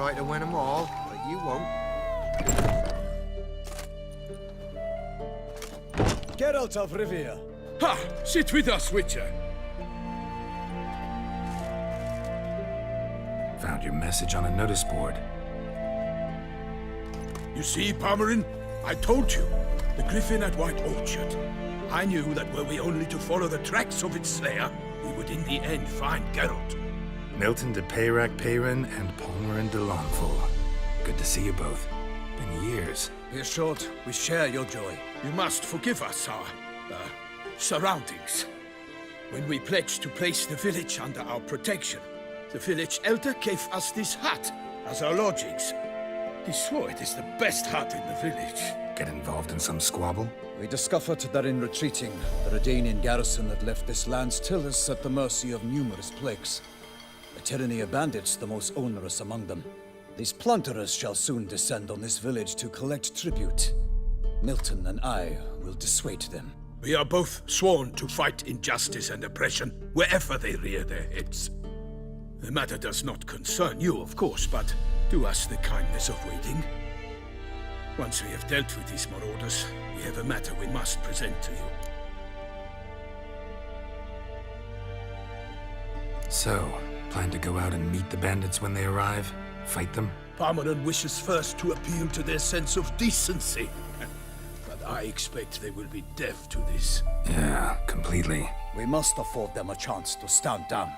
try to win them all, but you won't. Geralt of Rivia. Ha! Sit with us, Witcher. Found your message on a notice board. You see, Palmerin? I told you. The griffin at White Orchard. I knew that were we only to follow the tracks of its slayer, we would in the end find Geralt. Milton de Peyrac-Peyrin and Palmerin de Launfal. Good to see you both. Been years. Be assured, we share your joy. You must forgive us our, surroundings. When we pledged to place the village under our protection, the village elder gave us this hut as our lodgings. He swore it is the best hut in the village. Get involved in some squabble? We discovered that in retreating, the Redanian garrison had left this land's tillers at the mercy of numerous plagues. A tyranny of bandits, the most onerous among them. These plunderers shall soon descend on this village to collect tribute. Milton and I will dissuade them. We are both sworn to fight injustice and oppression wherever they rear their heads. The matter does not concern you, of course, but do us the kindness of waiting. Once we have dealt with these marauders, we have a matter we must present to you. So, plan to go out and meet the bandits when they arrive? Fight them? Palmerin wishes first to appeal to their sense of decency. But I expect they will be deaf to this. Yeah, completely. We must afford them a chance to stand down.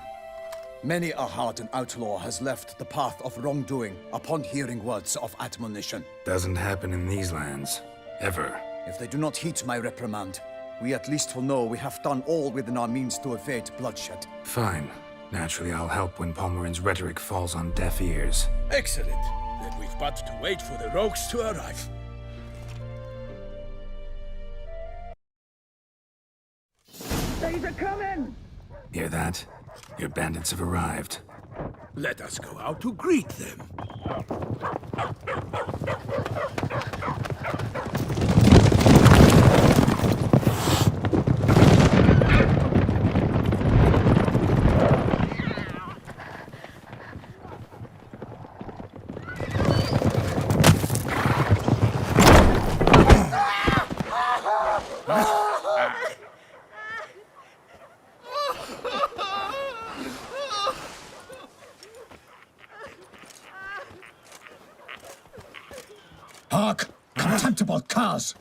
Many a hardened outlaw has left the path of wrongdoing upon hearing words of admonition. Doesn't happen in these lands. Ever. If they do not heed my reprimand, we at least will know we have done all within our means to evade bloodshed. Fine. Naturally, I'll help when Palmerin's rhetoric falls on deaf ears. Excellent. Then we've but to wait for the rogues to arrive. They's a coming! Hear that? Your bandits have arrived. Let us go out to greet them. Hark! Contemptible curs!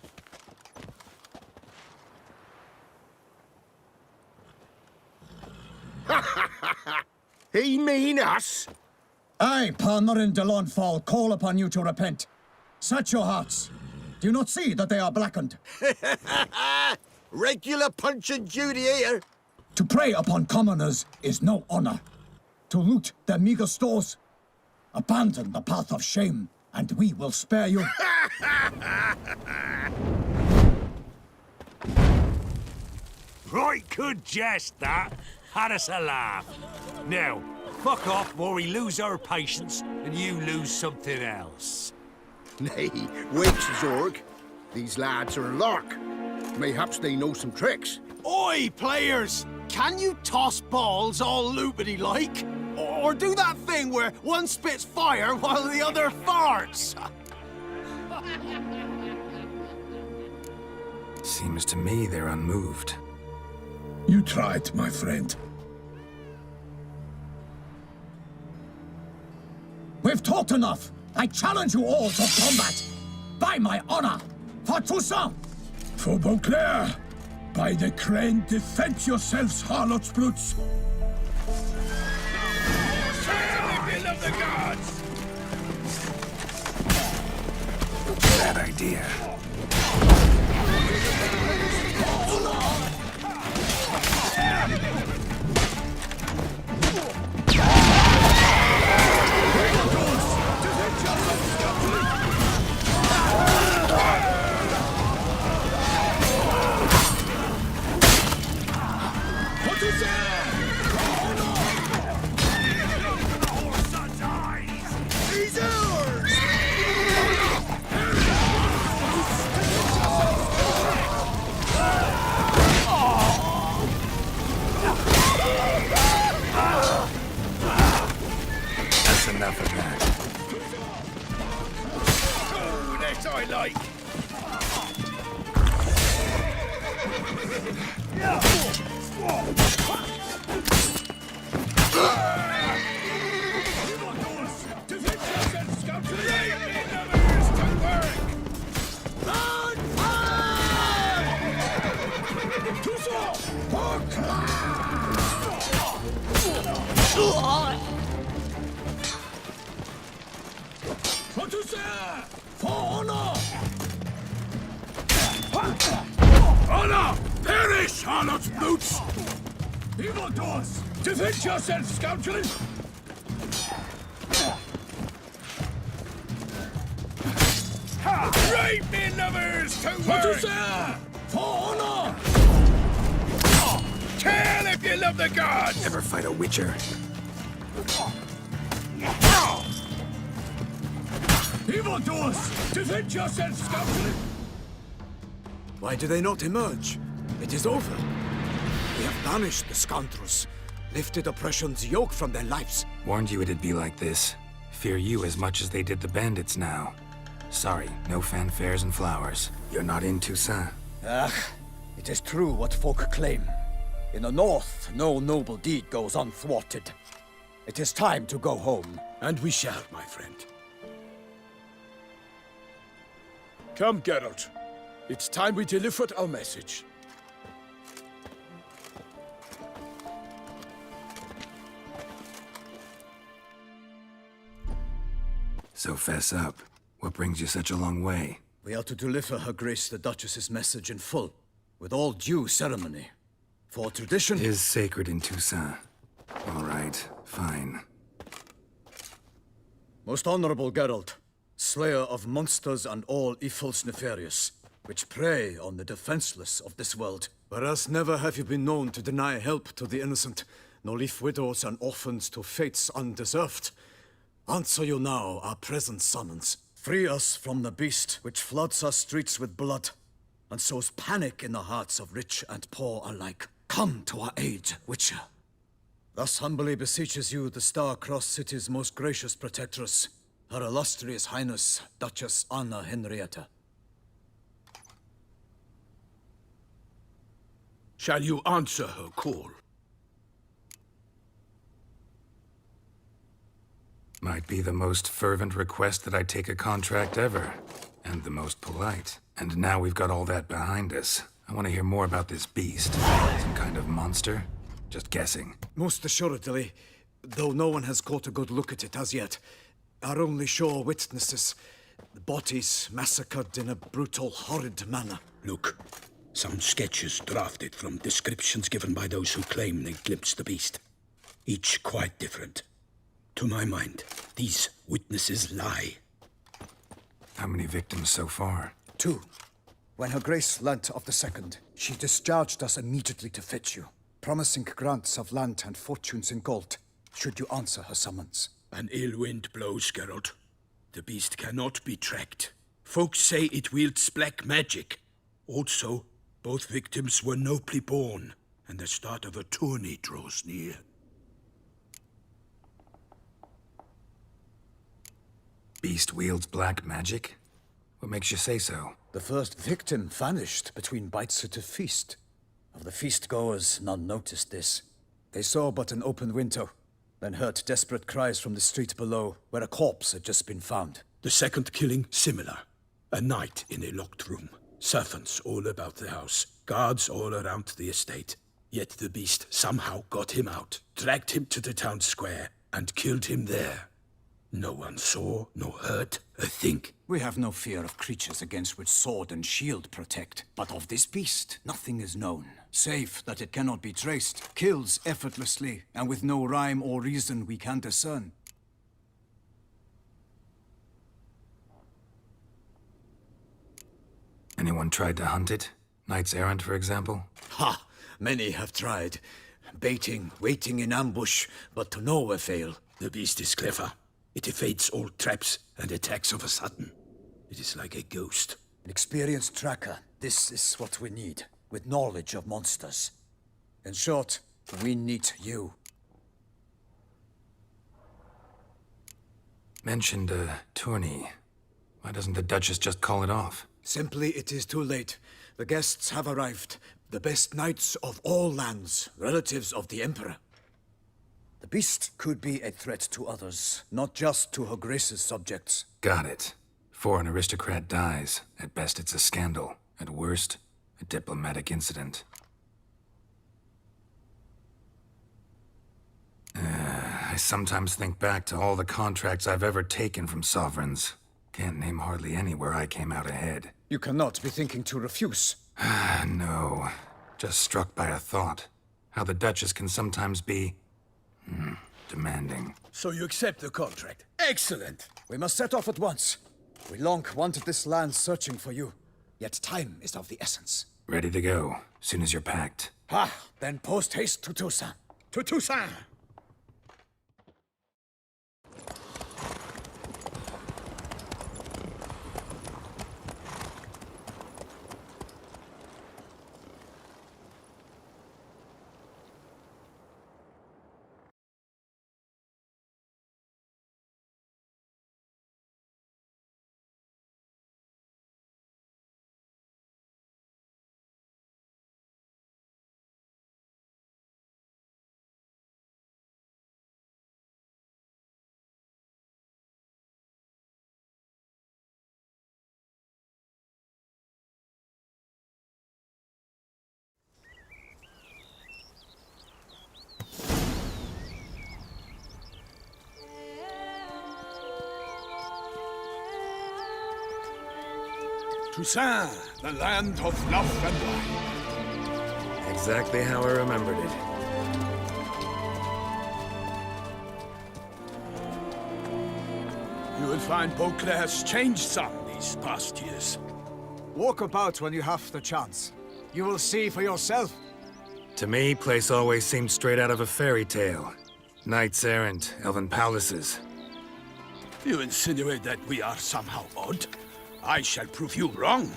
He mean us? I, Palmerin de Launfal, call upon you to repent. Set your hearts. Do you not see that they are blackened? Regular Punch and Judy here. To prey upon commoners is no honor. To loot their meager stores, abandon the path of shame, and we will spare you. Right good jest, that. Had us a laugh. Now, fuck off before we lose our patience and you lose something else. Nay, wait, Zorg. These lads are a lark. Mayhaps they know some tricks. Oi, players! Can you toss balls all loopity-like? Or do that thing where one spits fire while the other farts? Seems to me they're unmoved. You tried, my friend. We've talked enough. I challenge you all to combat. By my honor, for Toussaint! For Beauclair, by the crane, defend yourselves, harlots brutes. Of the gods! Bad idea. I like. Honor! Perish, harlot's boots! Evildoers! Defend yourself, scoundrel! Right, me lovers, to work! For honor! Kill if you love the gods! Never fight a witcher. Evildoers! Defend yourself, scoundrel! Why do they not emerge? It is over. We have banished the scoundrels, lifted oppression's yoke from their lives. Warned you it'd be like this. Fear you as much as they did the bandits now. Sorry, no fanfares and flowers. You're not in Toussaint. It is true what folk claim. In the north, no noble deed goes unthwarted. It is time to go home. And we shall, my friend. Come, Geralt. It's time we delivered our message. So fess up. What brings you such a long way? We are to deliver Her Grace the Duchess's message in full, with all due ceremony. For tradition... Is sacred in Toussaint. All right, fine. Most honorable Geralt, slayer of monsters and all evils nefarious, which prey on the defenseless of this world. Whereas never have you been known to deny help to the innocent, nor leave widows and orphans to fates undeserved. Answer you now our present summons. Free us from the beast which floods our streets with blood, and sows panic in the hearts of rich and poor alike. Come to our aid, Witcher. Thus humbly beseeches you the Star-Crossed City's most gracious protectress, Her Illustrious Highness, Duchess Anna Henrietta. Shall you answer her call? Might be the most fervent request that I take a contract ever. And the most polite. And now we've got all that behind us. I want to hear more about this beast. Some kind of monster? Just guessing. Most assuredly, though no one has caught a good look at it as yet. Our only sure witnesses, the bodies massacred in a brutal, horrid manner. Look, some sketches drafted from descriptions given by those who claim they glimpsed the beast. Each quite different. To my mind, these witnesses lie. How many victims so far? 2. When Her Grace learnt of the second, she discharged us immediately to fetch you, promising grants of land and fortunes in gold, should you answer her summons. An ill wind blows, Geralt. The beast cannot be tracked. Folks say it wields black magic. Also, both victims were nobly born, and the start of a tourney draws near. Beast wields black magic? What makes you say so? The first victim vanished between bites at a feast. Of the feast-goers, none noticed this. They saw but an open window, then heard desperate cries from the street below, where a corpse had just been found. The second killing, similar. A night in a locked room. Servants all about the house. Guards all around the estate. Yet the beast somehow got him out, dragged him to the town square, and killed him there. No one saw, nor heard a thing. We have no fear of creatures against which sword and shield protect. But of this beast, nothing is known. Save that it cannot be traced, kills effortlessly, and with no rhyme or reason we can discern. Anyone tried to hunt it? Knights errant, for example? Ha! Many have tried. Baiting, waiting in ambush, but to no avail. The beast is clever. It evades all traps and attacks of a sudden. It is like a ghost. An experienced tracker. This is what we need, with knowledge of monsters. In short, we need you. Mentioned a tourney. Why doesn't the Duchess just call it off? Simply, it is too late. The guests have arrived. The best knights of all lands, relatives of the Emperor. The beast could be a threat to others, not just to Her Grace's subjects. Got it. Before an aristocrat dies, at best it's a scandal. At worst, a diplomatic incident. I sometimes think back to all the contracts I've ever taken from sovereigns. Can't name hardly any where I came out ahead. You cannot be thinking to refuse. No. Just struck by a thought. How the Duchess can sometimes be... demanding. So you accept the contract. Excellent! We must set off at once. We long wanted this land searching for you. Yet time is of the essence. Ready to go, soon as you're packed. Then post haste to Toussaint. To Toussaint! Toussaint, the land of love and wine. Exactly how I remembered it. You will find Beauclair's changed some these past years. Walk about when you have the chance. You will see for yourself. To me, place always seemed straight out of a fairy tale. Knights errant, elven palaces. You insinuate that we are somehow odd? I shall prove you wrong.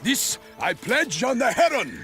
This I pledge on the Heron!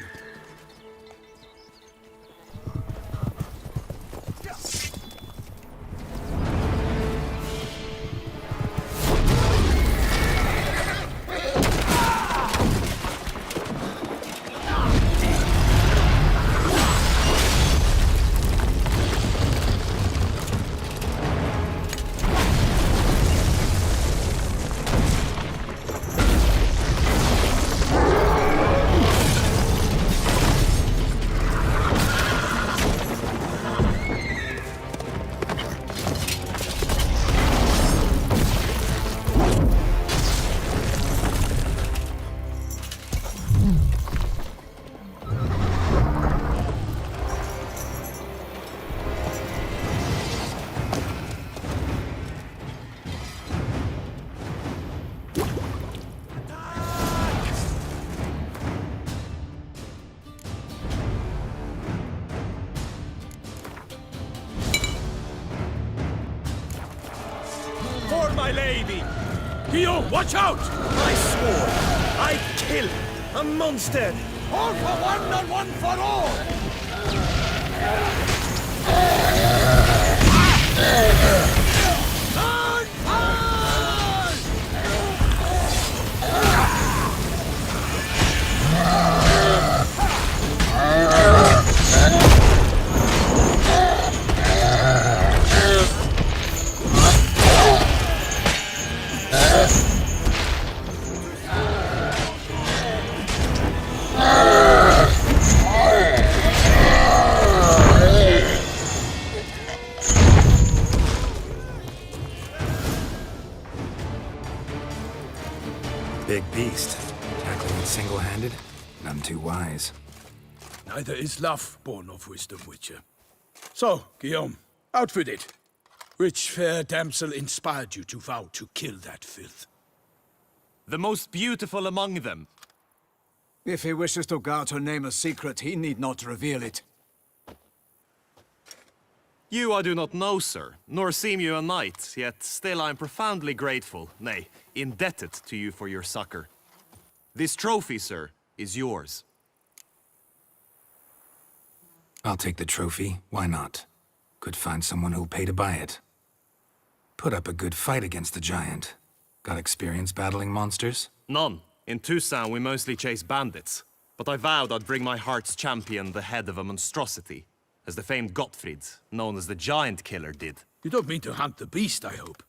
For my lady! Guillaume, watch out! I swore I'd kill a monster! All for one and one for all! Big beast. Tackling it single-handed? None too wise. Neither is love born of wisdom, Witcher. So, Guillaume, out with it. Which fair damsel inspired you to vow to kill that filth? The most beautiful among them. If he wishes to guard her name a secret, he need not reveal it. You I do not know, sir, nor seem you a knight, yet still I am profoundly grateful, nay, indebted to you for your succor. This trophy, sir, is yours. I'll take the trophy. Why not? Could find someone who'll pay to buy it. Put up a good fight against the giant. Got experience battling monsters? None. In Tucson, we mostly chase bandits. But I vowed I'd bring my heart's champion the head of a monstrosity, as the famed Gottfried, known as the Giant Killer, did. You don't mean to hunt the beast, I hope.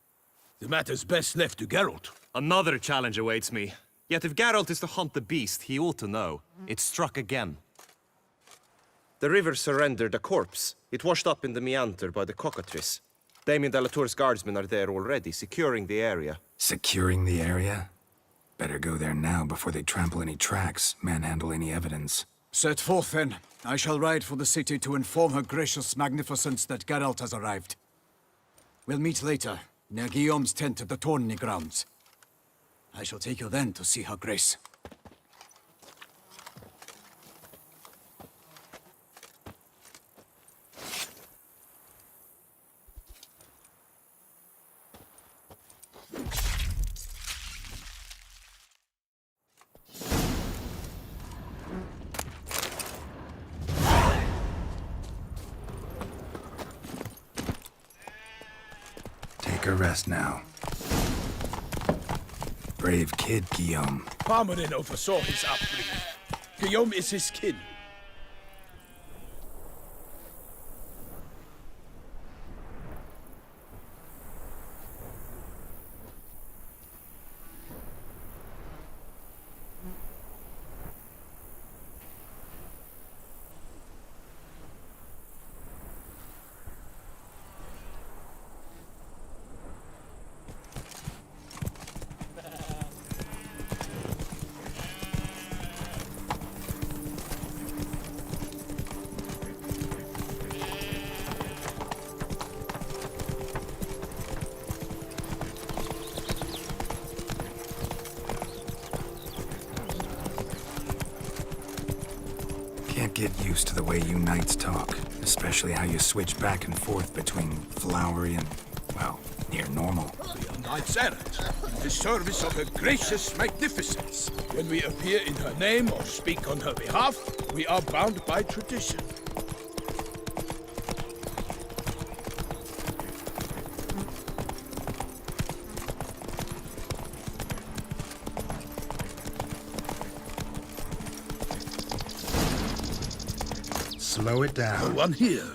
The matter's best left to Geralt. Another challenge awaits me. Yet if Geralt is to hunt the beast, he ought to know. It struck again. The river surrendered a corpse. It washed up in the meander by the cockatrice. Damien de la Tour's guardsmen are there already, securing the area. Securing the area? Better go there now before they trample any tracks, manhandle any evidence. Set forth, then. I shall ride for the city to inform her gracious magnificence that Geralt has arrived. We'll meet later, near Guillaume's tent at the Tourney grounds. I shall take you then to see her grace. Take a rest now. Brave kid, Guillaume. Parmanin oversaw his upbringing. Guillaume is his kin. Can't get used to the way you knights talk, especially how you switch back and forth between flowery and, well, near normal. We are knights errant, in the service of her gracious magnificence. When we appear in her name or speak on her behalf, we are bound by tradition. Slow it No down. one here.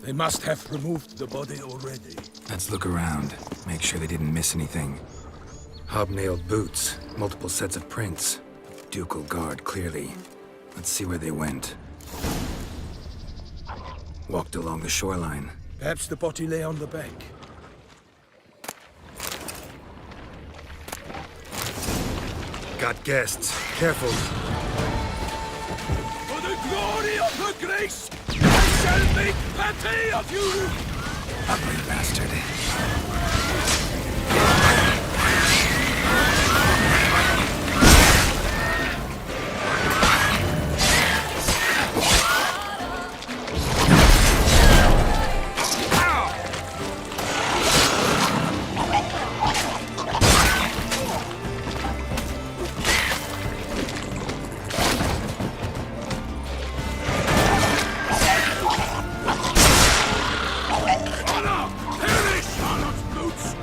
They must have removed the body already. Let's look around. Make sure they didn't miss anything. Hobnailed boots, multiple sets of prints. Ducal guard, clearly. Let's see where they went. Walked along the shoreline. Perhaps the body lay on the bank. Got guests. Careful. For the glory of her grace, I shall make pate of you! Ugly bastard.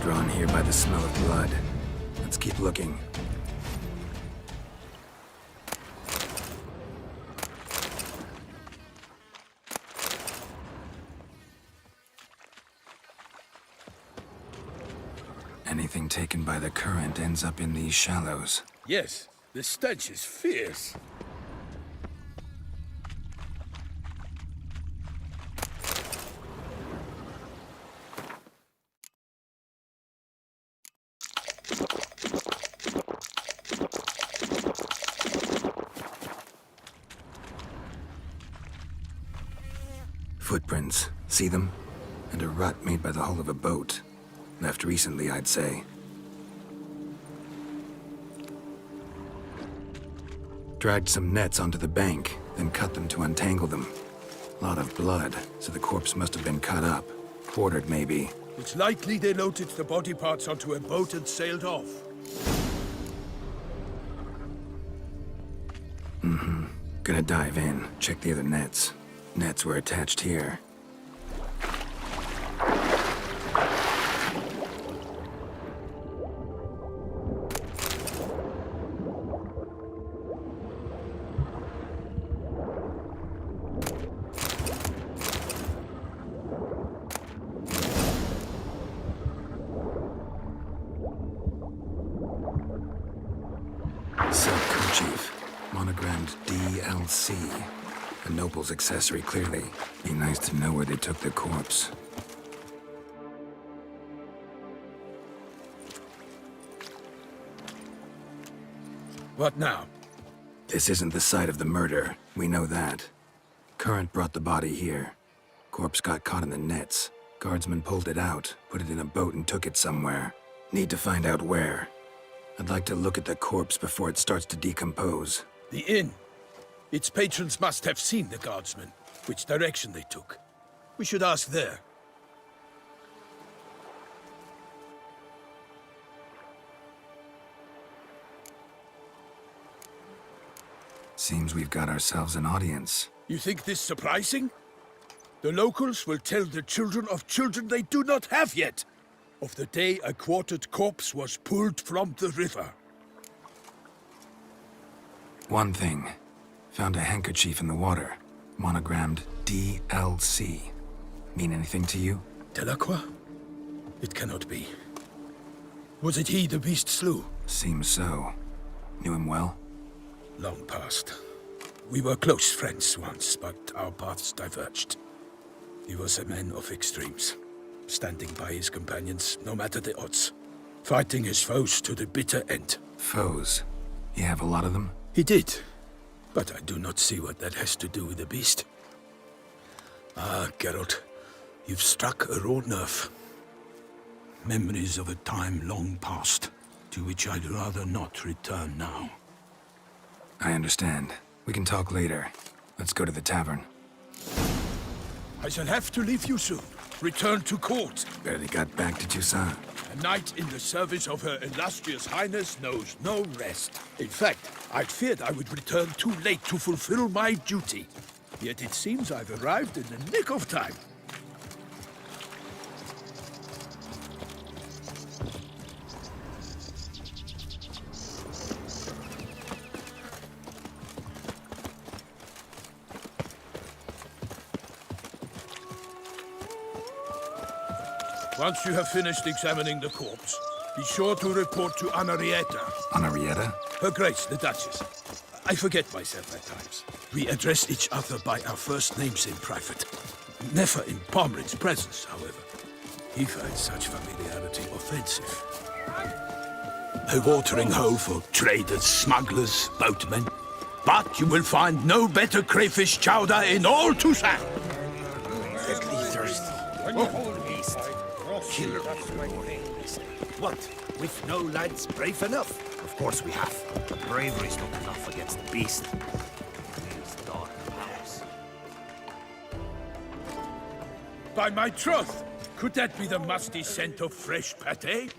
Drawn here by the smell of blood. Let's keep looking. Anything taken by the current ends up in these shallows. Yes, the stench is fierce. Footprints. See them? And a rut made by the hull of a boat. Left recently, I'd say. Dragged some nets onto the bank, then cut them to untangle them. Lot of blood, so the corpse must have been cut up. Quartered, maybe. It's likely they loaded the body parts onto a boat and sailed off. Gonna dive in, check the other nets. Nets were attached here. D.L.C. A noble's accessory, clearly. Be nice to know where they took the corpse. What now? This isn't the site of the murder. We know that. Current brought the body here. Corpse got caught in the nets. Guardsmen pulled it out, put it in a boat and took it somewhere. Need to find out where. I'd like to look at the corpse before it starts to decompose. The inn. Its patrons must have seen the guardsmen, which direction they took. We should ask there. Seems we've got ourselves an audience. You think this surprising? The locals will tell the children of children they do not have yet, of the day a quartered corpse was pulled from the river. One thing. Found a handkerchief in the water. Monogrammed D.L.C. Mean anything to you? Delacroix? It cannot be. Was it he the beast slew? Seems so. Knew him well? Long past. We were close friends once, but our paths diverged. He was a man of extremes, standing by his companions no matter the odds, fighting his foes to the bitter end. Foes? You have a lot of them? He did, but I do not see what that has to do with the beast. Ah, Geralt, you've struck a raw nerve. Memories of a time long past, to which I'd rather not return now. I understand. We can talk later. Let's go to the tavern. I shall have to leave you soon. Return to court. Barely got back to Toussaint. A knight in the service of Her Illustrious Highness knows no rest. In fact, I'd feared I would return too late to fulfill my duty. Yet it seems I've arrived in the nick of time. Once you have finished examining the corpse, be sure to report to Anarietta. Anarietta? Her Grace, the Duchess. I forget myself at times. We address each other by our first names in private. Never in Pomrin's presence, however. He finds such familiarity offensive. A watering hole for traders, smugglers, boatmen. But you will find no better crayfish chowder in all Toussaint. Deadly thirsty. Beast. Killer. What? We've no lads brave enough? Of course we have. But bravery's not enough against the beast. These dark powers. By my troth, could that be the musty scent of fresh pâté?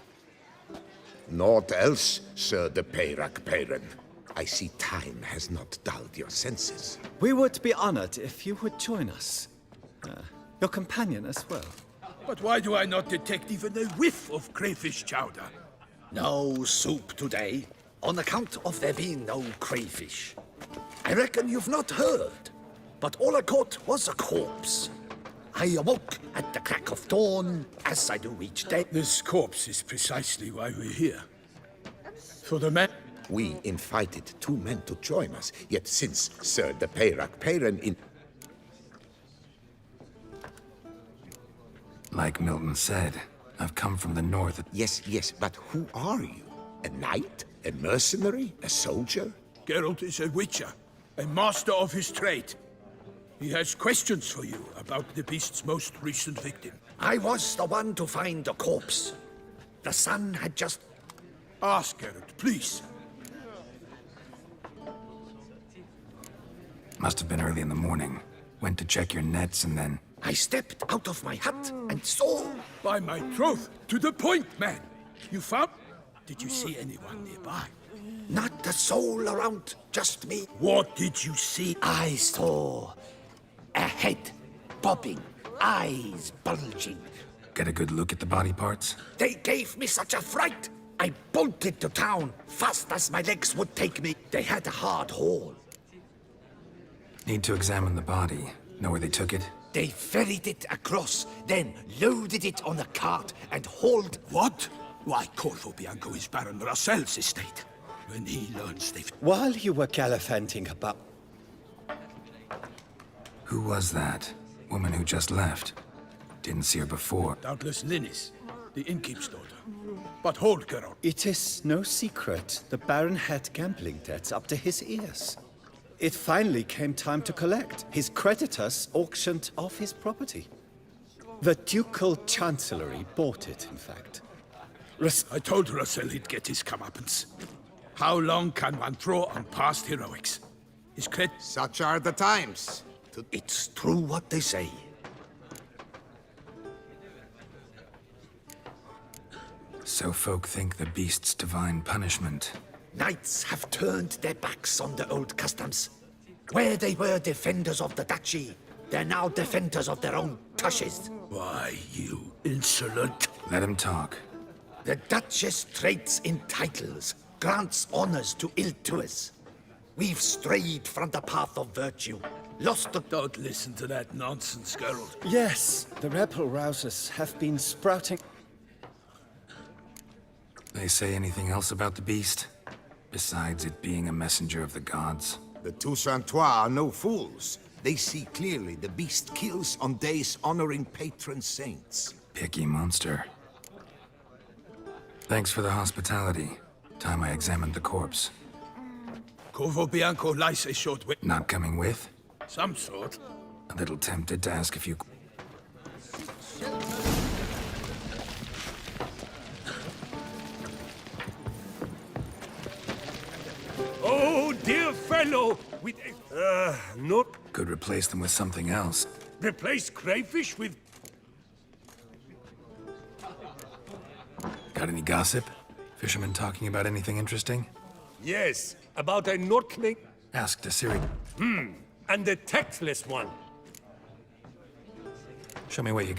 Naught else, Sir de Peyrac-Peyran. I see time has not dulled your senses. We would be honored if you would join us. Your companion as well. But why do I not detect even a whiff of crayfish chowder? No soup today, on account of there being no crayfish. I reckon you've not heard, but all I caught was a corpse. I awoke at the crack of dawn, as I do each day. This corpse is precisely why we're here. For the man... We invited 2 men to join us, yet since Sir de Peyrac-Peyran in... Like Milton said, I've come from the north. Yes, but who are you? A knight? A mercenary? A soldier? Geralt is a witcher, a master of his trade. He has questions for you about the beast's most recent victim. I was the one to find the corpse. The sun had just... Ask Geralt, please. Must have been early in the morning. Went to check your nets and then... I stepped out of my hut and saw... By my troth, to the point, man. You found... Did you see anyone nearby? Not a soul around, just me. What did you see? I saw a head bobbing, eyes bulging. Get a good look at the body parts? They gave me such a fright. I bolted to town, fast as my legs would take me. They had a hard haul. Need to examine the body. Know where they took it? They ferried it across, then loaded it on a cart and hauled... What? Why, Corvo Bianco is Baron Russell's estate. When he learns they've... While you were gallivanting about... Who was that? Woman who just left. Didn't see her before. Doubtless Linnis, the innkeep's daughter. But hold, Geralt. It is no secret the Baron had gambling debts up to his ears. It finally came time to collect. His creditors auctioned off his property. The Ducal Chancellery bought it, in fact. I told Russell he'd get his comeuppance. How long can one throw on past heroics? His Such are the times. It's true what they say. So folk think the beast's divine punishment. Knights have turned their backs on the old customs. Where they were defenders of the duchy, they're now defenders of their own tushes. Why, you insolent... Let him talk. The Duchess trades in titles, grants honors to ill-doers. We've strayed from the path of virtue, lost the... Don't listen to that nonsense, Geralt. Yes, the rebel rousers have been sprouting... They say anything else about the beast? Besides it being a messenger of the gods? The Toussaintois are no fools. They see clearly the beast kills on days honoring patron saints. Picky monster. Thanks for the hospitality. Time I examined the corpse. Corvo Bianco lies a short way. Not coming with? Some sort. A little tempted to ask if you... Oh, dear fellow! With not Could replace them with something else. replace crayfish with... Got any gossip? Fishermen talking about anything interesting? Yes, about a Nordling Asked a Siri. and the tactless one. Show me what you...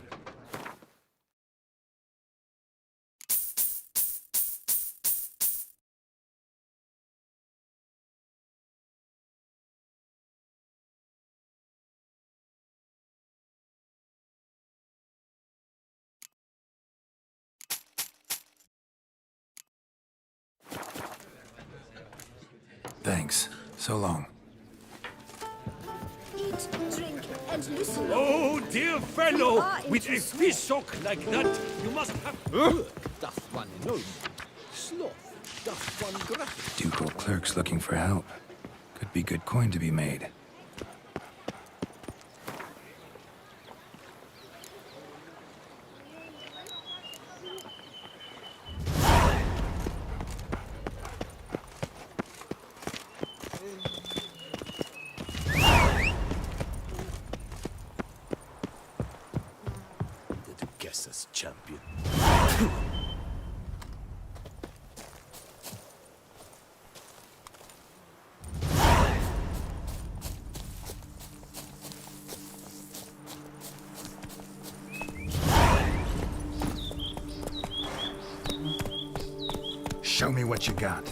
Thanks. So long. Eat, drink, and listen. Oh, dear fellow! are With a into fish hook like that, you must have... Doth one know? Sloth, doth one grapple? Ducal clerks looking for help. Could be good coin to be made. Guess as champion. Show me what you got.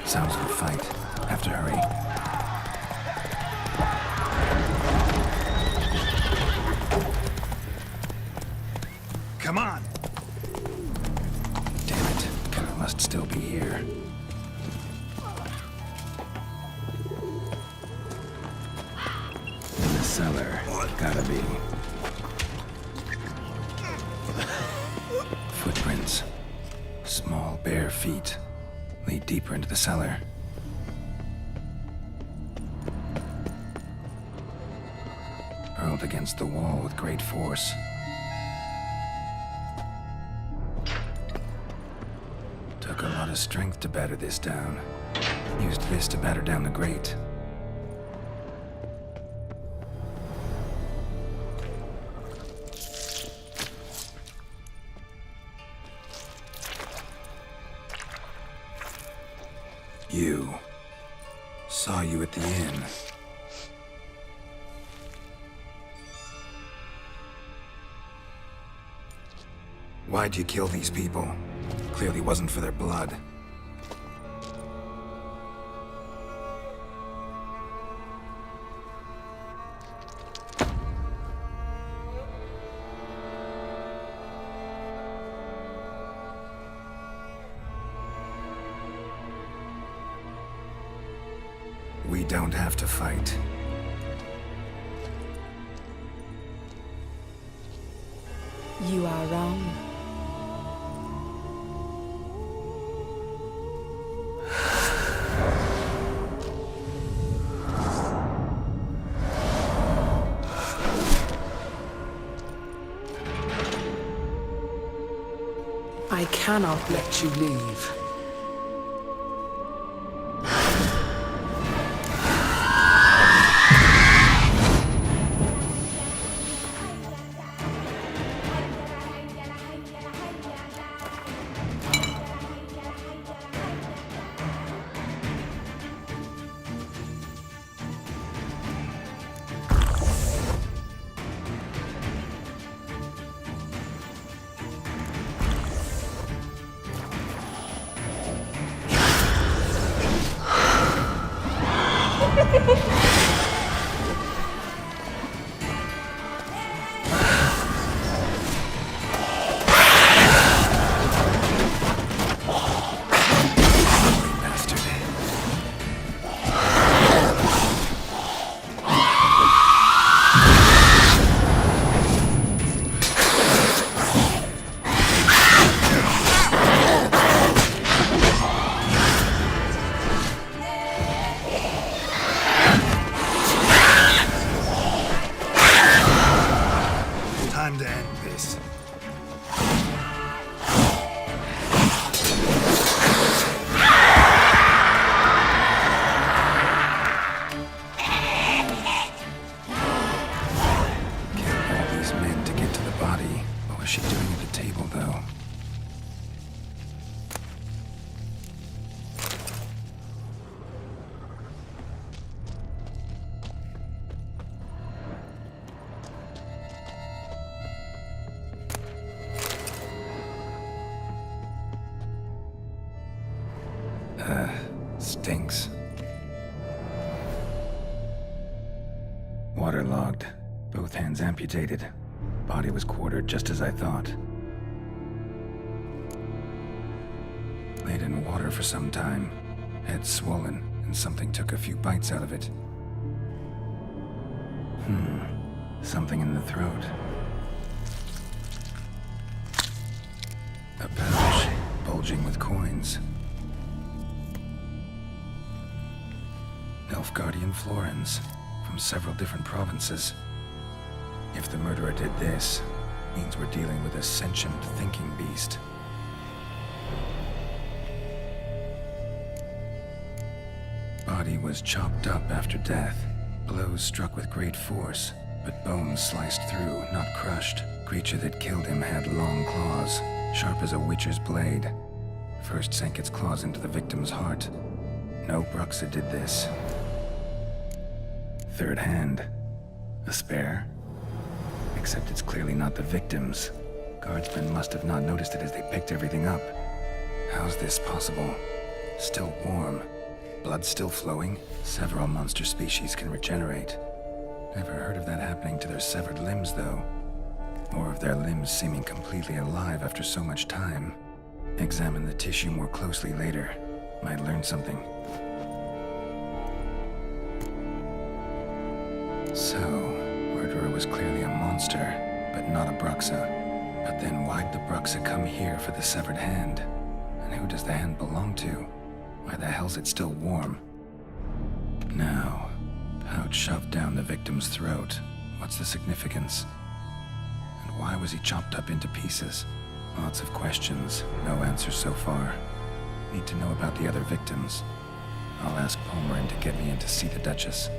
Sounds like a fight. Have to hurry. Come on! Damn it. Killer must still be here. In the cellar. Gotta be. Footprints. Small, bare feet. Lead deeper into the cellar. Hurled against the wall with great force. Took a lot of strength to batter this down. Used this to batter down the grate. You. Saw you at the inn. Why'd you kill these people? Clearly wasn't for their blood. don't have to fight. You are wrong. I cannot let you leave. Time to end this. Killed all these men to get to the body. What was she doing at the table, though? Stinks. Waterlogged. Both hands amputated. Body was quartered just as I thought. Laid in water for some time. Head swollen, and something took a few bites out of it. Something in the throat. A pouch, bulging with coins. Elfguardian florins, from several different provinces. If the murderer did this, means we're dealing with a sentient thinking beast. Body was chopped up after death. Blows struck with great force, but bones sliced through, not crushed. Creature that killed him had long claws, sharp as a witcher's blade. First sank its claws into the victim's heart. No Bruxa did this. Third hand. A spare? Except it's clearly not the victim's. Guardsmen must have not noticed it as they picked everything up. How's this possible? Still warm. Blood still flowing? Several monster species can regenerate. Never heard of that happening to their severed limbs, though. Or of their limbs seeming completely alive after so much time. Examine the tissue more closely later. Might learn something. So, murderer was clearly a monster, but not a Bruxa. But then why'd the Bruxa come here for the severed hand? And who does the hand belong to? Why the hell's it still warm? Now, pouch shoved down the victim's throat. What's the significance? And why was he chopped up into pieces? Lots of questions, no answers so far. Need to know about the other victims. I'll ask Palmerin to get me in to see the Duchess.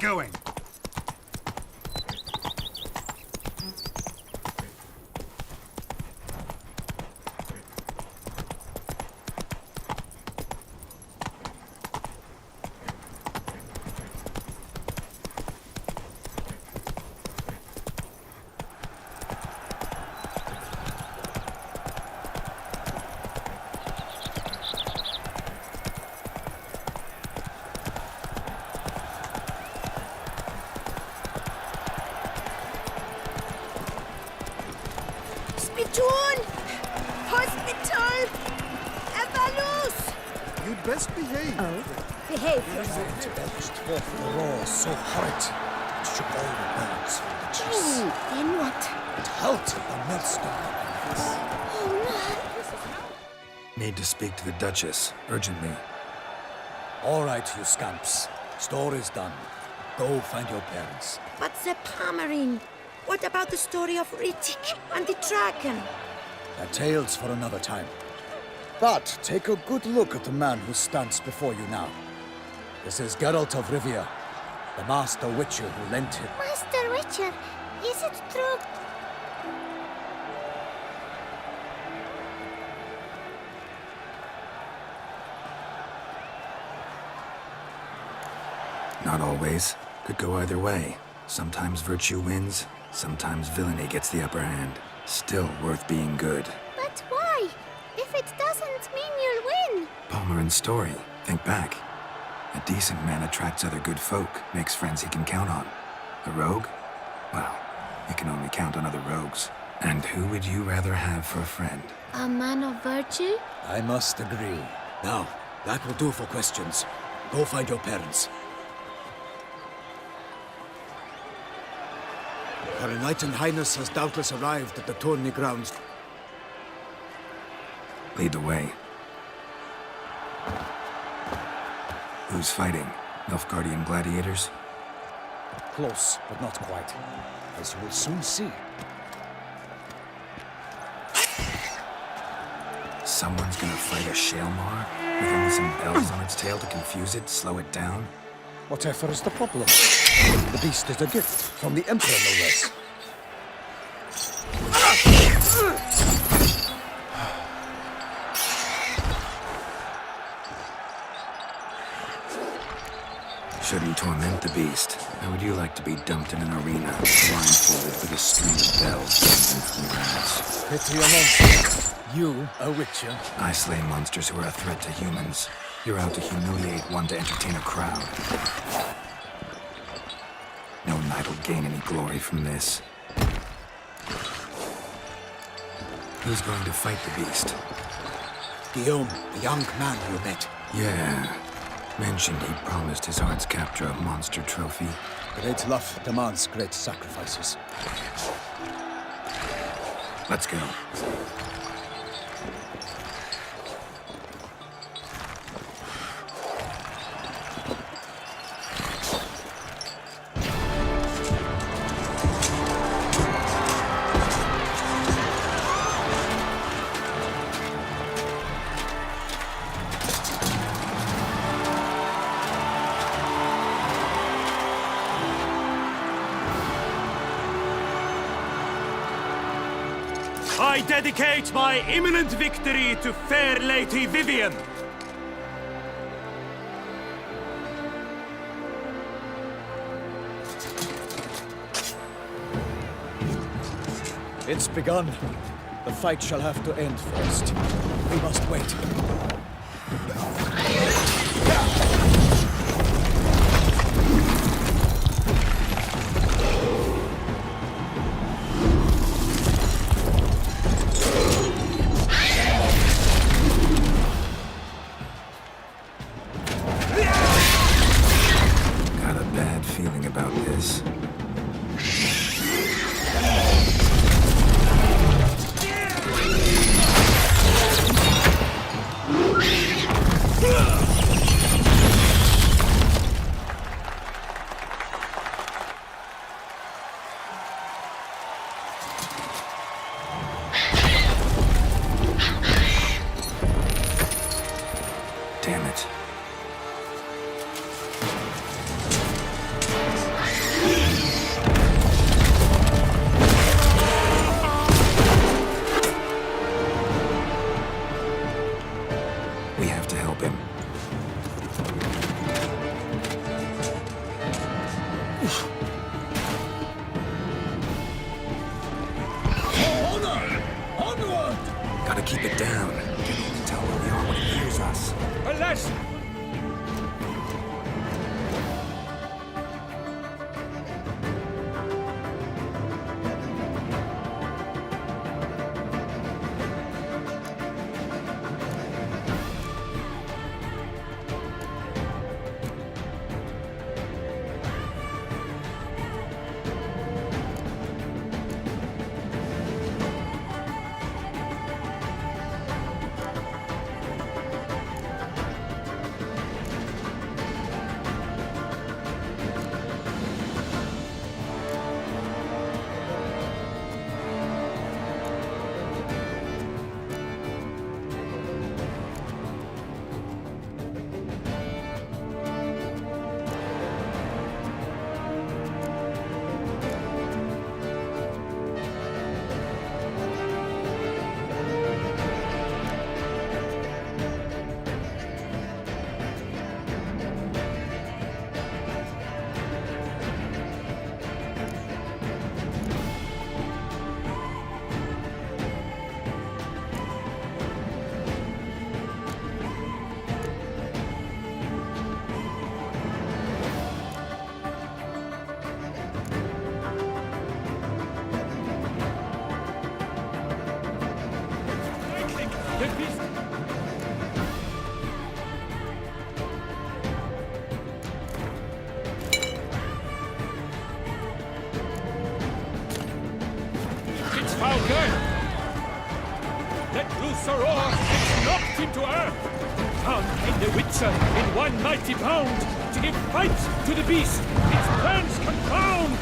going. Spiton! Hospital! Evalus! You'd best behave. Oh? Behave. The roar so horrid. It shook all the bones from the chest. Then what? It halted the millstone. Oh Need to speak to the Duchess, urgently. All right, you scamps. Story's done. Go find your parents. no! But the Pomerine. What about the story of Rittik and the dragon? A tale's for another time. But take a good look at the man who stands before you now. This is Geralt of Rivia, the Master Witcher who lent him. Master Witcher, is it true? Not always. Could go either way. Sometimes virtue wins, sometimes villainy gets the upper hand. Still worth being good. But why? If it doesn't mean you'll win. Palmerin's story. Think back. A decent man attracts other good folk, makes friends he can count on. A rogue? Well, you can only count on other rogues. And who would you rather have for a friend? A man of virtue? I must agree. Now, that will do for questions. Go find your parents. Her Enlightened Highness has doubtless arrived at the tourney grounds. Lead the way. Who's fighting? Nilfgaardian gladiators? Close, but not quite. As you will soon see. Someone's gonna fight a Shaelmar? With only some bells on its tail to confuse it, slow it down? Whatever is the problem? The beast is a gift from the Emperor, no less. Shouldn't torment the beast. How would you like to be dumped in an arena, blindfolded with a string of bells dangling from your ass? Pity a monster. You, a witcher. I slay monsters who are a threat to humans. You're out to humiliate one to entertain a crowd. No knight will gain any glory from this. Who's going to fight the beast? Guillaume, the young man you met. Yeah. Mentioned he promised his heart's captor a monster trophy. Great love demands great sacrifices. Let's go. I dedicate my imminent victory to fair Lady Vivian. It's begun. The fight shall have to end first. We must wait. Got a bad feeling about this. him. Onward! Gotta keep it down. General can tell where we are when he hears us. Alas! Let loose a roar, it's knocked into earth! Down came the Witcher in one mighty bound to give fight to the beast, its plans confound!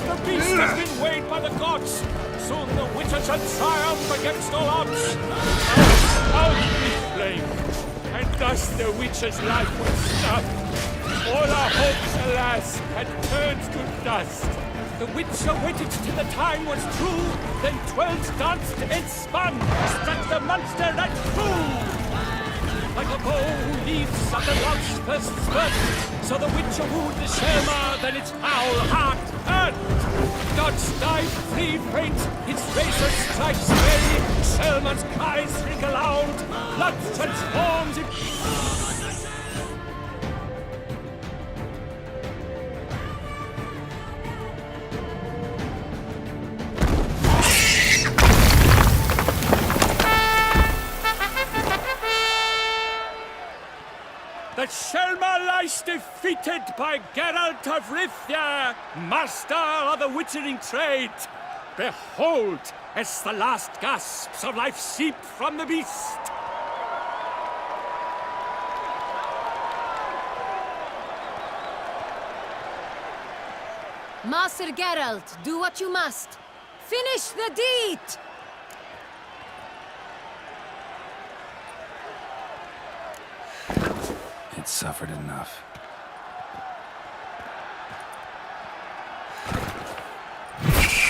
The beast has been weighed by the gods! Soon the Witcher shall triumph against all odds! Out with flame, and thus the Witcher's life was snuffed. All our hopes, alas, had turned to dust. The Witcher waited till the time was true, then 12 danced and spun, struck the monster right through. Like a bow who leaves at the love's first spurt, so the Witcher wooed the Shelma, then its foul heart hurt. Gods dive free faint, its razor strikes ready, Shelma's cries ring aloud, blood transforms it. The Shelma lies defeated by Geralt of Rivia, master of the witchering trade. Behold, as the last gasps of life seep from the beast. Master Geralt, do what you must. Finish the deed! It suffered enough.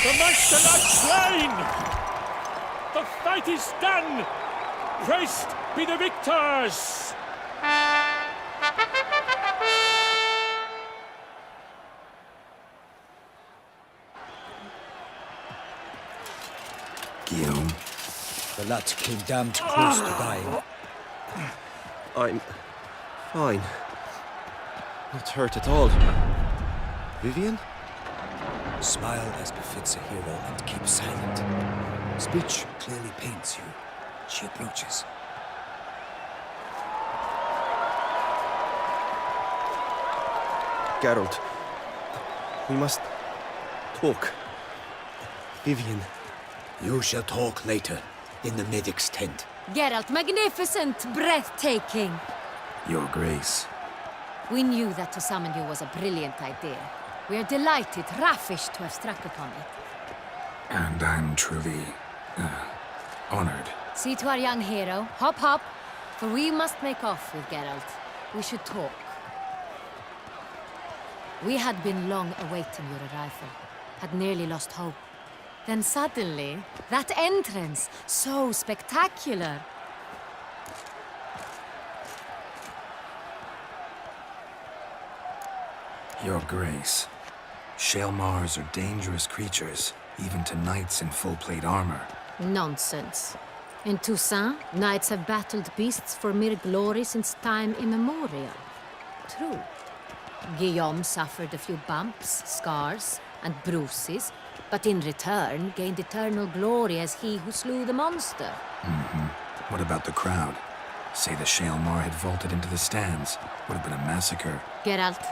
The monster lies slain! The fight is done! Praised be the victors! Guillaume? The lad came damned close to dying. I'm fine. Not hurt at all. Vivian? Smile as befits a hero and keep silent. Speech clearly pains you. She approaches. Geralt, we must talk. Vivian. You shall talk later, in the medic's tent. Geralt, magnificent, breathtaking. Your Grace. We knew that to summon you was a brilliant idea. We are delighted, ravished to have struck upon it. And I'm truly, honored. See to our young hero. Hop, hop. For we must make off with Geralt. We should talk. We had been long awaiting your arrival, had nearly lost hope. Then suddenly, that entrance, so spectacular. Your Grace. Shaelmars are dangerous creatures, even to knights in full plate armor. Nonsense. In Toussaint, knights have battled beasts for mere glory since time immemorial. True. Guillaume suffered a few bumps, scars, and bruises, but in return gained eternal glory as he who slew the monster. What about the crowd? Say the Shaelmar had vaulted into the stands. Would have been a massacre. Geralt,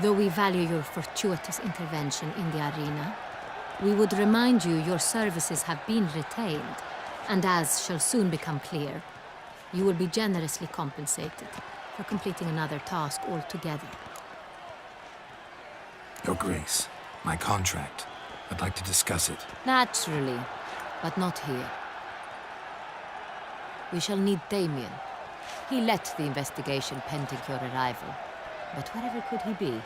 though we value your fortuitous intervention in the arena, we would remind you your services have been retained, and as shall soon become clear, you will be generously compensated for completing another task altogether. Your Grace, my contract. I'd like to discuss it. Naturally, but not here. We shall need Damien. He led the investigation pending your arrival. But wherever could he be?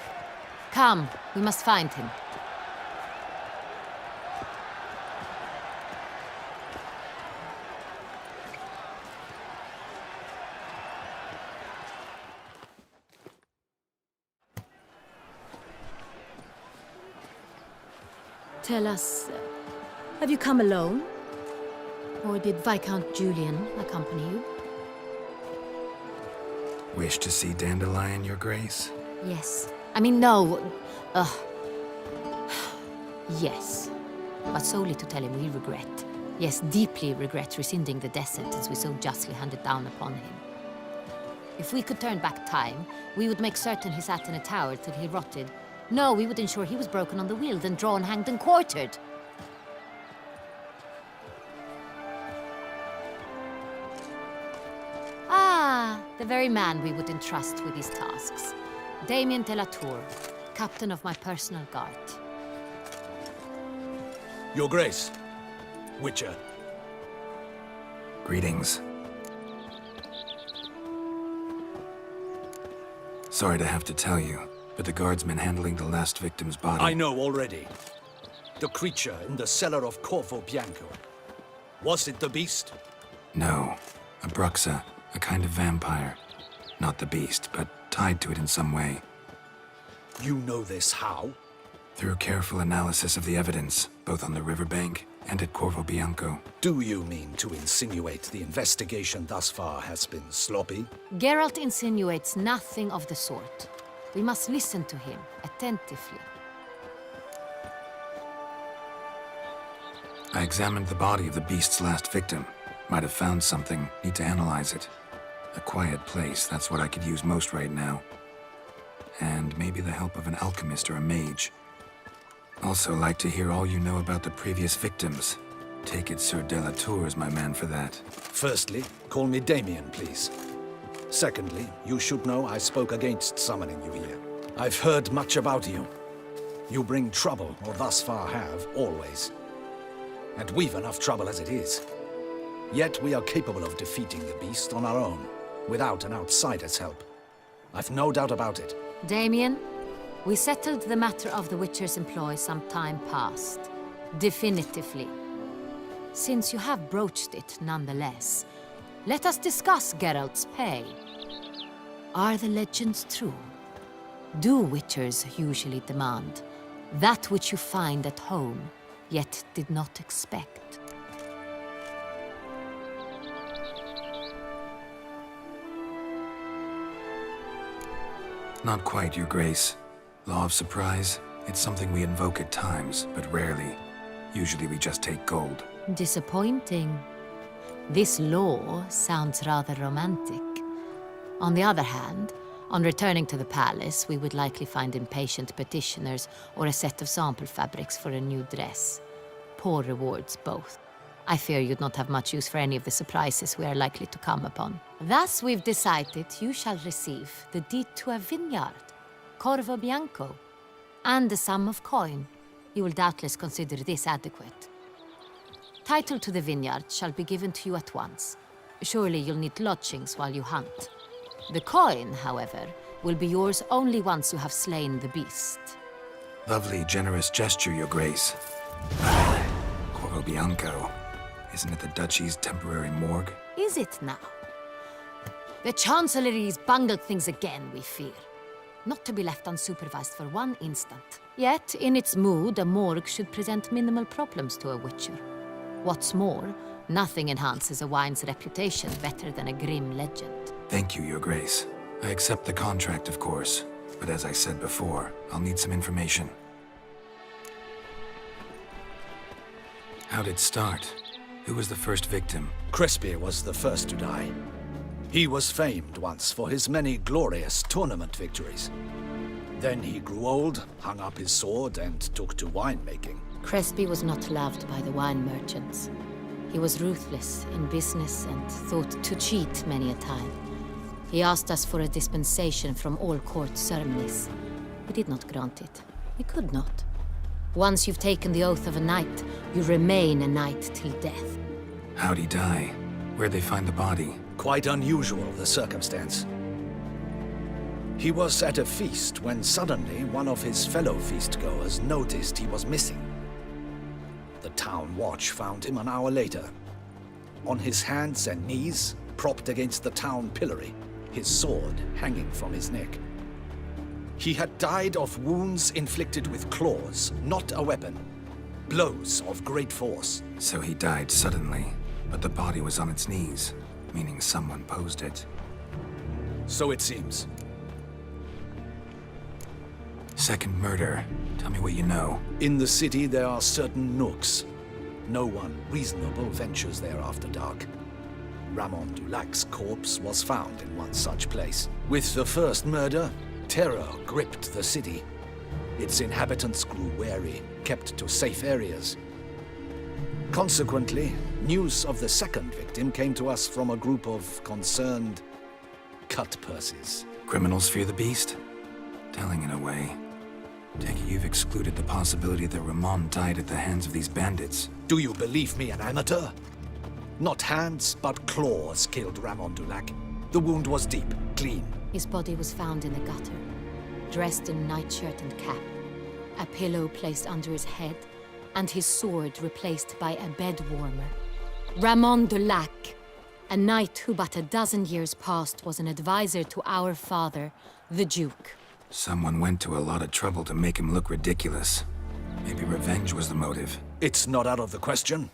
Come, we must find him. Tell us, have you come alone? Or did Viscount Julian accompany you? Wish to see Dandelion, Your Grace? Yes. I mean, no. Yes. But solely to tell him we regret. Yes, deeply regret rescinding the death sentence we so justly handed down upon him. If we could turn back time, we would make certain he sat in a tower till he rotted. No, we would ensure he was broken on the wheel, then drawn, hanged, and quartered. Ah, the very man we would entrust with these tasks. Damien de la Tour, captain of my personal guard. Your Grace, Witcher. Greetings. Sorry to have to tell you, but the guardsman handling the last victim's body... I know already. The creature in the cellar of Corvo Bianco. Was it the beast? No. A Bruxa, a kind of vampire. Not the beast, but tied to it in some way. You know this how? Through careful analysis of the evidence, both on the riverbank and at Corvo Bianco. Do you mean to insinuate the investigation thus far has been sloppy? Geralt insinuates nothing of the sort. We must listen to him attentively. I examined the body of the beast's last victim. Might have found something. Need to analyze it. A quiet place, that's what I could use most right now. And maybe the help of an alchemist or a mage. Also like to hear all you know about the previous victims. Take it Sir de la Tour is my man for that. Firstly, call me Damien, please. Secondly, you should know I spoke against summoning you here. I've heard much about you. You bring trouble, or thus far have, always. And we've enough trouble as it is. Yet we are capable of defeating the beast on our own, without an outsider's help. I've no doubt about it. Damien, we settled the matter of the Witcher's employ some time past. Definitively. Since you have broached it nonetheless, let us discuss Geralt's pay. Are the legends true? Do Witchers usually demand that which you find at home, yet did not expect? Not quite, Your Grace. Law of surprise, it's something we invoke at times, but rarely. Usually we just take gold. Disappointing. This law sounds rather romantic. On the other hand, on returning to the palace, we would likely find impatient petitioners or a set of sample fabrics for a new dress. Poor rewards both. I fear you'd not have much use for any of the surprises we are likely to come upon. Thus, we've decided you shall receive the deed to a vineyard, Corvo Bianco, and the sum of coin. You will doubtless consider this adequate. Title to the vineyard shall be given to you at once. Surely you'll need lodgings while you hunt. The coin, however, will be yours only once you have slain the beast. Lovely, generous gesture, Your Grace. Coro Bianco. Isn't it the Duchy's temporary morgue? Is it now? The Chancellery's bungled things again, we fear. Not to be left unsupervised for one instant. Yet, in its mood, a morgue should present minimal problems to a witcher. What's more, nothing enhances a wine's reputation better than a grim legend. Thank you, Your Grace. I accept the contract, of course. But as I said before, I'll need some information. How'd it start? Who was the first victim? Crespi was the first to die. He was famed once for his many glorious tournament victories. Then he grew old, hung up his sword, and took to winemaking. Crespi was not loved by the wine merchants. He was ruthless in business and thought to cheat many a time. He asked us for a dispensation from all court ceremonies. We did not grant it. We could not. Once you've taken the oath of a knight, you remain a knight till death. How'd he die? Where'd they find the body? Quite unusual, the circumstance. He was at a feast when suddenly one of his fellow feastgoers noticed he was missing. The town watch found him an hour later. On his hands and knees, propped against the town pillory, his sword hanging from his neck. He had died of wounds inflicted with claws, not a weapon. Blows of great force. So he died suddenly, but the body was on its knees, meaning someone posed it. So it seems. Second murder. Tell me what you know. In the city there are certain nooks. No one reasonable ventures there after dark. Ramon Dulac's corpse was found in one such place. With the first murder, terror gripped the city. Its inhabitants grew wary, kept to safe areas. Consequently, news of the second victim came to us from a group of concerned cut-purses. Criminals fear the beast? Telling in a way. Take it you've excluded the possibility that Ramon died at the hands of these bandits. Do you believe me an amateur? Not hands, but claws killed Ramon Dulac. The wound was deep, clean. His body was found in the gutter, dressed in nightshirt and cap, a pillow placed under his head, and his sword replaced by a bed warmer. Ramon Dulac, a knight who but a dozen years past was an advisor to our father, the Duke. Someone went to a lot of trouble to make him look ridiculous. Maybe revenge was the motive. It's not out of the question.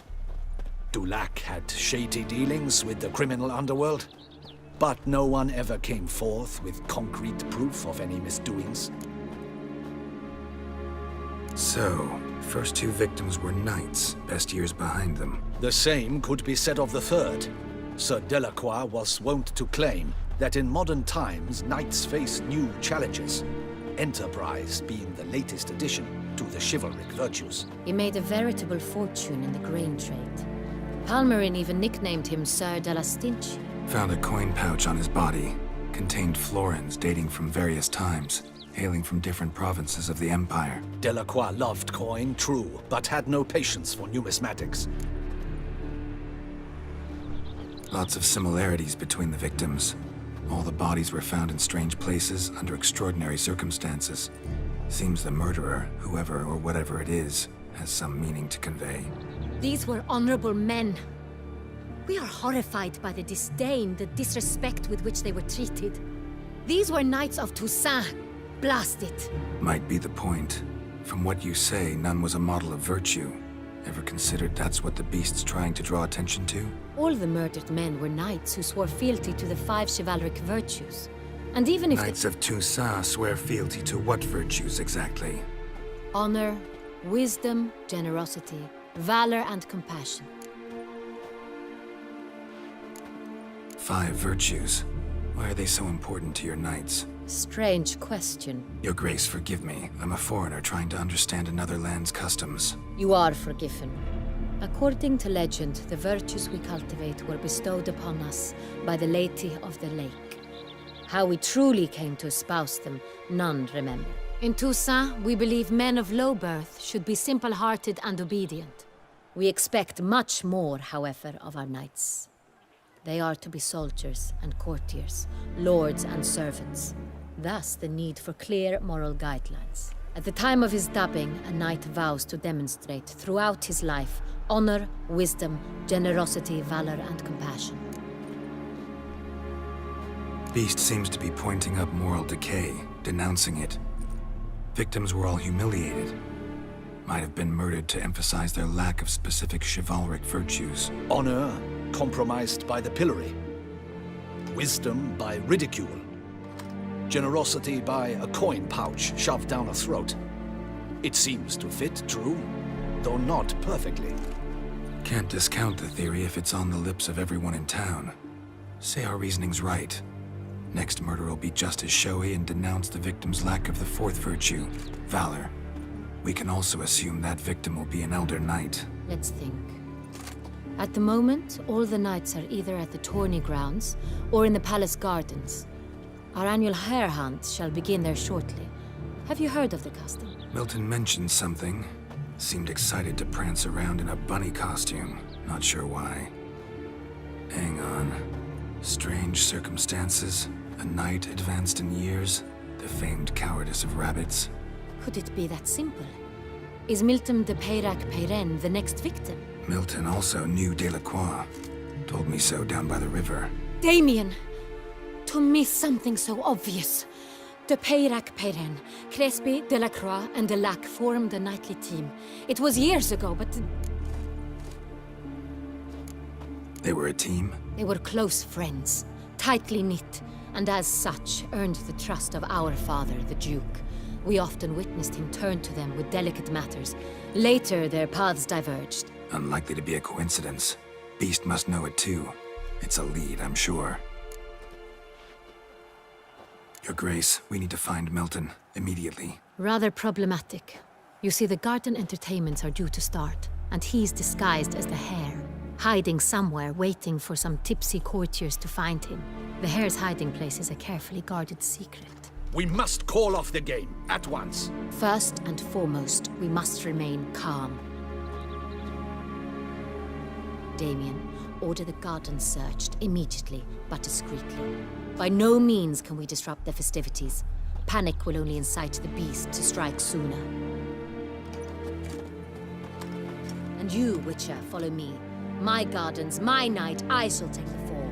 Dulac had shady dealings with the criminal underworld, but no one ever came forth with concrete proof of any misdoings. So, first two victims were knights, best years behind them. The same could be said of the third. Sir Delacroix was wont to claim that in modern times knights face new challenges, enterprise being the latest addition to the chivalric virtues. He made a veritable fortune in the grain trade. Palmerin even nicknamed him Sir de la Stinch. Found a coin pouch on his body. Contained florins dating from various times, hailing from different provinces of the Empire. Delacroix loved coin, true, but had no patience for numismatics. Lots of similarities between the victims. All the bodies were found in strange places under extraordinary circumstances. Seems the murderer, whoever or whatever it is, has some meaning to convey. These were honorable men. We are horrified by the disdain, the disrespect with which they were treated. These were knights of Toussaint. Blast it. Might be the point. From what you say, none was a model of virtue. Ever considered that's what the beast's trying to draw attention to? All the murdered men were knights who swore fealty to the 5 chivalric virtues. And even if Knights of Toussaint swear fealty to what virtues exactly? honor, wisdom, generosity, valor, and compassion. 5 virtues. Why are they so important to your knights? Strange question. Your Grace, forgive me. I'm a foreigner trying to understand another land's customs. You are forgiven. According to legend, the virtues we cultivate were bestowed upon us by the Lady of the Lake. How we truly came to espouse them, none remember. In Toussaint, we believe men of low birth should be simple-hearted and obedient. We expect much more, however, of our knights. They are to be soldiers and courtiers, lords and servants. Thus the need for clear moral guidelines. At the time of his dubbing, a knight vows to demonstrate throughout his life honor, wisdom, generosity, valor, and compassion. Beast seems to be pointing up moral decay, denouncing it. Victims were all humiliated. Might have been murdered to emphasize their lack of specific chivalric virtues. Honor compromised by the pillory. Wisdom by ridicule. Generosity by a coin pouch shoved down a throat. It seems to fit, true, though not perfectly. Can't discount the theory if it's on the lips of everyone in town. Say our reasoning's right. Next murder will be just as showy and denounce the victim's lack of the fourth virtue, valor. We can also assume that victim will be an elder knight. Let's think. At the moment, all the knights are either at the tourney grounds or in the palace gardens. Our annual hare hunt shall begin there shortly. Have you heard of the custom? Milton mentioned something. Seemed excited to prance around in a bunny costume. Not sure why. Hang on. Strange circumstances. A knight advanced in years. The famed cowardice of rabbits. Could it be that simple? Is Milton de Peyrac-Peyren the next victim? Milton also knew Delacroix. Told me so down by the river. Damien! To miss something so obvious. De Peyrac-Peyren, Crespi, Delacroix, and Delac formed a knightly team. It was years ago, but... They were a team? They were close friends, tightly knit, and as such earned the trust of our father, the Duke. We often witnessed him turn to them with delicate matters. Later, their paths diverged. Unlikely to be a coincidence. Beast must know it too. It's a lead, I'm sure. Your Grace, we need to find Milton, immediately. Rather problematic. You see, the garden entertainments are due to start, and he's disguised as the hare, hiding somewhere, waiting for some tipsy courtiers to find him. The hare's hiding place is a carefully guarded secret. We must call off the game, at once. First and foremost, we must remain calm. Damien, order the garden searched immediately, but discreetly. By no means can we disrupt the festivities. Panic will only incite the beast to strike sooner. And you, Witcher, follow me. My gardens, my night, I shall take the fall.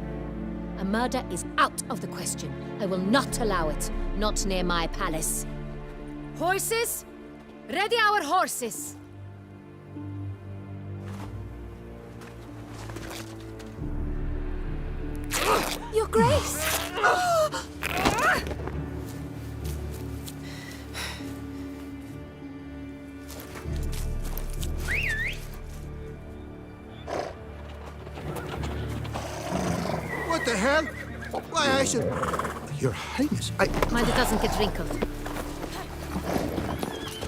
A murder is out of the question. I will not allow it. Not near my palace. Horses? Ready our horses! Your Grace! What the hell? Why, I should... Your Highness, Mind it doesn't get wrinkled.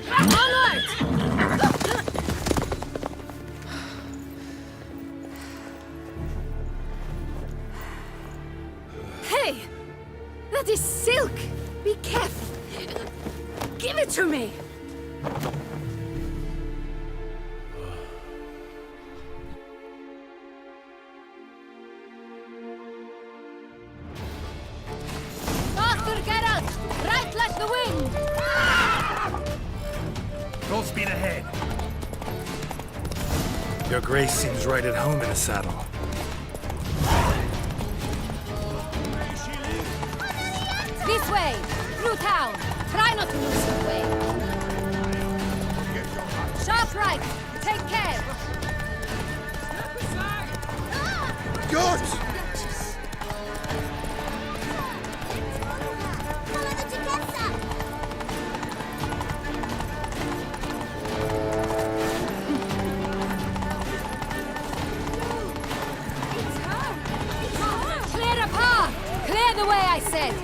Onward! Hey! That is silk! Be careful! Give it to me! Full speed ahead. Your Grace seems right at home in the saddle. This way! Through town! Try not to lose your way! Sharp right! Take care! Good! Clear a path! Clear the way, I said!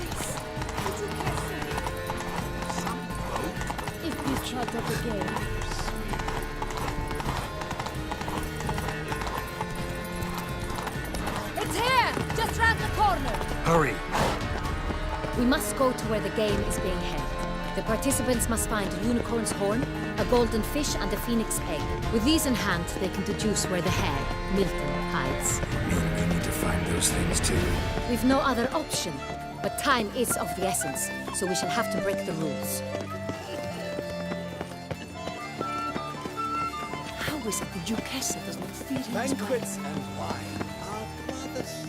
If you shut up again. It's here! Just round the corner! Hurry! We must go to where the game is being held. The participants must find a unicorn's horn, a golden fish, and a phoenix egg. With these in hand, they can deduce where the hare, Milton, hides. We need to find those things too. We've no other option, but time is of the essence, so we shall have to break the rules. How is it the Duchessa does not feed him his Banquets and wine are brothers.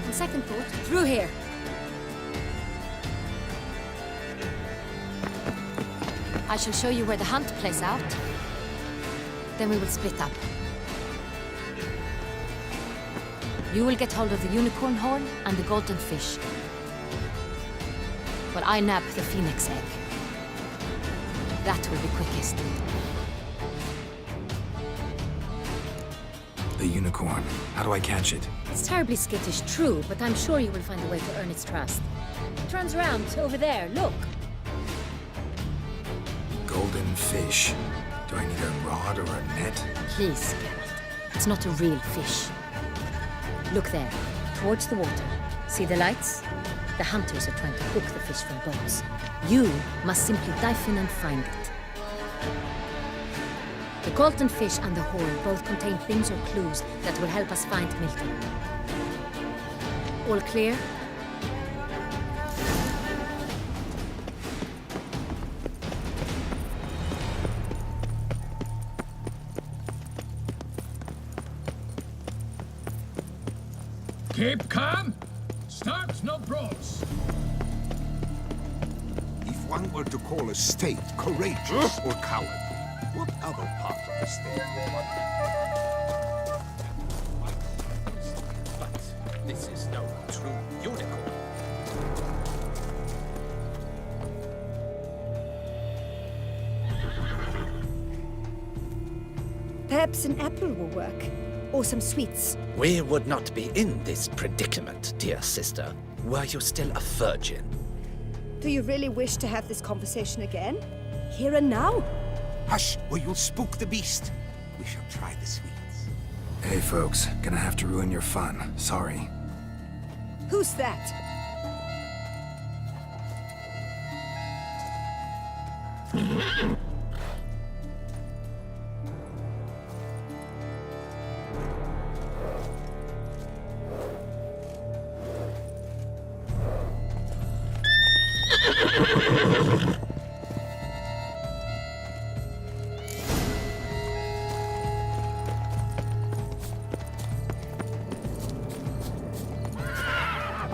On second thought, through here. I shall show you where the hunt plays out. Then we will split up. You will get hold of the unicorn horn and the golden fish, while I nab the phoenix egg. That will be quickest. The unicorn. How do I catch it? It's terribly skittish, true, but I'm sure you will find a way to earn its trust. It runs around over there, look. Golden fish. Do I need a rod or a net? Please, Geralt. It's not a real fish. Look there, towards the water. See the lights? The hunters are trying to hook the fish from boats. You must simply dive in and find it. The golden fish and the horn both contain things or clues that will help us find Milton. All clear? Keep calm. Start no brawls. If one were to call a state courageous or coward, what other part of the state would one? But this is no true unicorn. Perhaps an apple will work. Or some sweets. We would not be in this predicament, dear sister, were you still a virgin. Do you really wish to have this conversation again? Here and now? Hush, or you'll spook the beast. We shall try the sweets. Hey folks, gonna have to ruin your fun. Sorry. Who's that?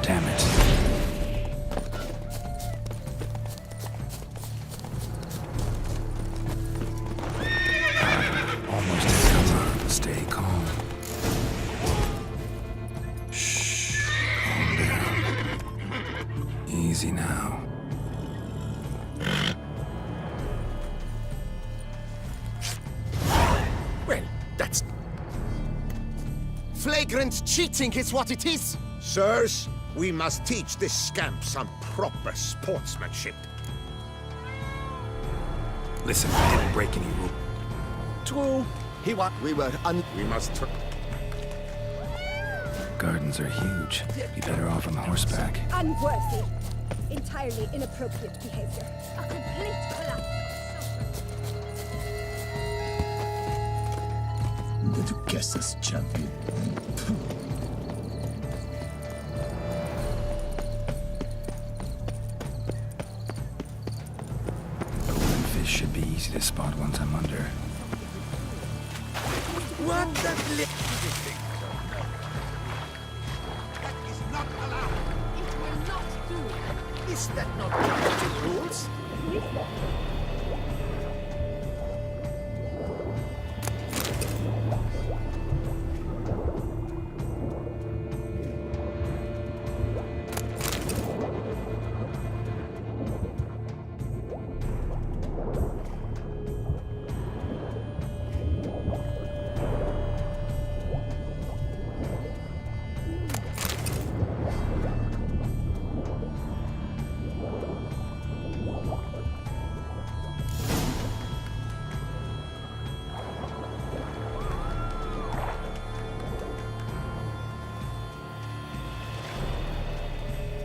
Damn it. Almost there. Come on, stay calm. Shh. Calm down. Easy now. Well, that's... flagrant cheating is what it is! Sirs, we must teach this scamp some proper sportsmanship. Listen, I didn't break any rules. True. We were We must... Gardens are huge. Be better off on horseback. Unworthy. Entirely inappropriate behavior. A complete collapse. The Duchessa's champion. Golden fish should be easy to spot once I'm under. What the That is not allowed. It will not do. Is that not captain rules?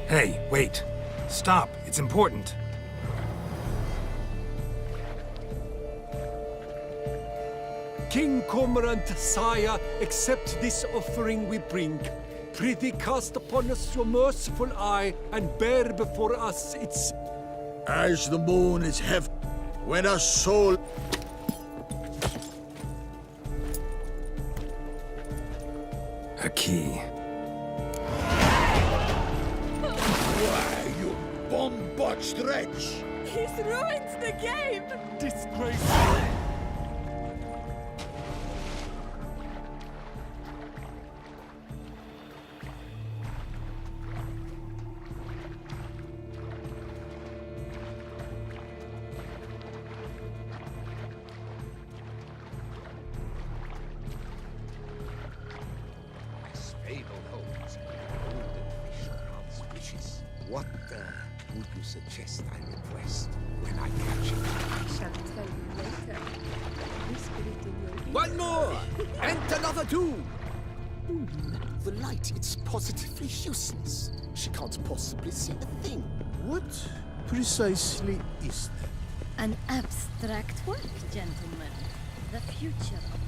Hey, wait. Stop. It's important. King Cormorant, sire, accept this offering we bring. Prithee cast upon us your merciful eye, and bear before us its... As the moon is heavy, when a soul... A key. Why, you bomb-botched wretch! He's ruined the game! Disgrace! What would you suggest I request when I catch him? I shall tell you later. Whisper it in your ear. One more! And another two! The light, it's positively useless. She can't possibly see a thing. What precisely is that? An abstract work, gentlemen. The future of art.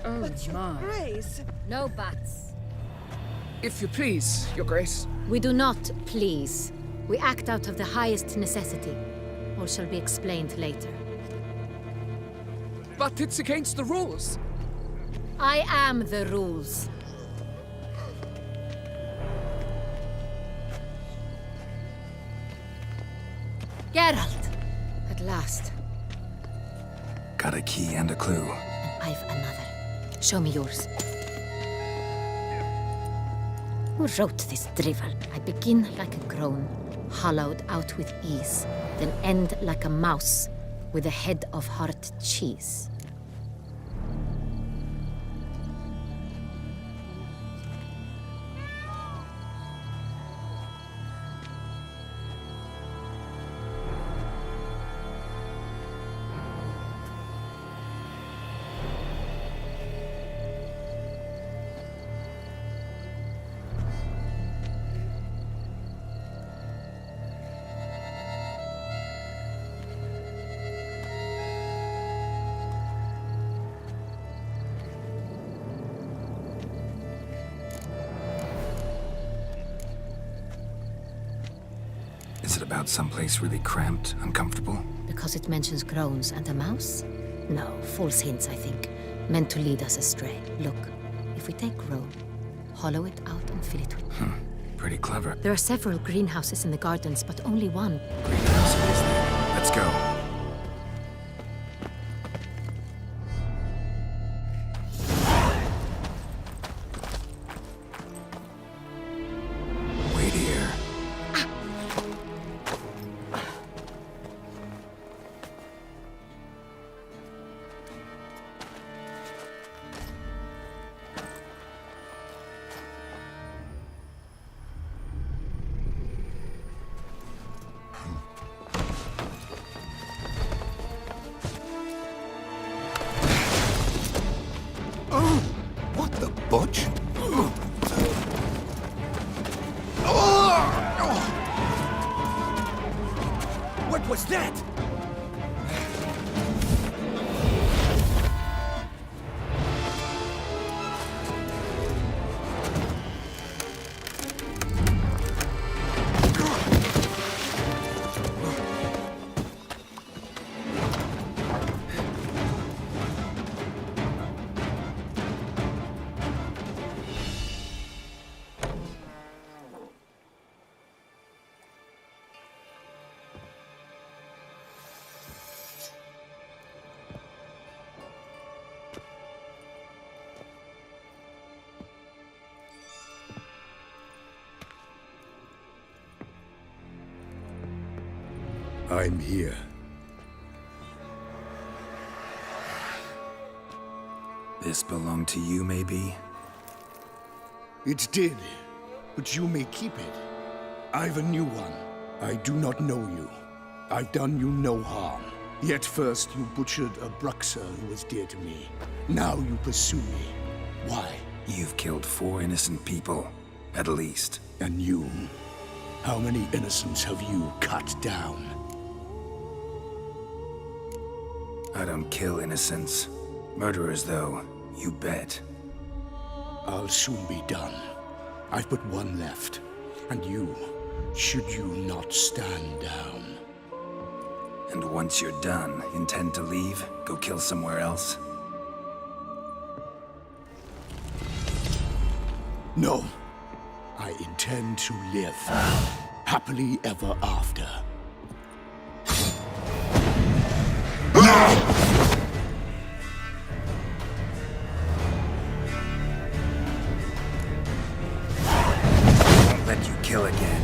Oh, my. Grace! No buts. If you please, Your Grace. We do not please. We act out of the highest necessity. All shall be explained later. But it's against the rules. I am the rules. Geralt! At last. Got a key and a clue. I've another. Show me yours. Who wrote this drivel? I begin like a groan, hollowed out with ease, then end like a mouse with a head of hard cheese. Is it about someplace really cramped, uncomfortable? Because it mentions groans and a mouse? No, false hints, I think. Meant to lead us astray. Look, if we take groan, hollow it out and fill it with... Pretty clever. There are several greenhouses in the gardens, but only one. Greenhouse it is there. Let's go. Wait here. I'm here. This belonged to you, maybe? It did, but you may keep it. I've a new one. I do not know you. I've done you no harm. Yet first you butchered a Bruxer who was dear to me. Now you pursue me. Why? You've killed 4 innocent people, at least. And you? How many innocents have you cut down? I don't kill innocents. Murderers, though, you bet. I'll soon be done. I've but one left. And you, should you not stand down. And once you're done, intend to leave? Go kill somewhere else? No. I intend to live. Happily ever after. Won't let you kill again.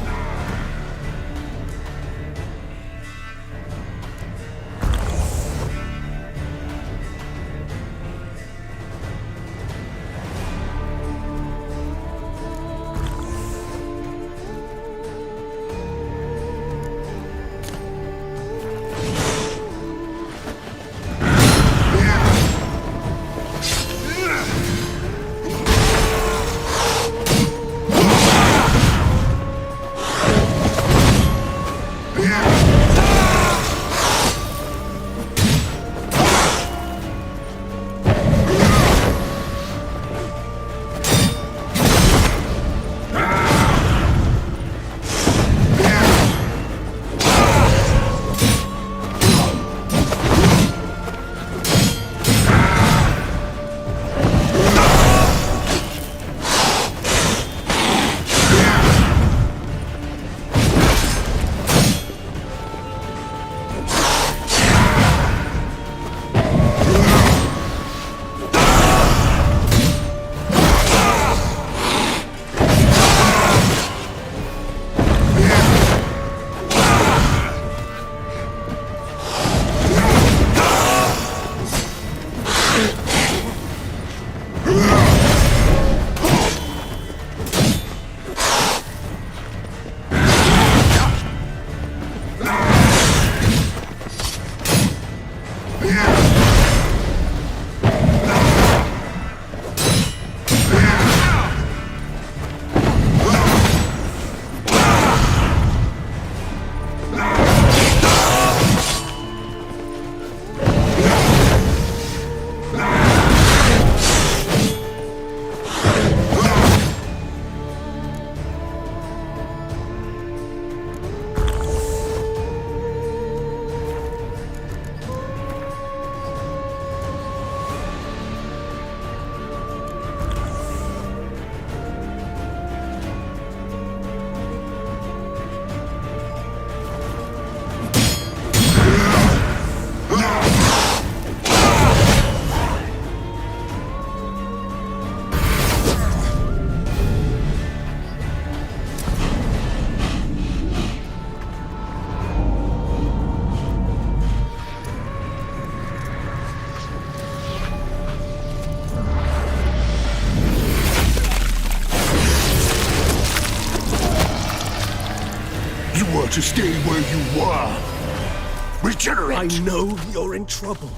To stay where you were. Regenerate! I know you're in trouble.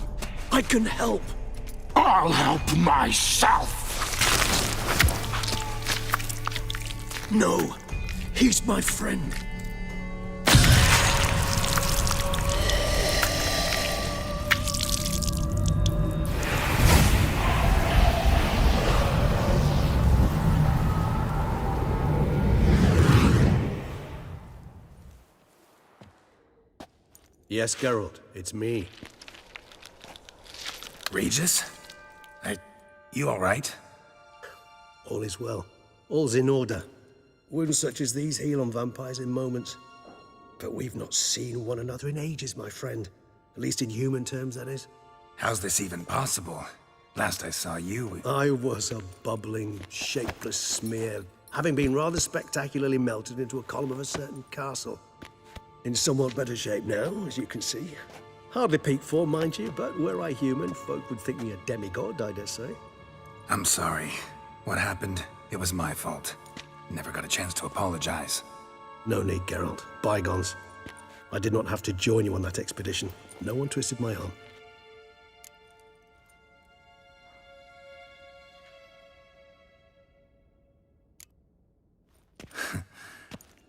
I can help. I'll help myself! No, he's my friend. Yes, Geralt, it's me. Regis? You all right? All is well. All's in order. Wounds such as these heal on vampires in moments. But we've not seen one another in ages, my friend. At least in human terms, that is. How's this even possible? Last I saw you... I was a bubbling, shapeless smear, having been rather spectacularly melted into a column of a certain castle. In somewhat better shape now, as you can see. Hardly peak form, mind you, but were I human, folk would think me a demigod, I dare say. I'm sorry. What happened, it was my fault. Never got a chance to apologize. No need, Geralt. Bygones. I did not have to join you on that expedition. No one twisted my arm.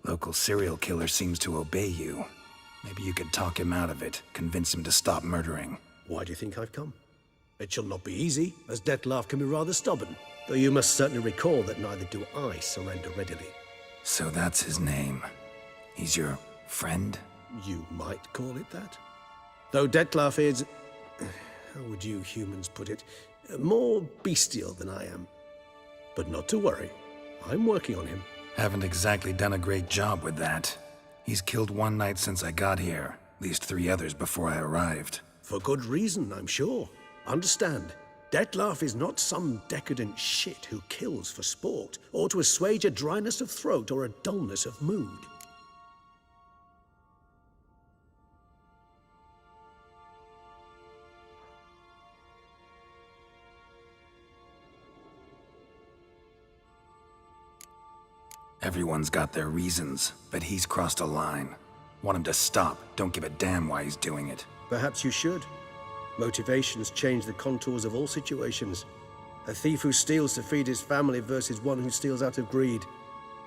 Local serial killer seems to obey you. Maybe you could talk him out of it, convince him to stop murdering. Why do you think I've come? It shall not be easy, as Dettlaff can be rather stubborn. Though you must certainly recall that neither do I surrender readily. So that's his name. He's your friend? You might call it that. Though Dettlaff is... how would you humans put it? More bestial than I am. But not to worry. I'm working on him. Haven't exactly done a great job with that. He's killed one knight since I got here. At least 3 others before I arrived. For good reason, I'm sure. Understand, Dettlaff is not some decadent shit who kills for sport, or to assuage a dryness of throat or a dullness of mood. Everyone's got their reasons, but he's crossed a line. Want him to stop. Don't give a damn why he's doing it. Perhaps you should. Motivations change the contours of all situations. A thief who steals to feed his family versus one who steals out of greed.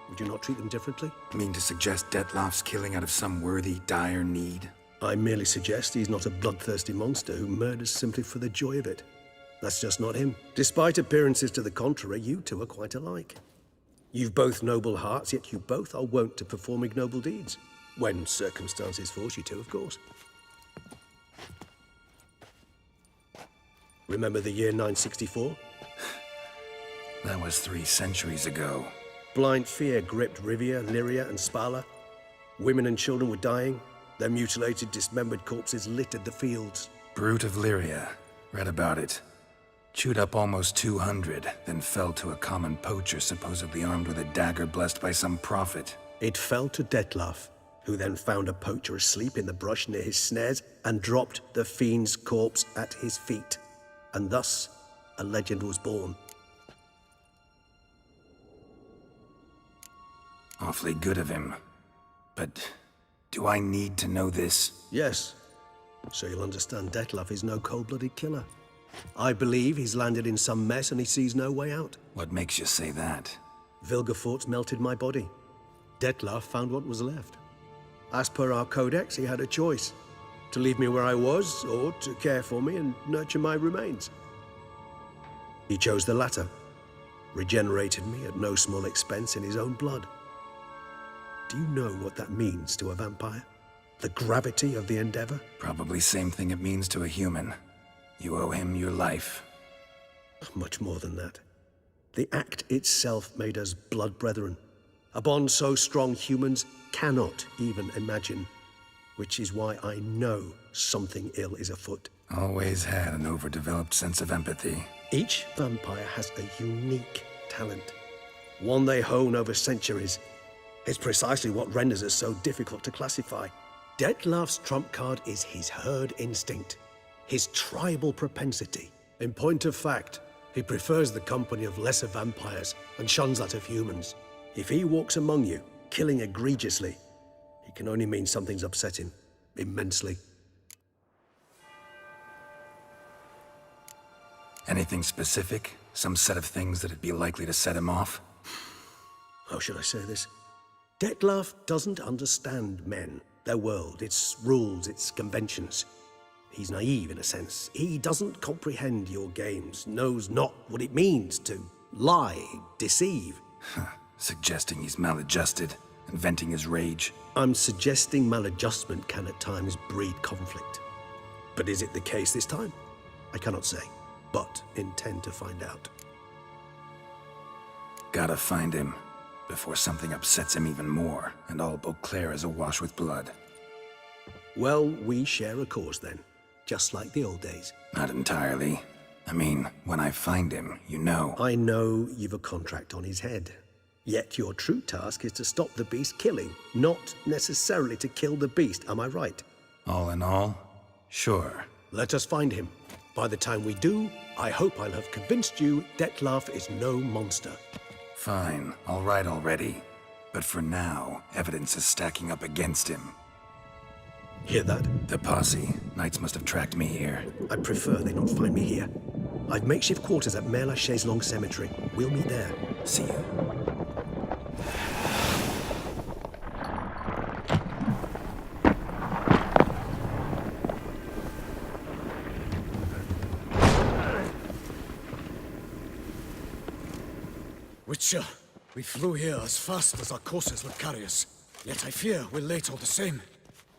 Would you not treat them differently? Mean to suggest Dettlaff's killing out of some worthy, dire need? I merely suggest he's not a bloodthirsty monster who murders simply for the joy of it. That's just not him. Despite appearances to the contrary, you two are quite alike. You've both noble hearts, yet you both are wont to perform ignoble deeds. When circumstances force you to, of course. Remember the year 964? That was 3 centuries ago. Blind fear gripped Rivia, Lyria, and Spala. Women and children were dying. Their mutilated, dismembered corpses littered the fields. Brute of Lyria. Read about it. Chewed up almost 200, then fell to a common poacher supposedly armed with a dagger blessed by some prophet. It fell to Dettlaff, who then found a poacher asleep in the brush near his snares and dropped the fiend's corpse at his feet. And thus, a legend was born. Awfully good of him. But do I need to know this? Yes. So you'll understand Dettlaff is no cold-blooded killer. I believe he's landed in some mess and he sees no way out. What makes you say that? Vilgefortz melted my body. Dettlaff found what was left. As per our codex, he had a choice. To leave me where I was, or to care for me and nurture my remains. He chose the latter. Regenerated me at no small expense in his own blood. Do you know what that means to a vampire? The gravity of the endeavor? Probably same thing it means to a human. You owe him your life. Much more than that. The act itself made us blood brethren. A bond so strong humans cannot even imagine. Which is why I know something ill is afoot. Always had an overdeveloped sense of empathy. Each vampire has a unique talent. One they hone over centuries. It's precisely what renders us so difficult to classify. Dettlaff's trump card is his herd instinct. His tribal propensity. In point of fact, he prefers the company of lesser vampires and shuns that of humans. If he walks among you, killing egregiously, it can only mean something's upset him. Immensely. Anything specific? Some set of things that'd be likely to set him off? How should I say this? Dettlaff doesn't understand men, their world, its rules, its conventions. He's naive in a sense. He doesn't comprehend your games, knows not what it means to lie, deceive. Suggesting he's maladjusted, and venting his rage. I'm suggesting maladjustment can at times breed conflict. But is it the case this time? I cannot say, but intend to find out. Gotta find him, before something upsets him even more, and all Beauclair is awash with blood. Well, we share a cause then. Just like the old days. Not entirely. I mean, when I find him, you know. I know you've a contract on his head. Yet your true task is to stop the beast killing, not necessarily to kill the beast, am I right? All in all, sure. Let us find him. By the time we do, I hope I'll have convinced you Dettlaff is no monster. Fine, all right already. But for now, evidence is stacking up against him. Hear that? The posse. Knights must have tracked me here. I prefer they not find me here. I've makeshift quarters at Mère Lachaise Long Cemetery. We'll meet there. See you. Witcher, we flew here as fast as our courses would carry us. Yet I fear we're late all the same.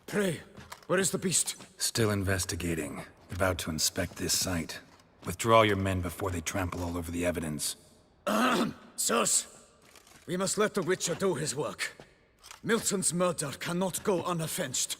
Pray, where is the beast? Still investigating. About to inspect this site. Withdraw your men before they trample all over the evidence. Sirs, we must let the Witcher do his work. Milton's murder cannot go unavenged.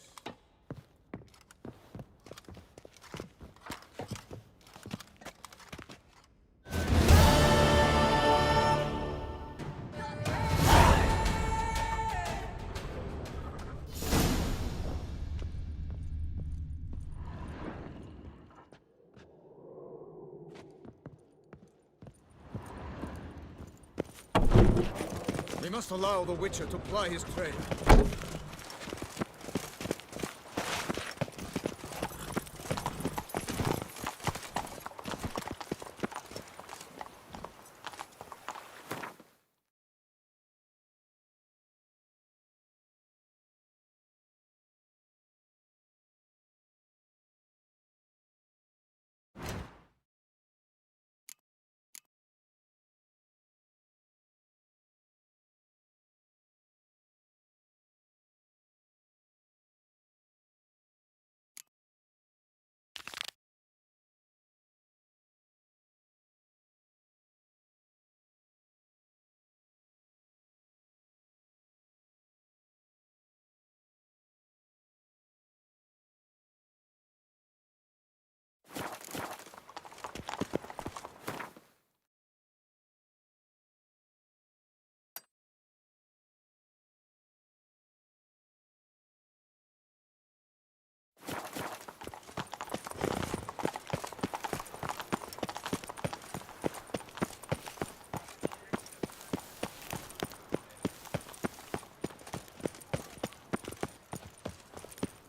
We must allow the Witcher to ply his trade.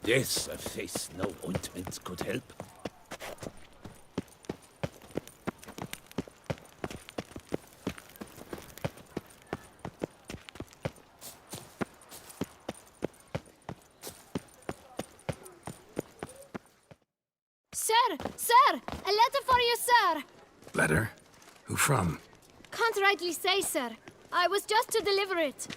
Yes, a face no ointment could help. Sir! Sir! A letter for you, sir! Letter? Who from? Can't rightly say, sir. I was just to deliver it.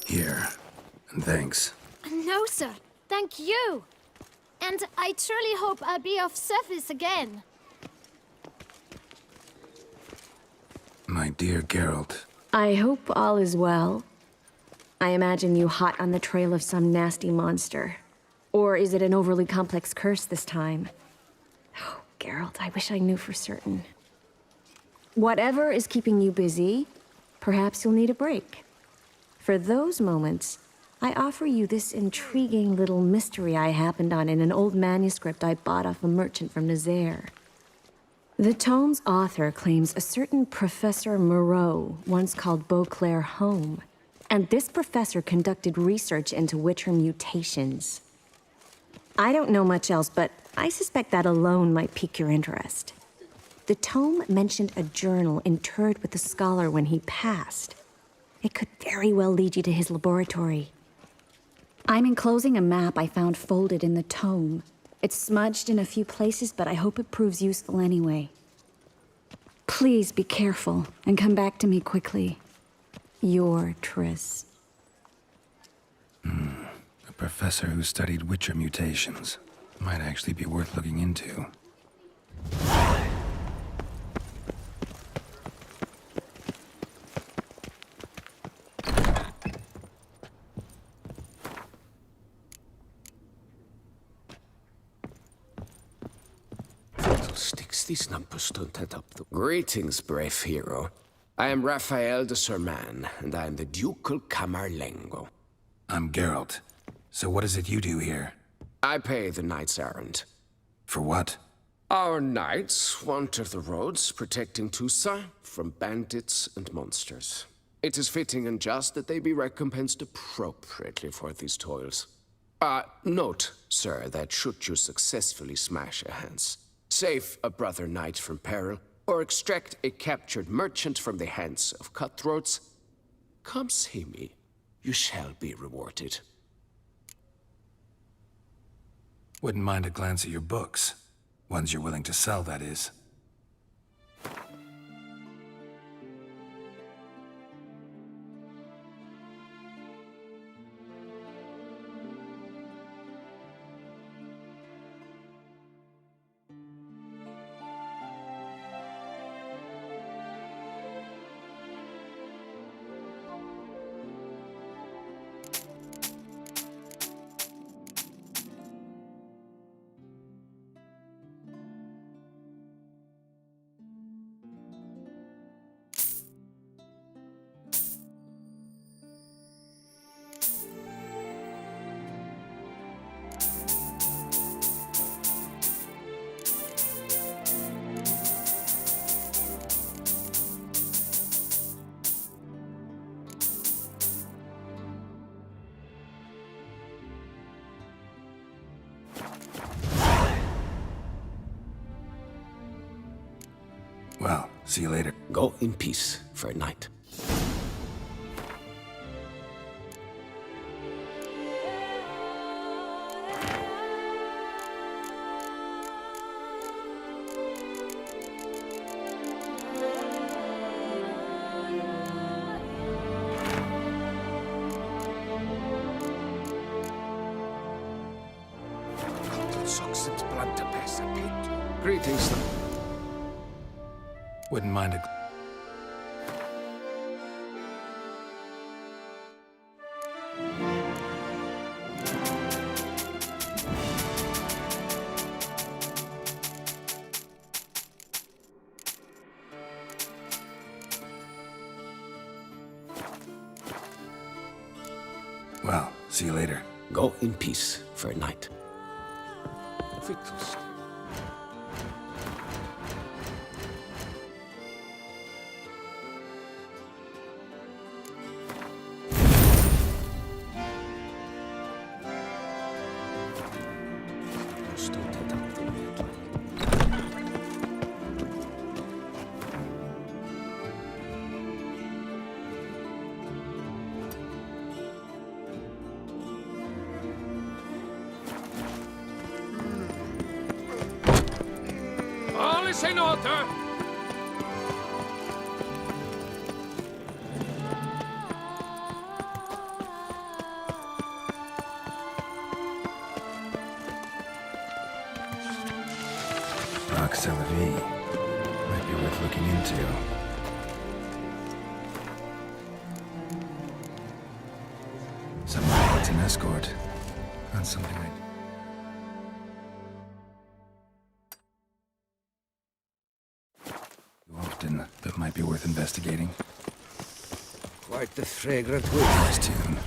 Here. And thanks. No, sir. Thank you. And I truly hope I'll be of service again. My dear Geralt. I hope all is well. I imagine you hot on the trail of some nasty monster. Or is it an overly complex curse this time? Oh, Geralt, I wish I knew for certain. Whatever is keeping you busy, perhaps you'll need a break. For those moments, I offer you this intriguing little mystery I happened on in an old manuscript I bought off a merchant from Nazaire. The tome's author claims a certain Professor Moreau once called Beauclair home, and this professor conducted research into Witcher mutations. I don't know much else, but I suspect that alone might pique your interest. The tome mentioned a journal interred with the scholar when he passed. It could very well lead you to his laboratory. I'm enclosing a map I found folded in the tome. It's smudged in a few places, but I hope it proves useful anyway. Please be careful and come back to me quickly. Your Triss. A professor who studied Witcher mutations. Might actually be worth looking into. Greetings, brave hero. I am Raphael de Serman, and I am the Ducal Camarlengo. I'm Geralt. So what is it you do here? I pay the knight's errand. For what? Our knights wander the roads, protecting Tusa from bandits and monsters. It is fitting and just that they be recompensed appropriately for these toils. Note, sir, that should you successfully smash a Hans, save a brother knight from peril, or extract a captured merchant from the hands of cutthroats, come see me. You shall be rewarded. Wouldn't mind a glance at your books. Ones you're willing to sell, that is. Well, see you later. Go in peace for a night. Greetings. Wouldn't mind a... Well, see you later. Go in peace for a night. Victus. All is in order! Might be worth looking into. Somebody needs an escort. That's something I... Often, that might be worth investigating. Quite the fragrant wood. Nice tune.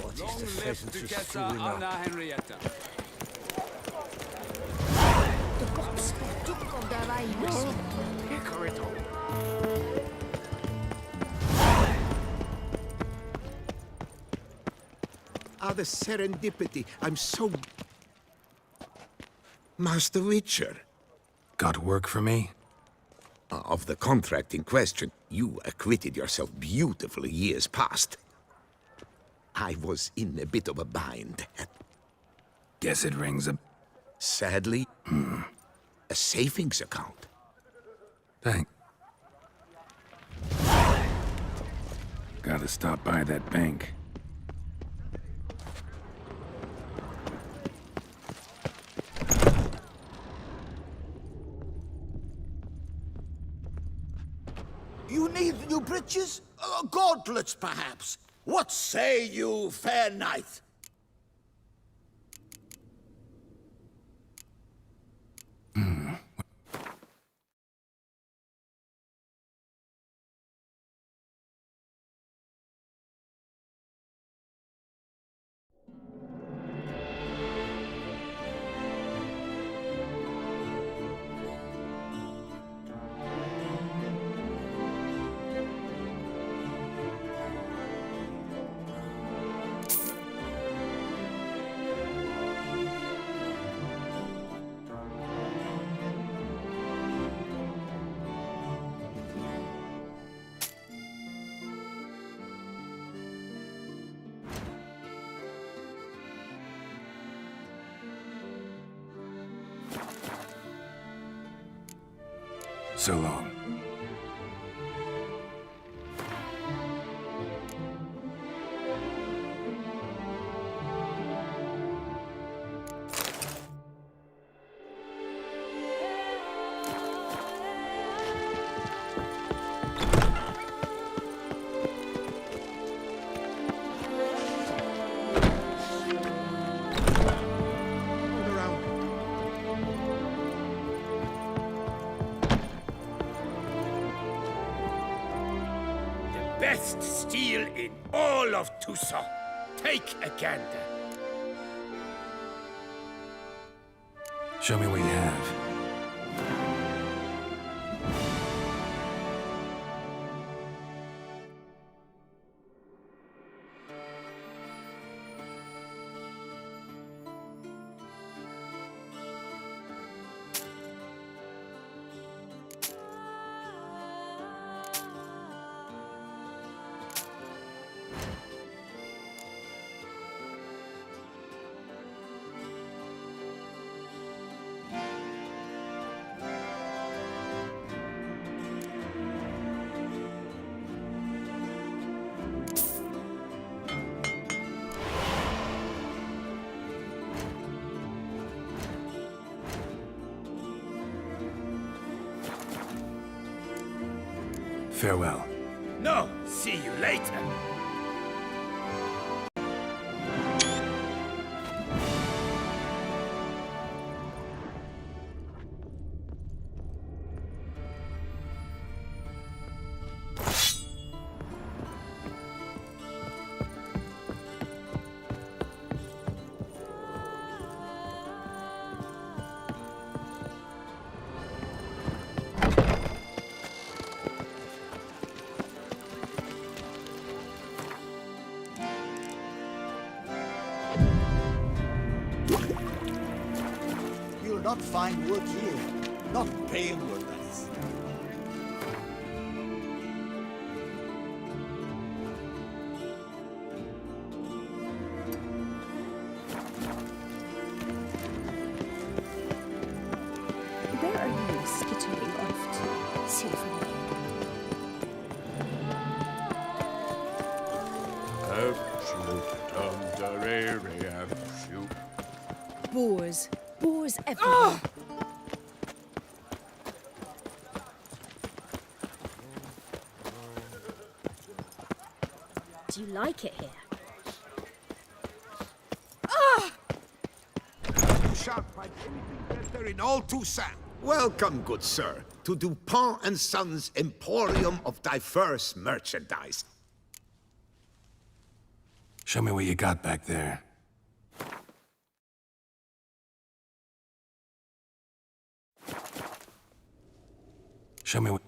What is the pheasantry fooling up? The serendipity. I'm so... Master Witcher. Got work for me? Of the contract in question, you acquitted yourself beautifully years past. I was in a bit of a bind. Guess it rings a... Sadly, a savings account. Thanks. Gotta stop by that bank. You need new breeches? Gauntlets, perhaps? What say you, fair knight? So long. Best steel in all of Tucson. Take a gander. Show me what you have. Farewell. No, see you later. You'll not find wood here. Not pale wood, that is. Where are you skittering off to, Symphony? Boars. Boars everywhere. Do you like it here? You shan't find anything better in all Tucson. Welcome, good sir, to Dupont and Sons' Emporium of Diverse Merchandise. Show me what you got back there. Show me what...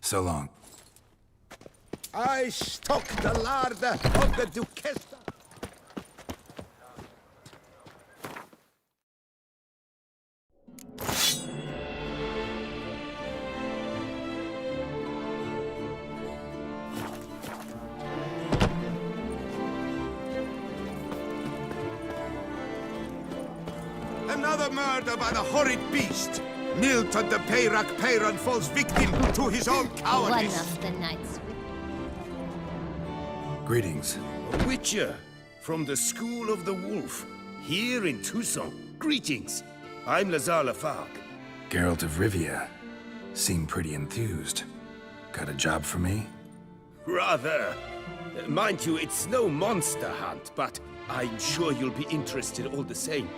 So long. I stock the larder of the Duquesa. Another murder by the horrid beast. Nilton the Peyrak Peyran falls victim to his own cowardice. One of the knights. Greetings. A witcher from the School of the Wolf, here in Tucson. Greetings. I'm Lazar Lafargue. Geralt of Rivia. Seem pretty enthused. Got a job for me? Rather. Mind you, it's no monster hunt, but I'm sure you'll be interested all the same.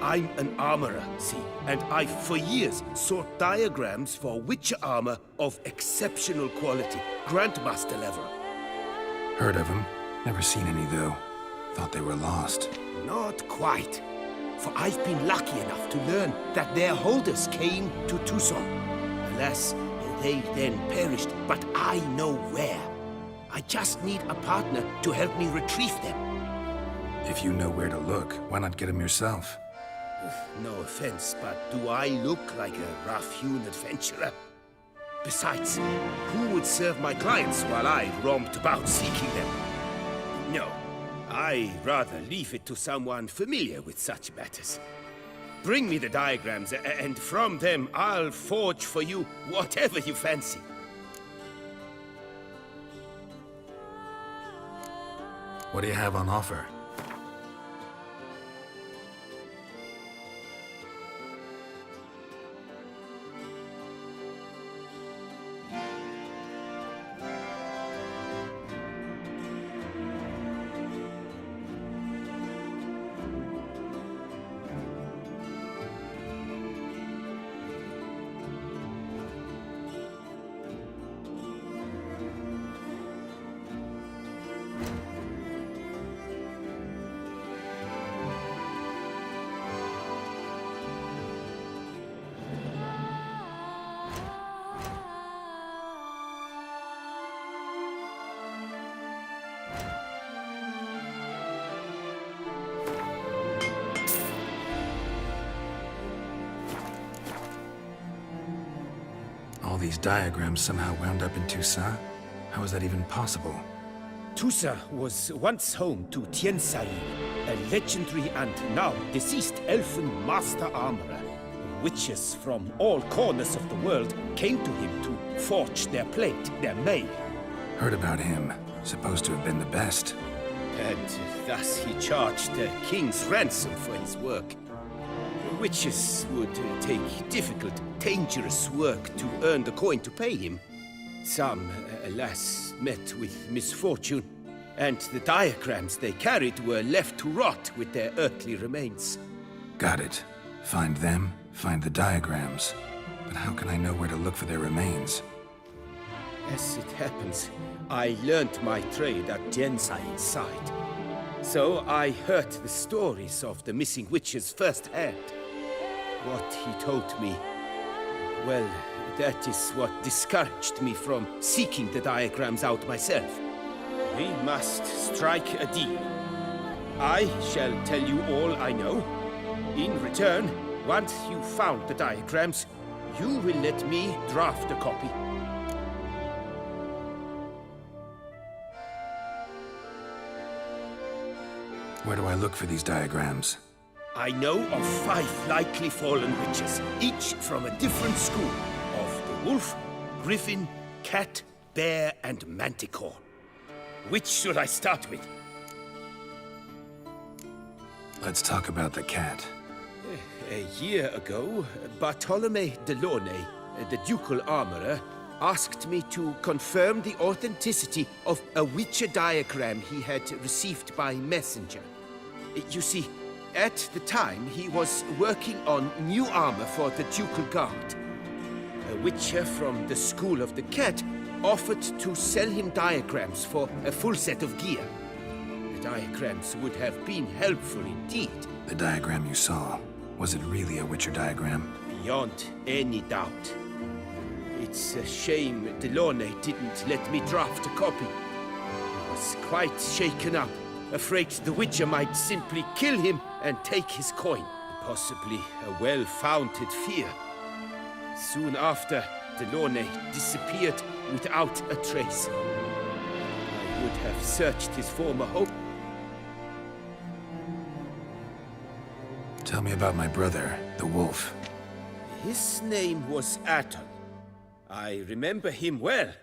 I'm an armorer, see, and I've for years sought diagrams for witcher armor of exceptional quality, Grandmaster level. Heard of them. Never seen any, though. Thought they were lost. Not quite. For I've been lucky enough to learn that their holders came to Tucson. Alas, they then perished, but I know where. I just need a partner to help me retrieve them. If you know where to look, why not get them yourself? No offense, but do I look like a rough-hewn adventurer? Besides, who would serve my clients while I roamed about seeking them? No, I rather leave it to someone familiar with such matters. Bring me the diagrams, and from them I'll forge for you whatever you fancy. What do you have on offer? All these diagrams somehow wound up in Toussaint? How is that even possible? Toussaint was once home to Tiensai, a legendary and now deceased elfin master armorer. Witches from all corners of the world came to him to forge their plate, their mail. Heard about him. Supposed to have been the best. And thus he charged the king's ransom for his work. Witches would take difficult, dangerous work to earn the coin to pay him. Some, alas, met with misfortune, and the diagrams they carried were left to rot with their earthly remains. Got it. Find them, find the diagrams. But how can I know where to look for their remains? As it happens, I learned my trade at Tiensai's side. So I heard the stories of the missing witches firsthand. What he told me, well, that is what discouraged me from seeking the diagrams out myself. We must strike a deal. I shall tell you all I know. In return, once you've found the diagrams, you will let me draft a copy. Where do I look for these diagrams? I know of 5 likely fallen witches, each from a different school of the wolf, griffin, cat, bear, and manticore. Which should I start with? Let's talk about the cat. A year ago, Bartolome Delaunay, the ducal armorer, asked me to confirm the authenticity of a witcher diagram he had received by messenger. You see, at the time, he was working on new armor for the Ducal Guard. A witcher from the School of the Cat offered to sell him diagrams for a full set of gear. The diagrams would have been helpful indeed. The diagram you saw, was it really a Witcher diagram? Beyond any doubt. It's a shame Delaunay didn't let me draft a copy. I was quite shaken up, afraid the Witcher might simply kill him and take his coin. Possibly a well-founded fear. Soon after, Delaunay disappeared without a trace. I would have searched his former home. Tell me about my brother, the wolf. His name was Aton. I remember him well.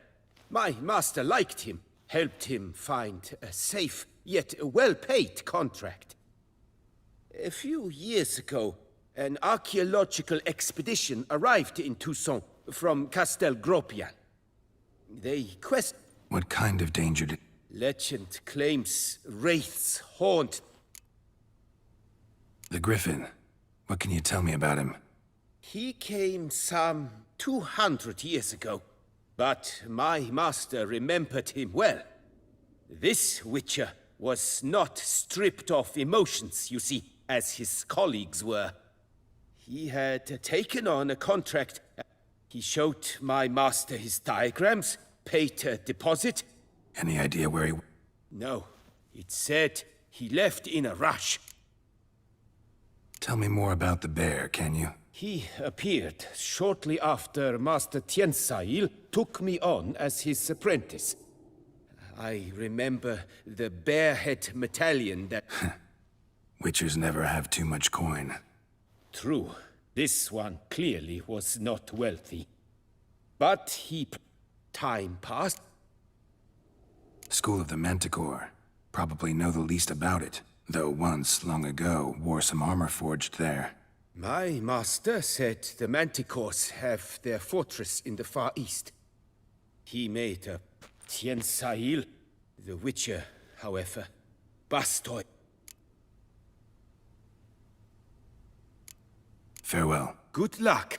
My master liked him, helped him find a safe, yet a well-paid contract. A few years ago, an archaeological expedition arrived in Toussaint from Castel Gropian. They questioned... What kind of danger did... Legend claims wraiths haunt... The Griffin. What can you tell me about him? He came some 200 years ago, but my master remembered him well. This Witcher was not stripped of emotions, you see, as his colleagues were. He had taken on a contract. He showed my master his diagrams, paid a deposit. Any idea where he... No. It said he left in a rush. Tell me more about the bear, can you? He appeared shortly after Master Tiensail took me on as his apprentice. I remember the barehead medallion that... Witchers never have too much coin. True. This one clearly was not wealthy. But time passed. School of the Manticore. Probably know the least about it, though once, long ago, wore some armor forged there. My master said the Manticores have their fortress in the Far East. He made a Tiensail. The Witcher, however, Bastoy. Farewell. Good luck.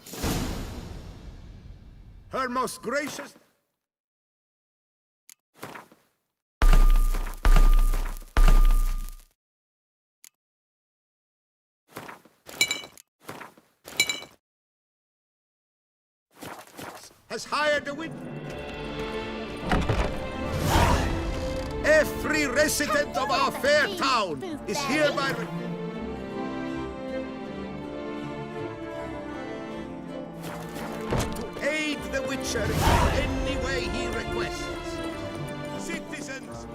Her most gracious... has hired a witch. Every resident of our fair town is hereby... to aid the Witcher in any way he requests. Citizens!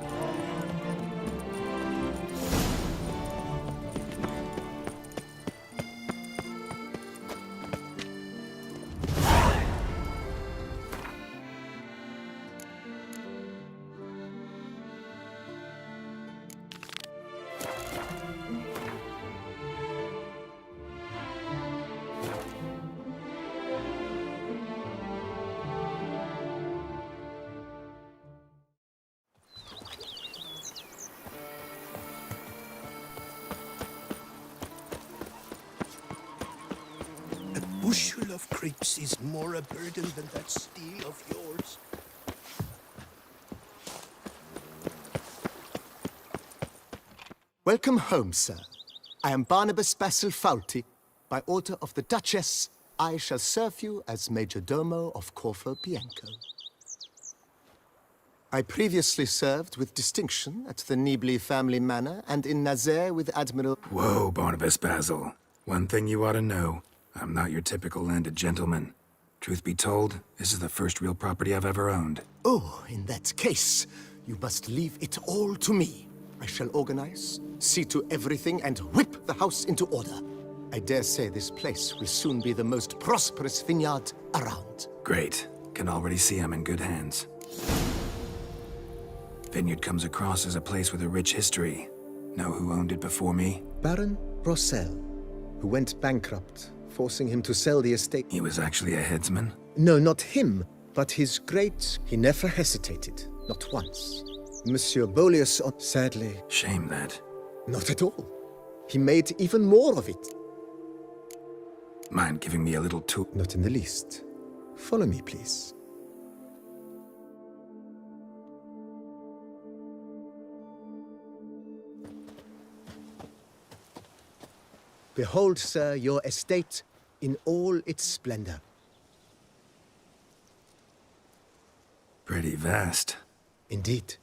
Bushel of grapes is more a burden than that steel of yours. Welcome home, sir. I am Barnabas Basil Fawlty. By order of the Duchess, I shall serve you as Major Domo of Corvo Bianco. I previously served with distinction at the Niebly family manor and in Nazaire with Admiral... Whoa, Barnabas Basil. One thing you ought to know. I'm not your typical landed gentleman. Truth be told, this is the first real property I've ever owned. Oh, in that case, you must leave it all to me. I shall organize, see to everything, and whip the house into order. I dare say this place will soon be the most prosperous vineyard around. Great. Can already see I'm in good hands. Vineyard comes across as a place with a rich history. Know who owned it before me? Baron Rossel, who went bankrupt, forcing him to sell the estate. He was actually a headsman? No, not him, but his great... He never hesitated, not once. Monsieur Bolius, sadly... Shame that. Not at all. He made even more of it. Mind giving me a little tour? Not in the least. Follow me, please. Behold, sir, your estate in all its splendor. Pretty vast. Indeed.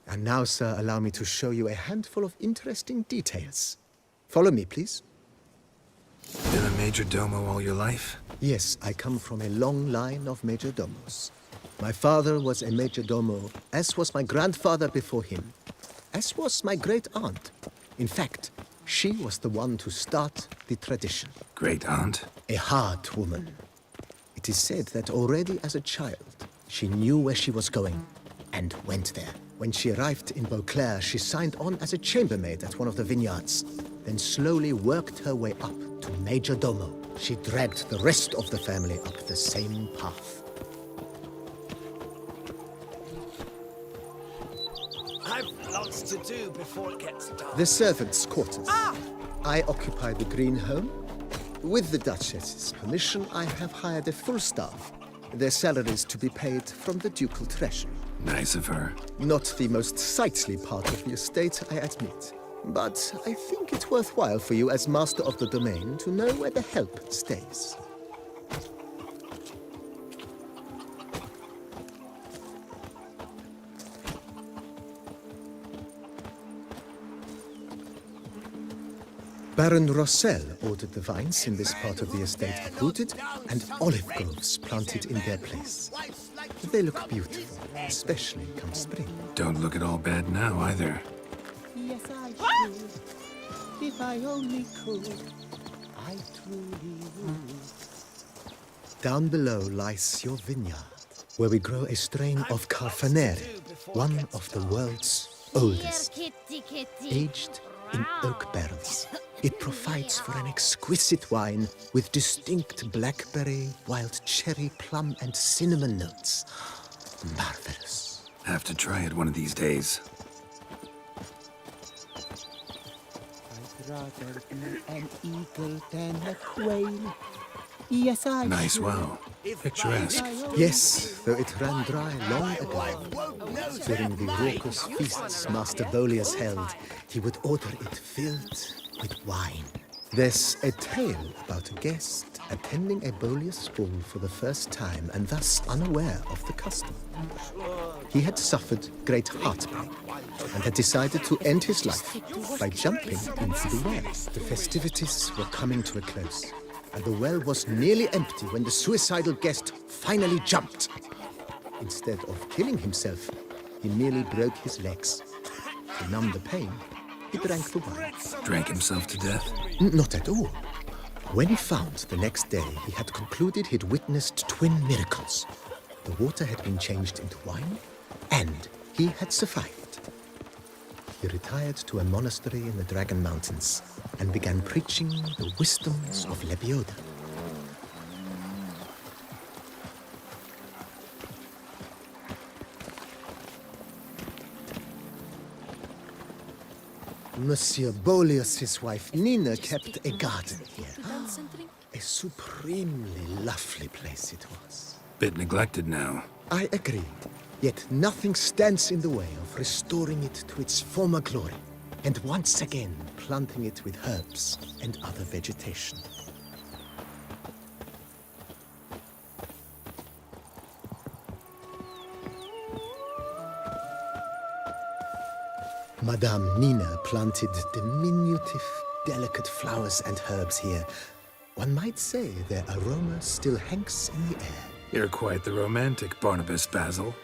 And now, sir, allow me to show you a handful of interesting details. Follow me, please. Been a major domo all your life? Yes, I come from a long line of major domos. My father was a major domo, as was my grandfather before him, as was my great-aunt. In fact, she was the one to start the tradition. Great-aunt? A hard woman. It is said that already as a child, she knew where she was going and went there. When she arrived in Beauclair, she signed on as a chambermaid at one of the vineyards, then slowly worked her way up to Major Domo. She dragged the rest of the family up the same path. I've lots to do before it gets dark. The servants' quarters. I occupy the green home. With the Duchess's permission, I have hired a full staff. Their salaries to be paid from the ducal treasury. Nice of her. Not the most sightly part of the estate, I admit. But I think it worthwhile for you as master of the domain to know where the help stays. Baron Rossel ordered the vines in this part of the estate uprooted and olive groves planted in their place. They look beautiful, especially come spring. Don't look at all bad now, either. Yes, I should. If I only could, I truly would. Down below lies your vineyard, where we grow a strain of Carfanere, one of the world's oldest, aged in oak barrels. It provides for an exquisite wine with distinct blackberry, wild cherry, plum, and cinnamon notes. Marvelous. Have to try it one of these days. I'd rather be an eagle than a quail. Yes, I Nice should. well. Picturesque. Yes, though it ran dry long ago. During the raucous feasts Master Bolius held, he would order it filled with wine. There's a tale about a guest attending a Bolius ball for the first time and thus unaware of the custom. He had suffered great heartbreak and had decided to end his life by jumping into the well. The festivities were coming to a close, and the well was nearly empty when the suicidal guest finally jumped. Instead of killing himself, he merely broke his legs. To numb the pain, he drank the wine. Drank himself to death? Not at all. When found the next day, he had concluded he'd witnessed twin miracles. The water had been changed into wine, and he had survived. He retired to a monastery in the Dragon Mountains and began preaching the wisdoms of Lebioda. Monsieur Bolius' wife Nina kept a garden here. A supremely lovely place it was. Bit neglected now. I agree. Yet nothing stands in the way of restoring it to its former glory, and once again planting it with herbs and other vegetation. Madame Nina planted diminutive, delicate flowers and herbs here. One might say their aroma still hangs in the air. You're quite the romantic, Barnabas Basil.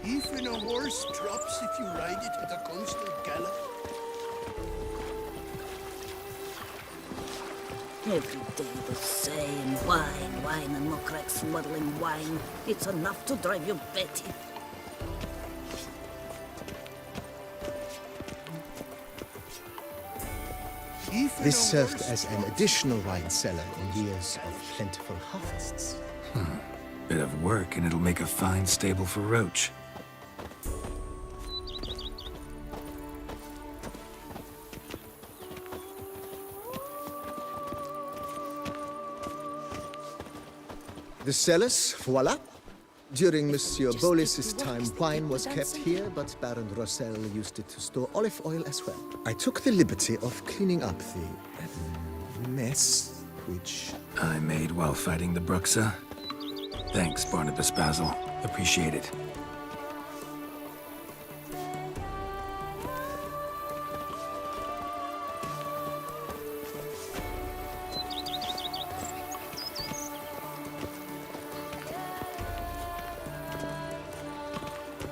Even a horse drops if you ride it at a constant gallop. Every day the same. Wine, wine, and more crack smuggling wine. It's enough to drive you batty. This served as an additional wine cellar in years of plentiful harvests. Bit of work, and it'll make a fine stable for Roach. The cellars, voila. During Monsieur Bolis's time, wine was kept here, but Baron Rossel used it to store olive oil as well. I took the liberty of cleaning up the mess, which I made while fighting the Bruxa. Thanks, Barnabas Basil. Appreciate it.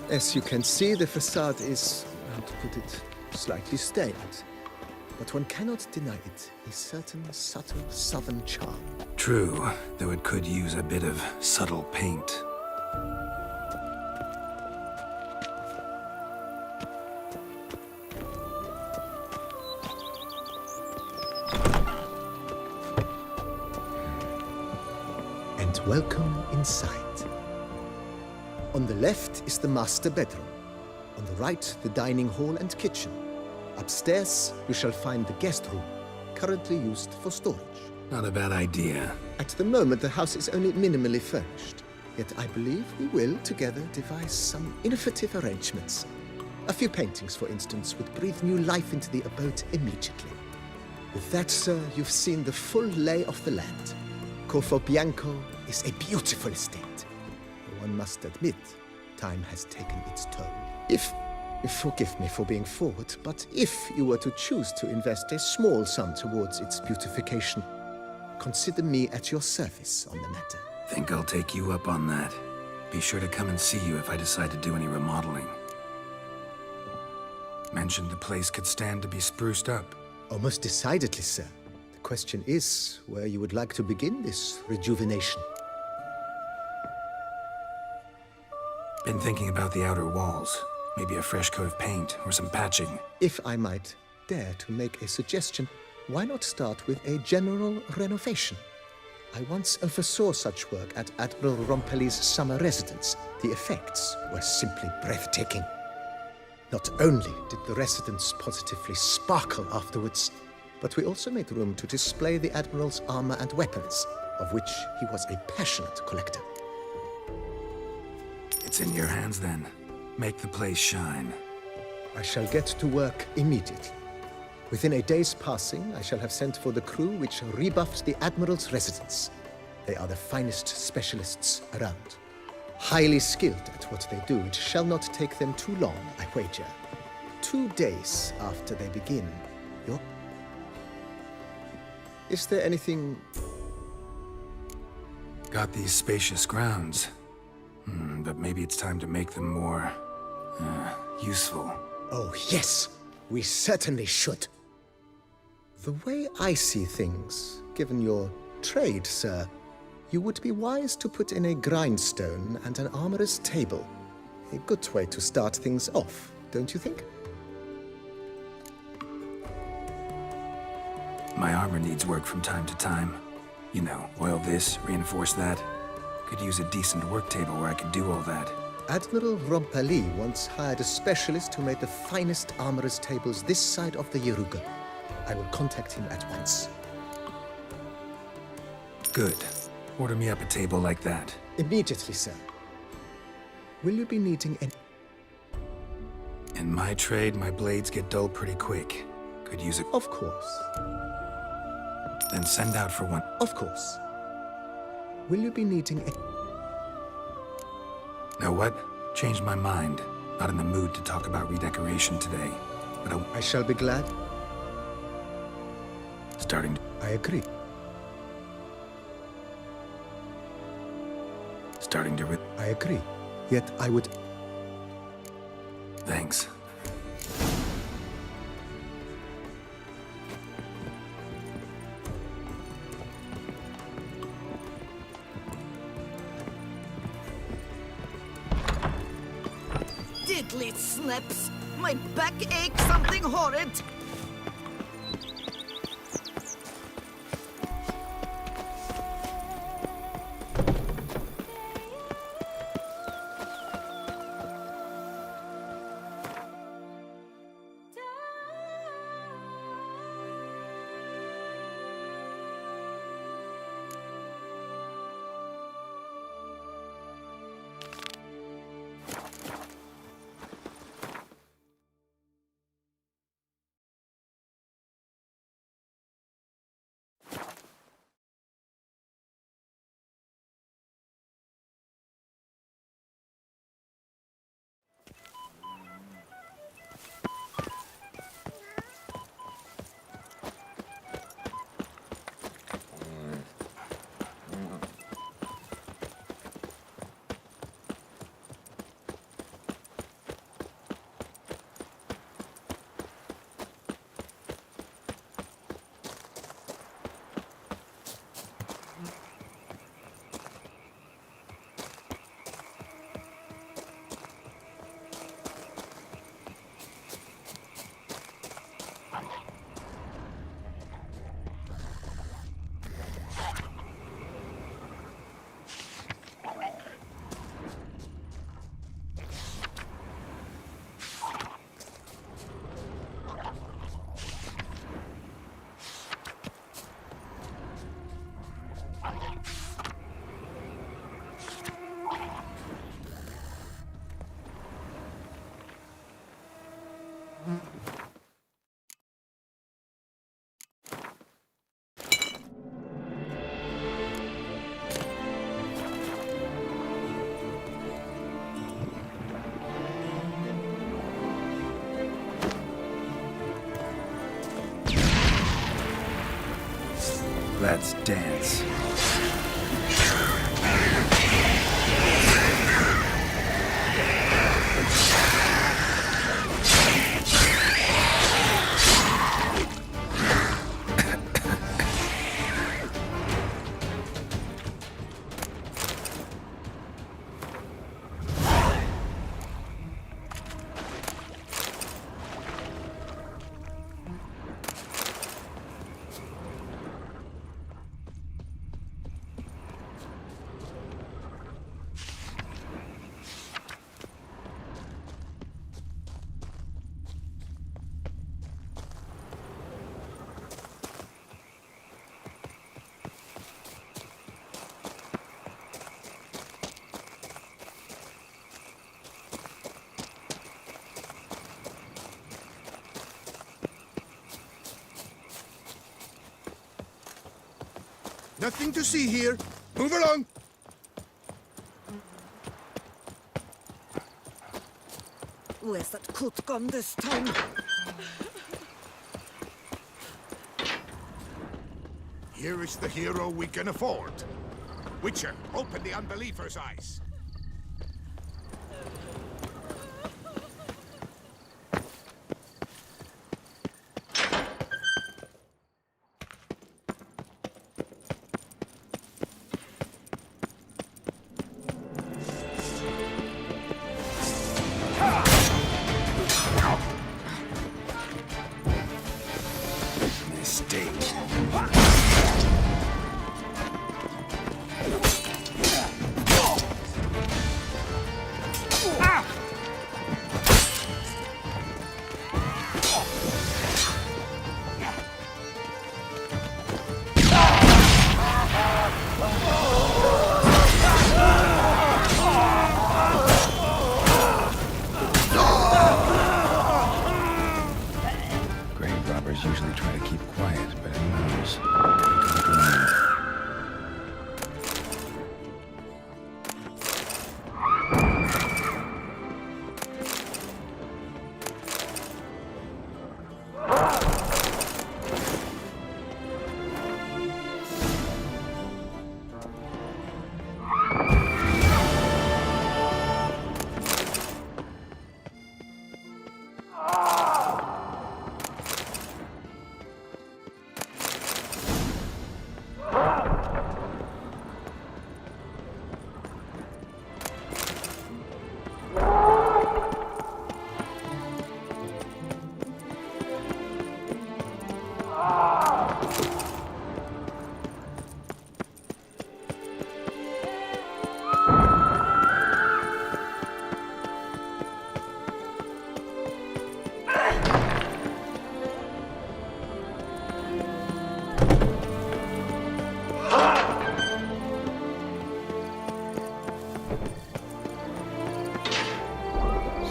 As you can see, the facade is, how to put it, slightly stained. But one cannot deny it a certain subtle southern charm. True, though it could use a bit of subtle paint. And welcome inside. On the left is the master bedroom. On the right, the dining hall and kitchen. Upstairs, you shall find the guest room, currently used for storage. Not a bad idea. At the moment, the house is only minimally furnished. Yet I believe we will, together, devise some innovative arrangements. A few paintings, for instance, would breathe new life into the abode immediately. With that, sir, you've seen the full lay of the land. Corfo Bianco is a beautiful estate. One must admit, time has taken its toll. Forgive me for being forward, but if you were to choose to invest a small sum towards its beautification, consider me at your service on the matter. Think I'll take you up on that. Be sure to come and see you if I decide to do any remodeling. Mentioned the place could stand to be spruced up. Oh, most decidedly, sir. The question is where you would like to begin this rejuvenation. Been thinking about the outer walls. Maybe a fresh coat of paint or some patching. If I might dare to make a suggestion, why not start with a general renovation? I once oversaw such work at Admiral Rompelli's summer residence. The effects were simply breathtaking. Not only did the residence positively sparkle afterwards, but we also made room to display the Admiral's armor and weapons, of which he was a passionate collector. It's in your hands then. Make the place shine. I shall get to work immediately. Within a day's passing, I shall have sent for the crew which rebuffed the Admiral's residence. They are the finest specialists around. Highly skilled at what they do, it shall not take them too long, I wager. 2 days after they begin, Is there anything... Got these spacious grounds. But maybe it's time to make them more... useful. Oh, yes! We certainly should. The way I see things, given your trade, sir, you would be wise to put in a grindstone and an armorer's table. A good way to start things off, don't you think? My armor needs work from time to time. You know, oil this, reinforce that. Could use a decent work table where I could do all that. Admiral Rompelli once hired a specialist who made the finest armorer's tables this side of the Yaruga. I will contact him at once. Good. Order me up a table like that. Immediately, sir. Will you be needing any... In my trade, my blades get dull pretty quick. Could use a... Of course. Then send out for one. Of course. Will you be needing any... Know what? Changed my mind. Not in the mood to talk about redecoration today. But I shall be glad. Starting to... I agree. Starting to... I agree. Yet I would... Thanks. Diddly snips! My back aches something horrid! Let's dance. Nothing to see here. Move along. Where's that coot gone this time? Here is the hero we can afford. Witcher, open the unbeliever's eyes. Usually try to keep quiet, but who knows? Take a look around.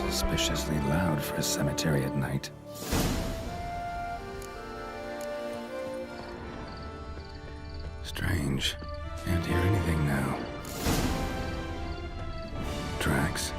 Suspiciously loud for a cemetery at night. Strange. Can't hear anything now. Tracks.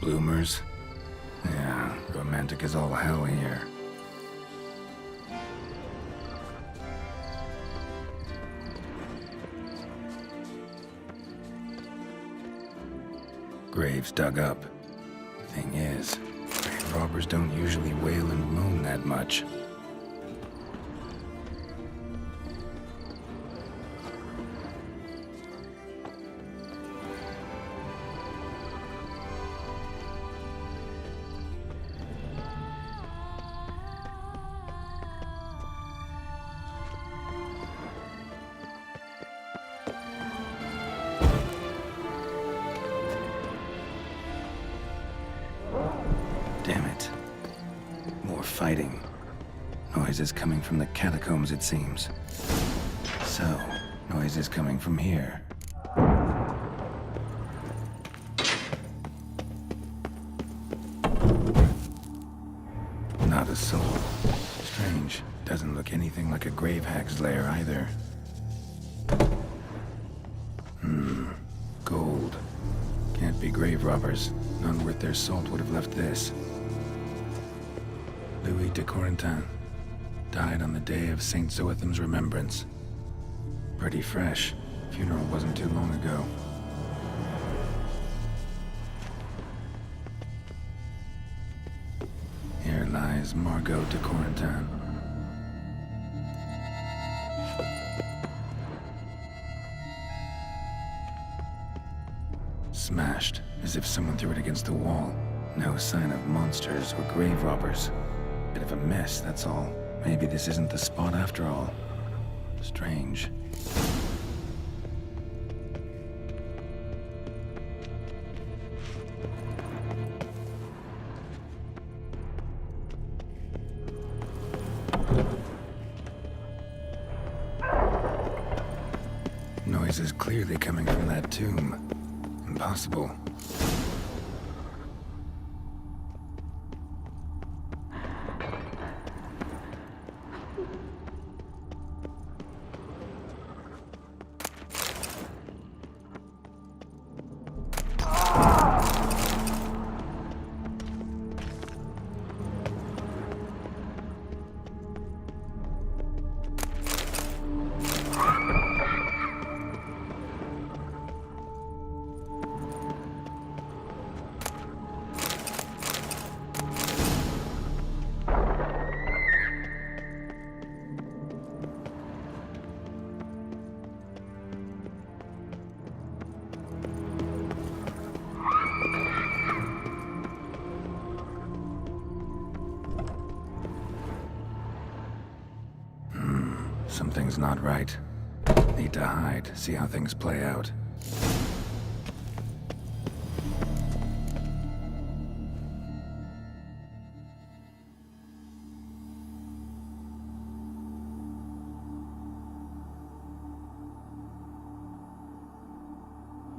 Bloomers? Yeah, romantic as all hell here. Graves dug up. Thing is, grave robbers don't usually wail and moan that much. Damn it. More fighting. Noises coming from the catacombs, it seems. So, noises coming from here. Not a soul. Strange. Doesn't look anything like a grave hag's lair either. Gold. Can't be grave robbers. None worth their salt would have left this. Louis de Corentin. Died on the day of Saint Zoetham's remembrance. Pretty fresh. Funeral wasn't too long ago. Here lies Margot de Corentin. Smashed, as if someone threw it against the wall. No sign of monsters or grave robbers. Bit of a mess, that's all. Maybe this isn't the spot after all. Strange. Noise is clearly coming from that tomb. Impossible. Something's not right. Need to hide, see how things play out.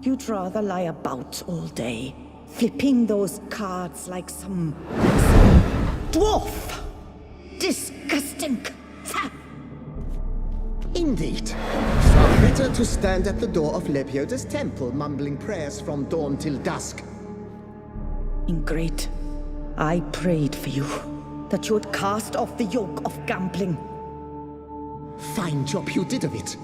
You'd rather lie about all day, flipping those cards like some dwarf. Disgusting. Indeed. Far better to stand at the door of Lepioda's temple, mumbling prayers from dawn till dusk. Ingrate. I prayed for you, that you would cast off the yoke of gambling. Fine job you did of it.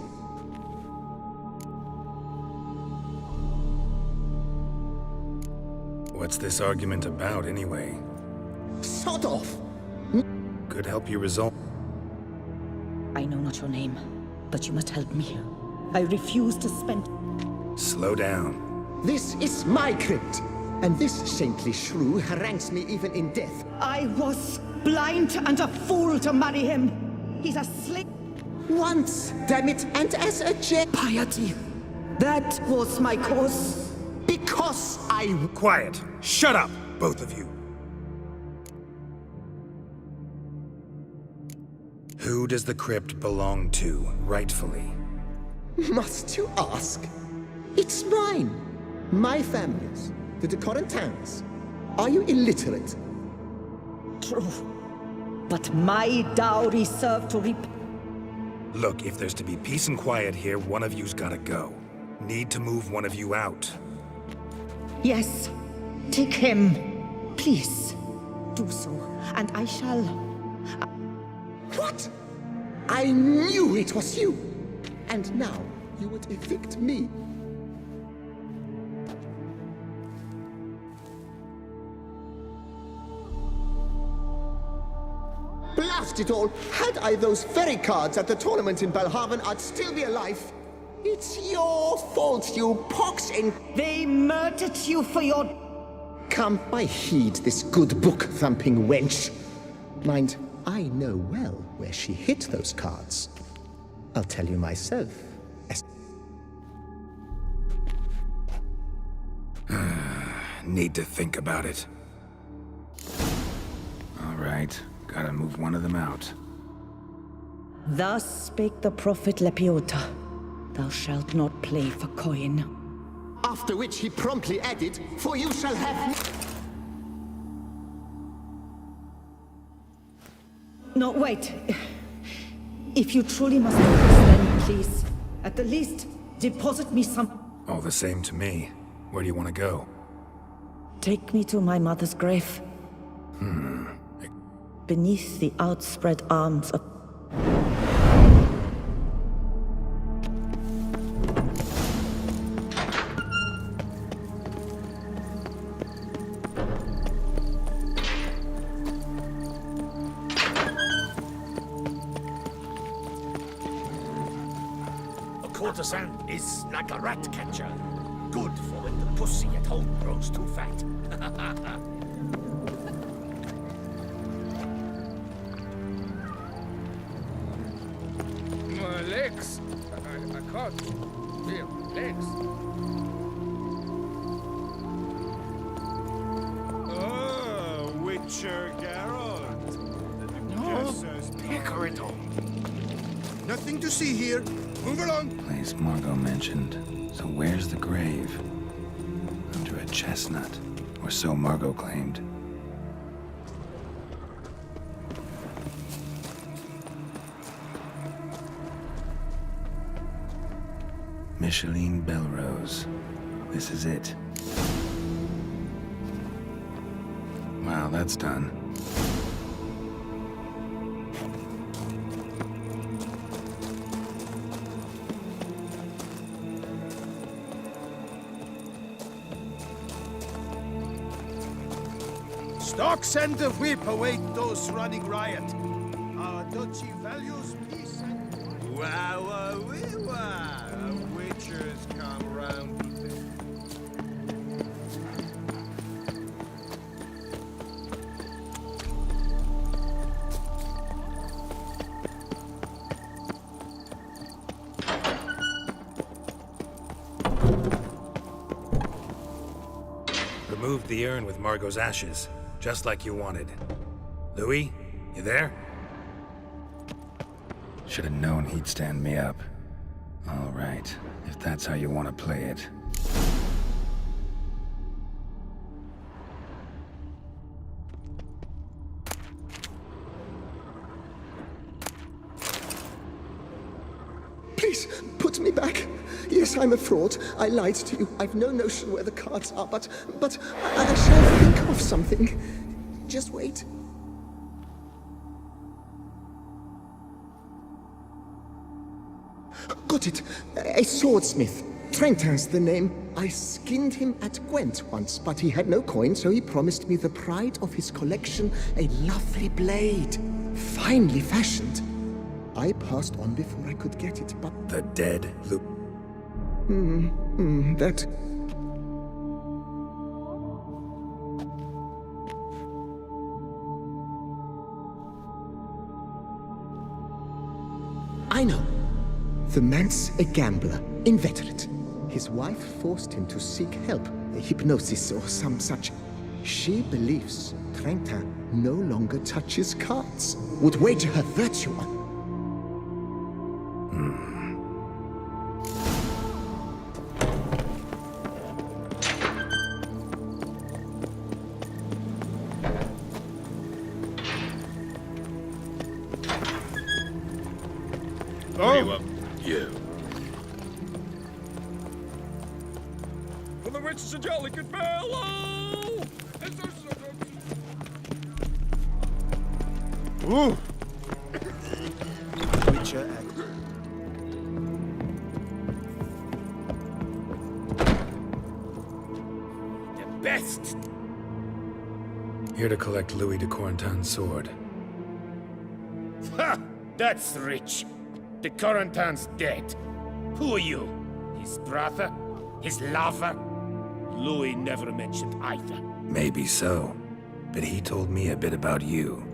What's this argument about, anyway? Sod off! Could help you resolve. I know not your name, but you must help me. I refuse to spend... Slow down. This is my crypt, and this saintly shrew harangues me even in death. I was blind and a fool to marry him. He's a slave. Once, damn it, and as a piety. That was my cause. Because I... Quiet. Shut up, both of you. Who does the crypt belong to, rightfully? Must you ask? It's mine. My family's. The de Corentins. Are you illiterate? True. But my dowry served to reap... Look, if there's to be peace and quiet here, one of you's gotta go. Need to move one of you out. Yes. Take him. Please. Do so. And I shall... What? I knew it was you! And now you would evict me. Blast it all! Had I those very cards at the tournament in Belhaven, I'd still be alive. It's your fault, you pox in... They murdered you for your... Come, I heed this good book-thumping wench. Mind, I know well where she hid those cards. I'll tell you myself. Need to think about it. All right, gotta move one of them out. Thus spake the prophet Lepiota. Thou shalt not play for coin. After which he promptly added, for you shall have... No, wait. If you truly must do this, then please, at the least, deposit me some... All the same to me. Where do you want to go? Take me to my mother's grave. Beneath the outspread arms of... A courtesan is like a rat catcher. Good for when the pussy at home grows too fat. My legs. I can't feel legs. Oh, Witcher Geralt. Pecorino. Nothing to see here. Move along. Place Margot mentioned. So where's the grave? Under a chestnut. Or so Margot claimed. Micheline Belrose. This is it. Wow, that's done. Stocks and the whip await those running riot. Our duchy values peace and... Wow, Witchers come round. Removed the urn with Margot's ashes, just like you wanted. Louis, you there? Should have known he'd stand me up. All right, if that's how you want to play it. Please, put me back. Yes, I'm a fraud. I lied to you. I've no notion where the cards are, but I shall think of something. Just wait. Got it. A swordsmith. Trentin's the name. I skinned him at Gwent once, but he had no coin, so he promised me the pride of his collection, a lovely blade. Finely fashioned. I passed on before I could get it, but... The dead Luke. That... I know. The man's a gambler, inveterate. His wife forced him to seek help, hypnosis or some such. She believes Trentin no longer touches cards, would wager her virtue on. You. For the witches of Jollycote Bellow! Ooh! Witcher act. The best! Here to collect Louis de Corentin's sword. Ha! That's rich. The Corentin's dead. Who are you? His brother? His lover? Louis never mentioned either. Maybe so. But he told me a bit about you.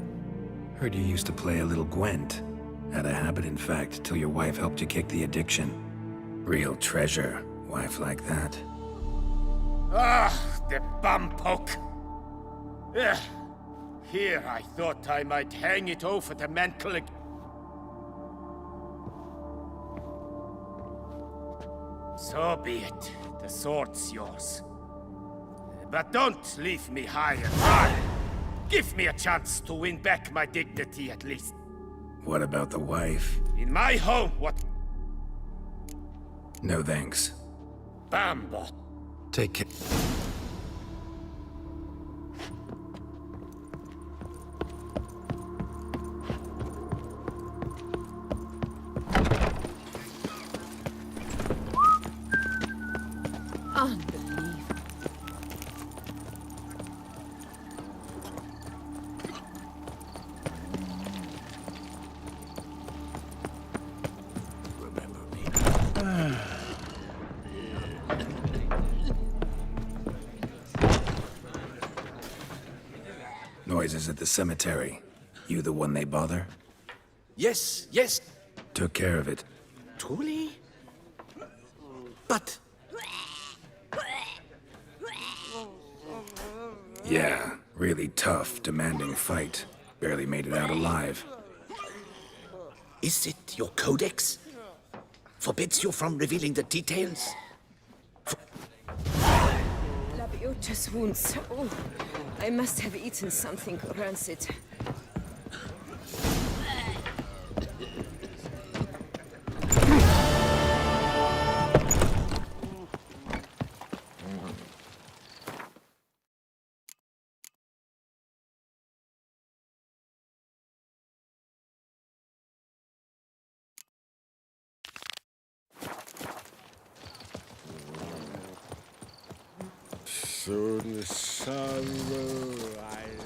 Heard you used to play a little Gwent. Had a habit, in fact, till your wife helped you kick the addiction. Real treasure, wife like that. Ah, the bumpoke! Ugh. Here I thought I might hang it over the mantle again. So be it. The sword's yours. But don't leave me high and dry. Give me a chance to win back my dignity at least. What about the wife? In my home, what? No thanks. Bambo. Take care. Unbelievable. Noises at the cemetery. You the one they bother? Yes, yes. Took care of it. Truly? But... Yeah, really tough, demanding fight. Barely made it out alive. Is it your codex? Forbids you from revealing the details? Labiota's wounds. Oh, I must have eaten something rancid. Soon the sun will rise.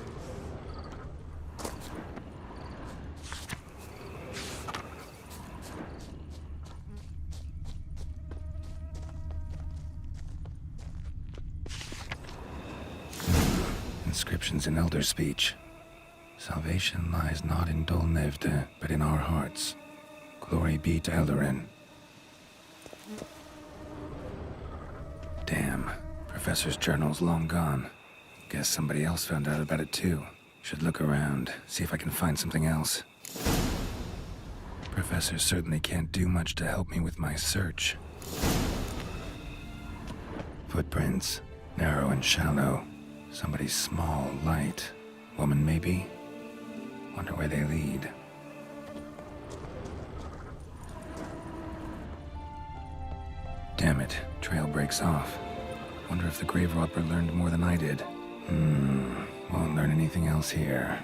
Inscriptions in Elder speech. Salvation lies not in Dolnevde, but in our hearts. Glory be to Eldarin. Damn. Professor's journal's long gone. Guess somebody else found out about it too. Should look around, see if I can find something else. Professor certainly can't do much to help me with my search. Footprints. Narrow and shallow. Somebody small, light. Woman, maybe? Wonder where they lead. Damn it. Trail breaks off. Wonder if the grave robber learned more than I did. Won't learn anything else here.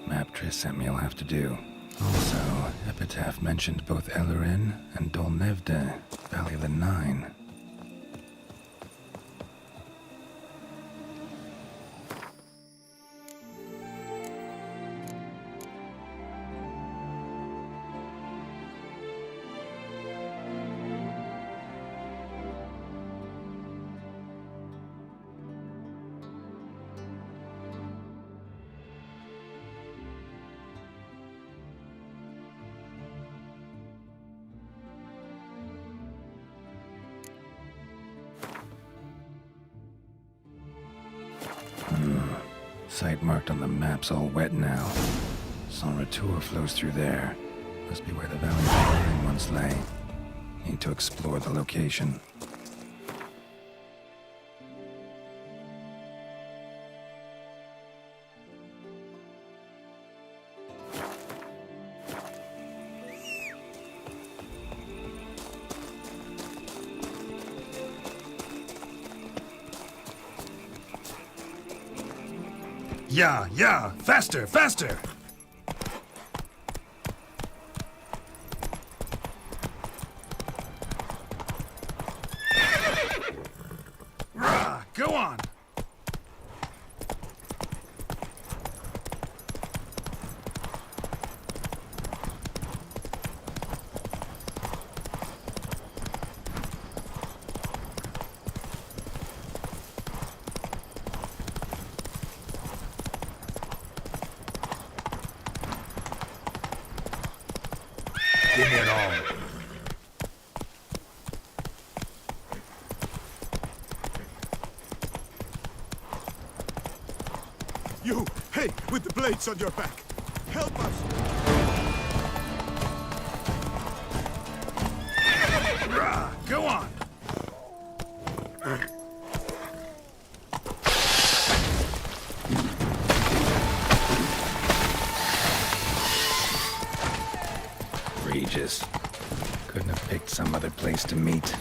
Map Triss sent me will have to do. Also, Epitaph mentioned both Eldarin and Dolnevde, Valley of the Nine. Site marked on the map's all wet now. Sans Retour flows through there. Must be where the Valley of the Nine once lay. Need to explore the location. Yeah, faster, faster! Rah, go on! Give me it all. You! Hey, with the blades on your back! Help us! Rah, go on! Nice to meet.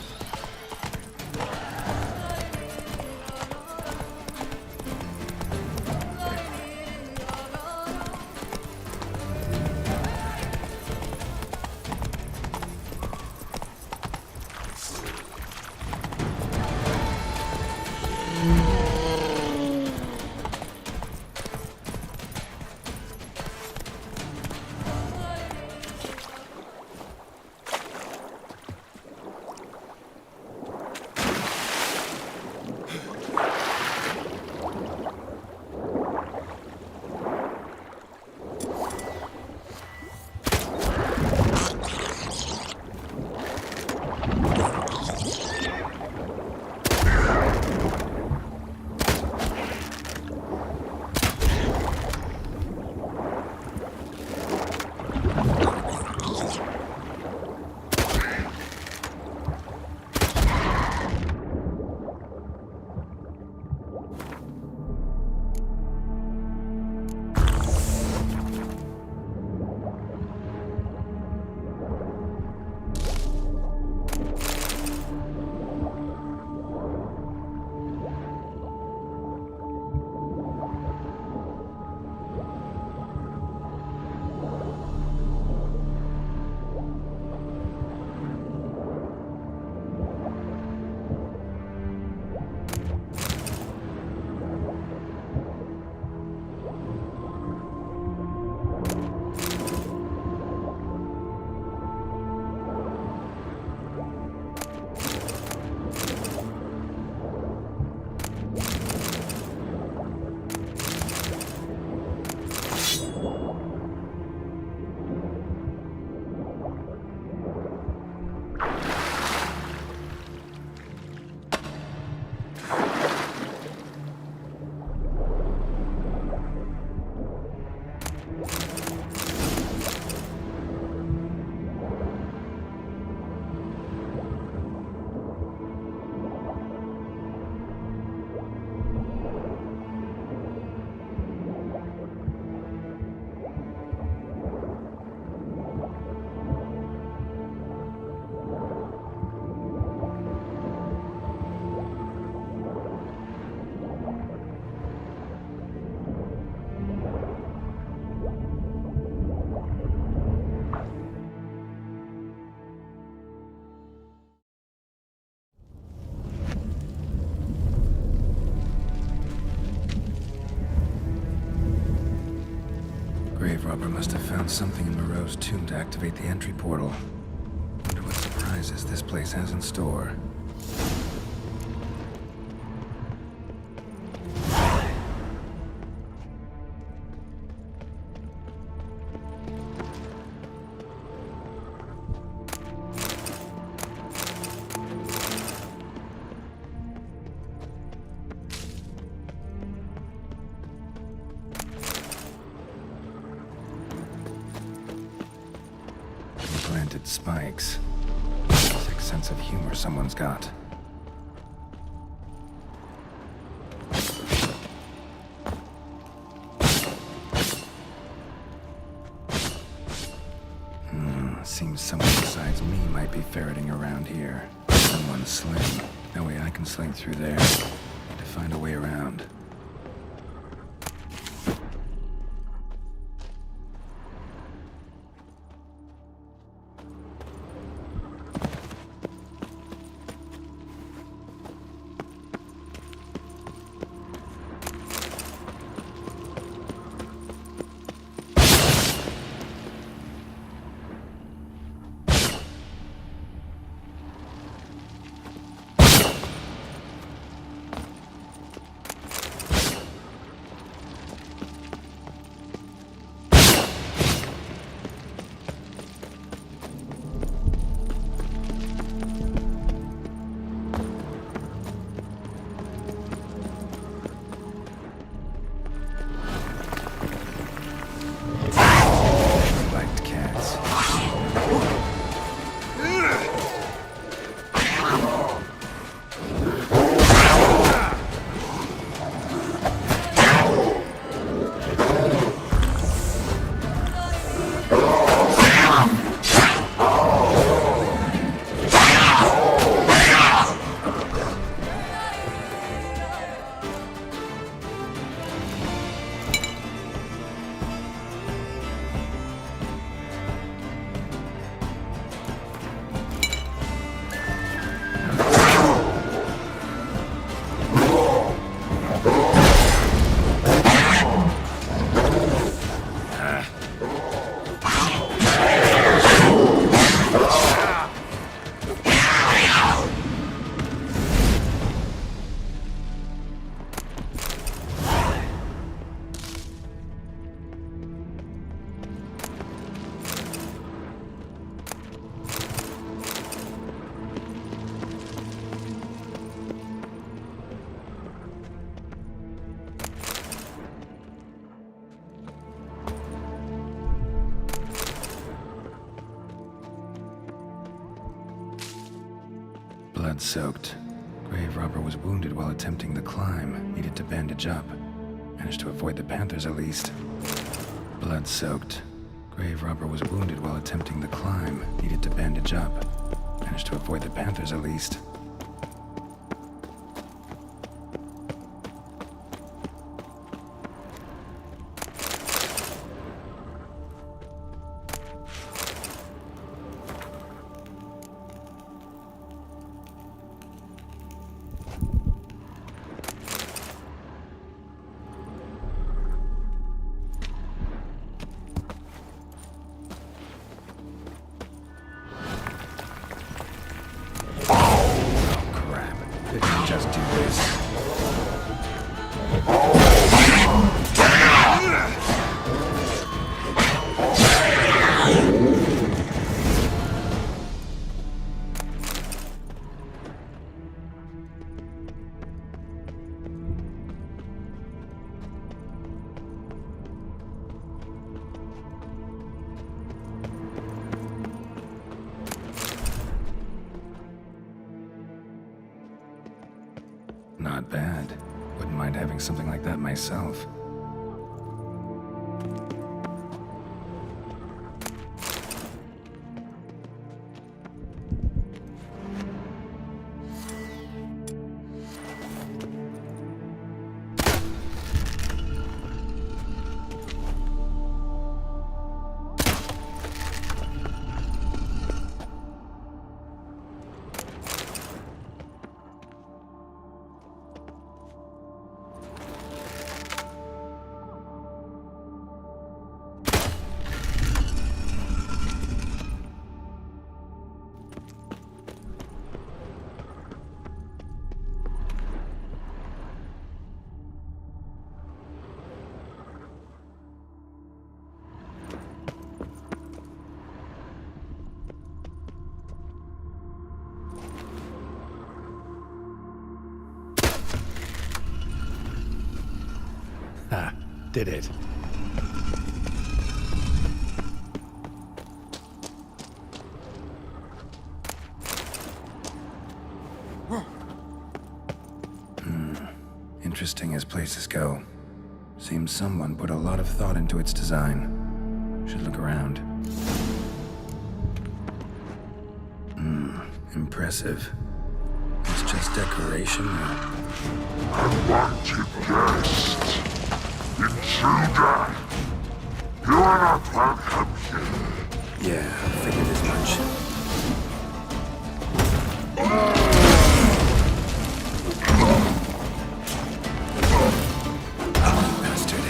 Grave robber must have found something in Moreau's tomb to activate the entry portal. Wonder what surprises this place has in store. Planted spikes. Sick sense of humor someone's got. Seems someone besides me might be ferreting around here. Someone slim. No way I can sling through there. Need to find a way around. Blood-soaked. Grave robber was wounded while attempting the climb. Needed to bandage up. Managed to avoid the panthers at least. Blood-soaked. Grave robber was wounded while attempting the climb. Needed to bandage up. Managed to avoid the panthers at least. Not bad. Wouldn't mind having something like that myself. Ah, did it. Interesting as places go. Seems someone put a lot of thought into its design. Should look around. Impressive. It's just decoration. Unwanted guest. Intruder. You are not welcome here. Yeah, figured as much. Bastard.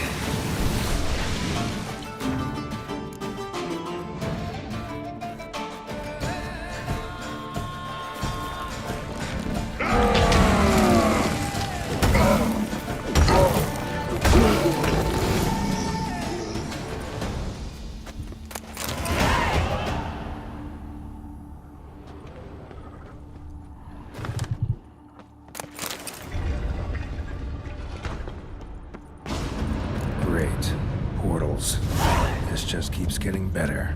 Great. Portals. This just keeps getting better.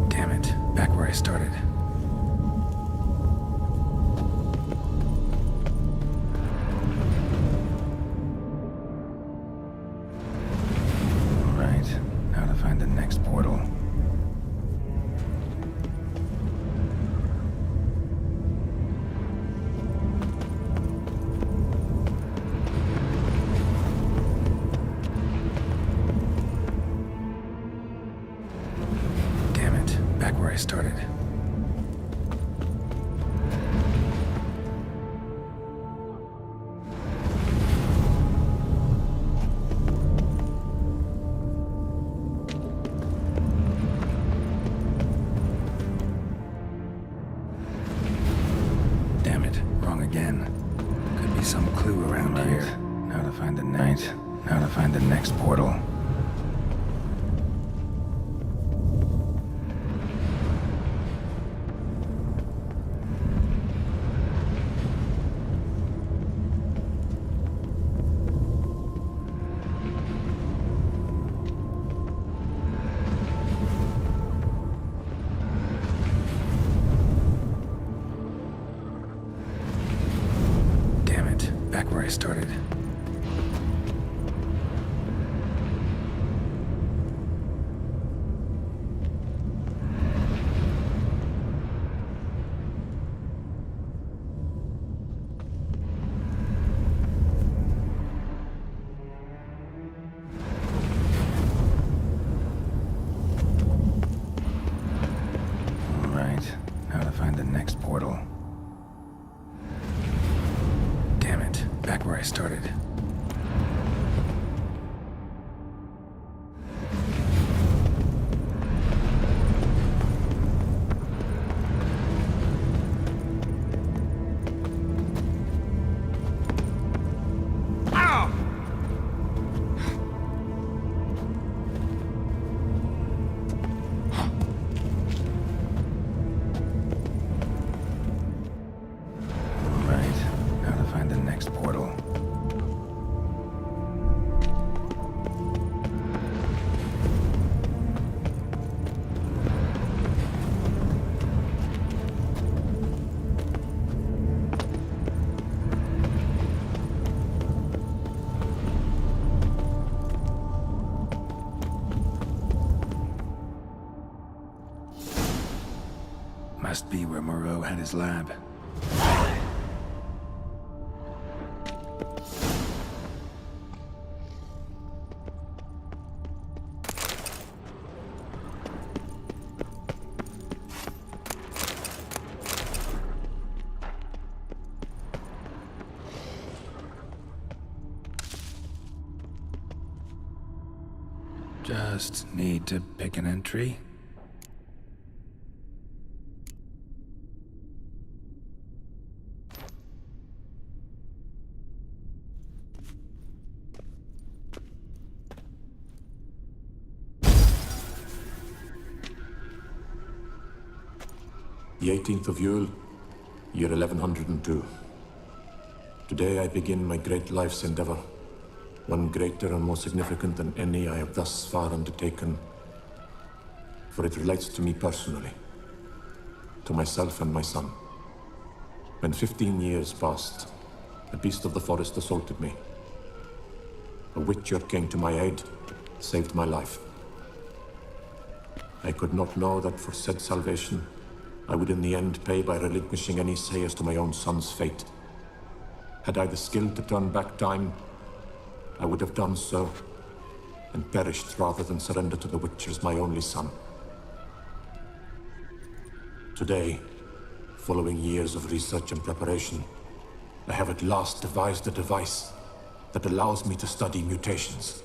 Damn it. Back where I started. Now to find the next portal. Damn it, back where I started. Again. Could be some clue around here. Now to find the next portal. back where I started. Portal. Damn it, back where I started. Must be where Moreau had his lab. Just need to pick an entry. The 18th of Yule, year 1102. Today I begin my great life's endeavor, one greater and more significant than any I have thus far undertaken, for it relates to me personally, to myself and my son. When 15 years passed, a beast of the forest assaulted me. A witcher came to my aid, saved my life. I could not know that for said salvation, I would in the end pay by relinquishing any say as to my own son's fate. Had I the skill to turn back time, I would have done so, and perished rather than surrender to the Witchers my only son. Today, following years of research and preparation, I have at last devised a device that allows me to study mutations.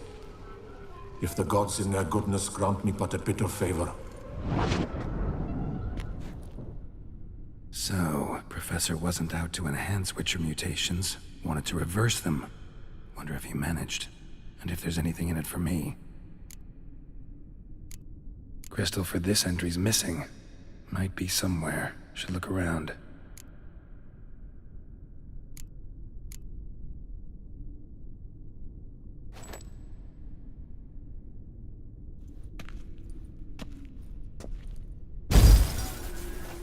If the gods in their goodness grant me but a bit of favor. So, Professor wasn't out to enhance Witcher mutations, wanted to reverse them. Wonder if he managed, and if there's anything in it for me. Crystal for this entry's missing. Might be somewhere. Should look around.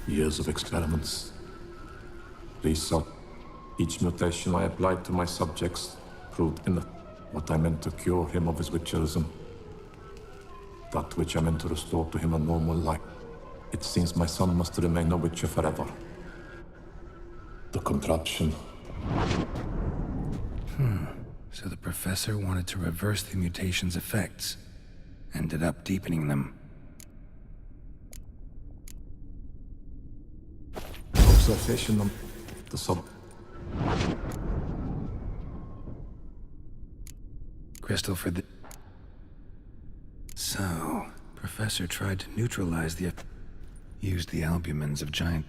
Years of experiments, research. Each mutation I applied to my subjects proved in what I meant to cure him of his witcherism. That which I meant to restore to him a normal life. It seems my son must remain a witcher forever. The contraption. So the Professor wanted to reverse the mutation's effects. Ended up deepening them. Observation on the Crystal for the... So, Professor tried to neutralize the... Used the albumins of giant...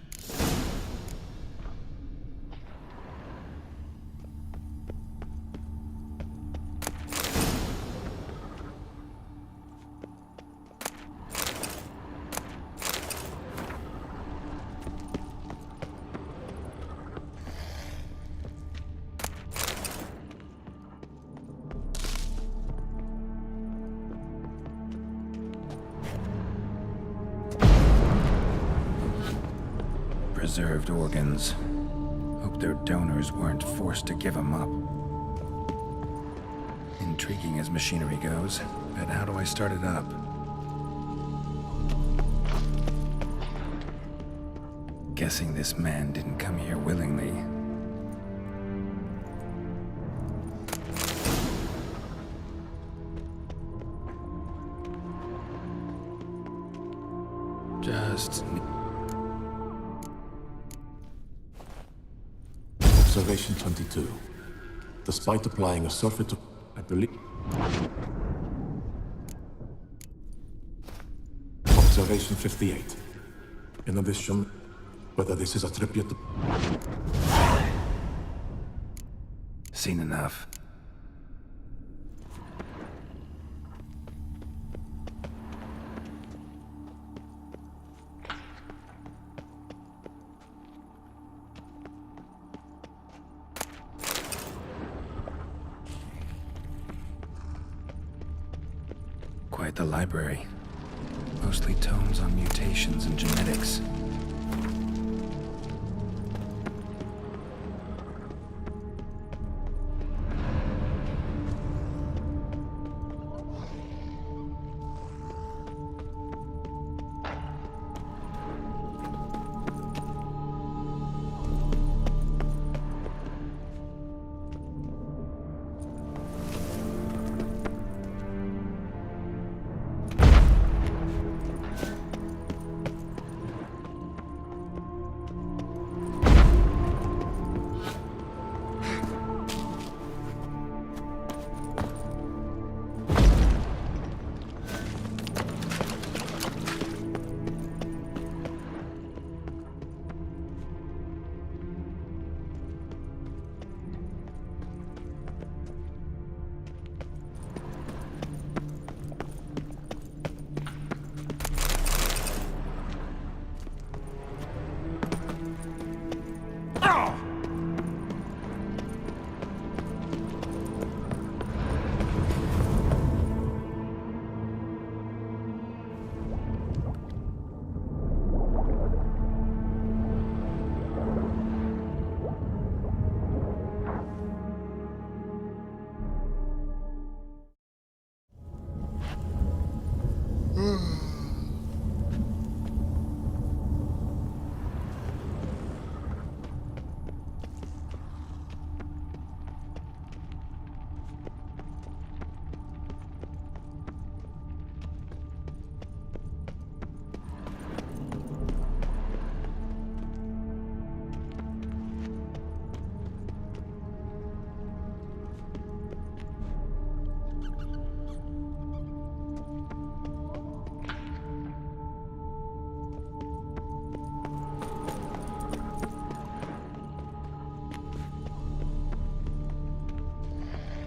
preserved organs. Hope hope their donors weren't forced to give them up. Intriguing as machinery goes, but how do I start it up? Guessing this man didn't come here willingly. Just... Observation 22. Despite applying a surfeit to... I believe... Observation 58. In addition, whether this is a tribute to... Seen enough. Quite the library. Mostly tomes on mutations and genetics.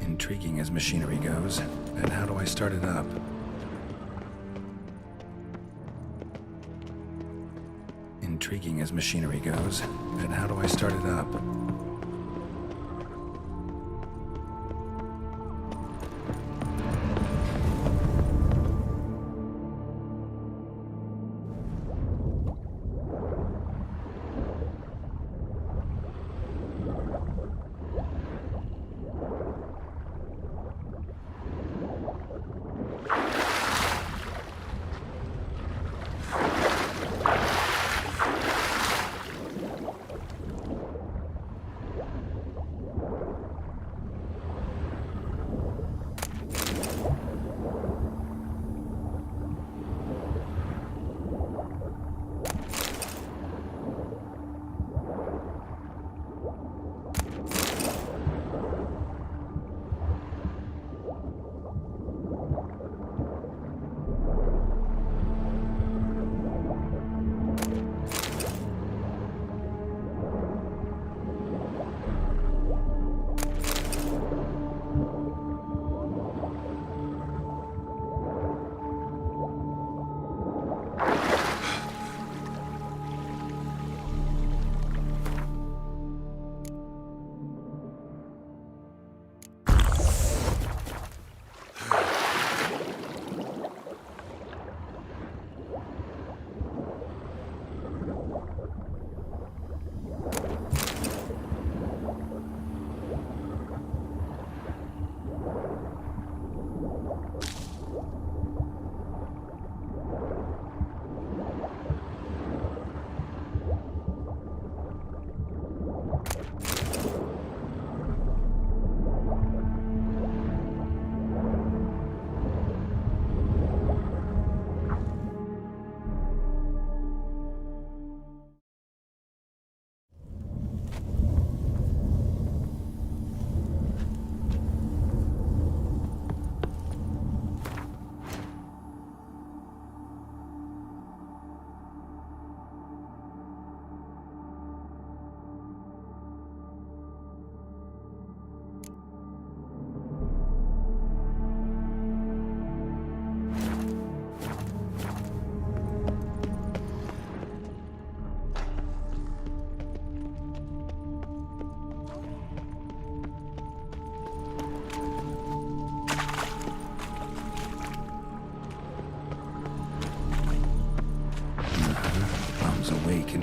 Intriguing as machinery goes, but how do I start it up? Intriguing as machinery goes, but how do I start it up?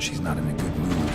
she's not in a good mood.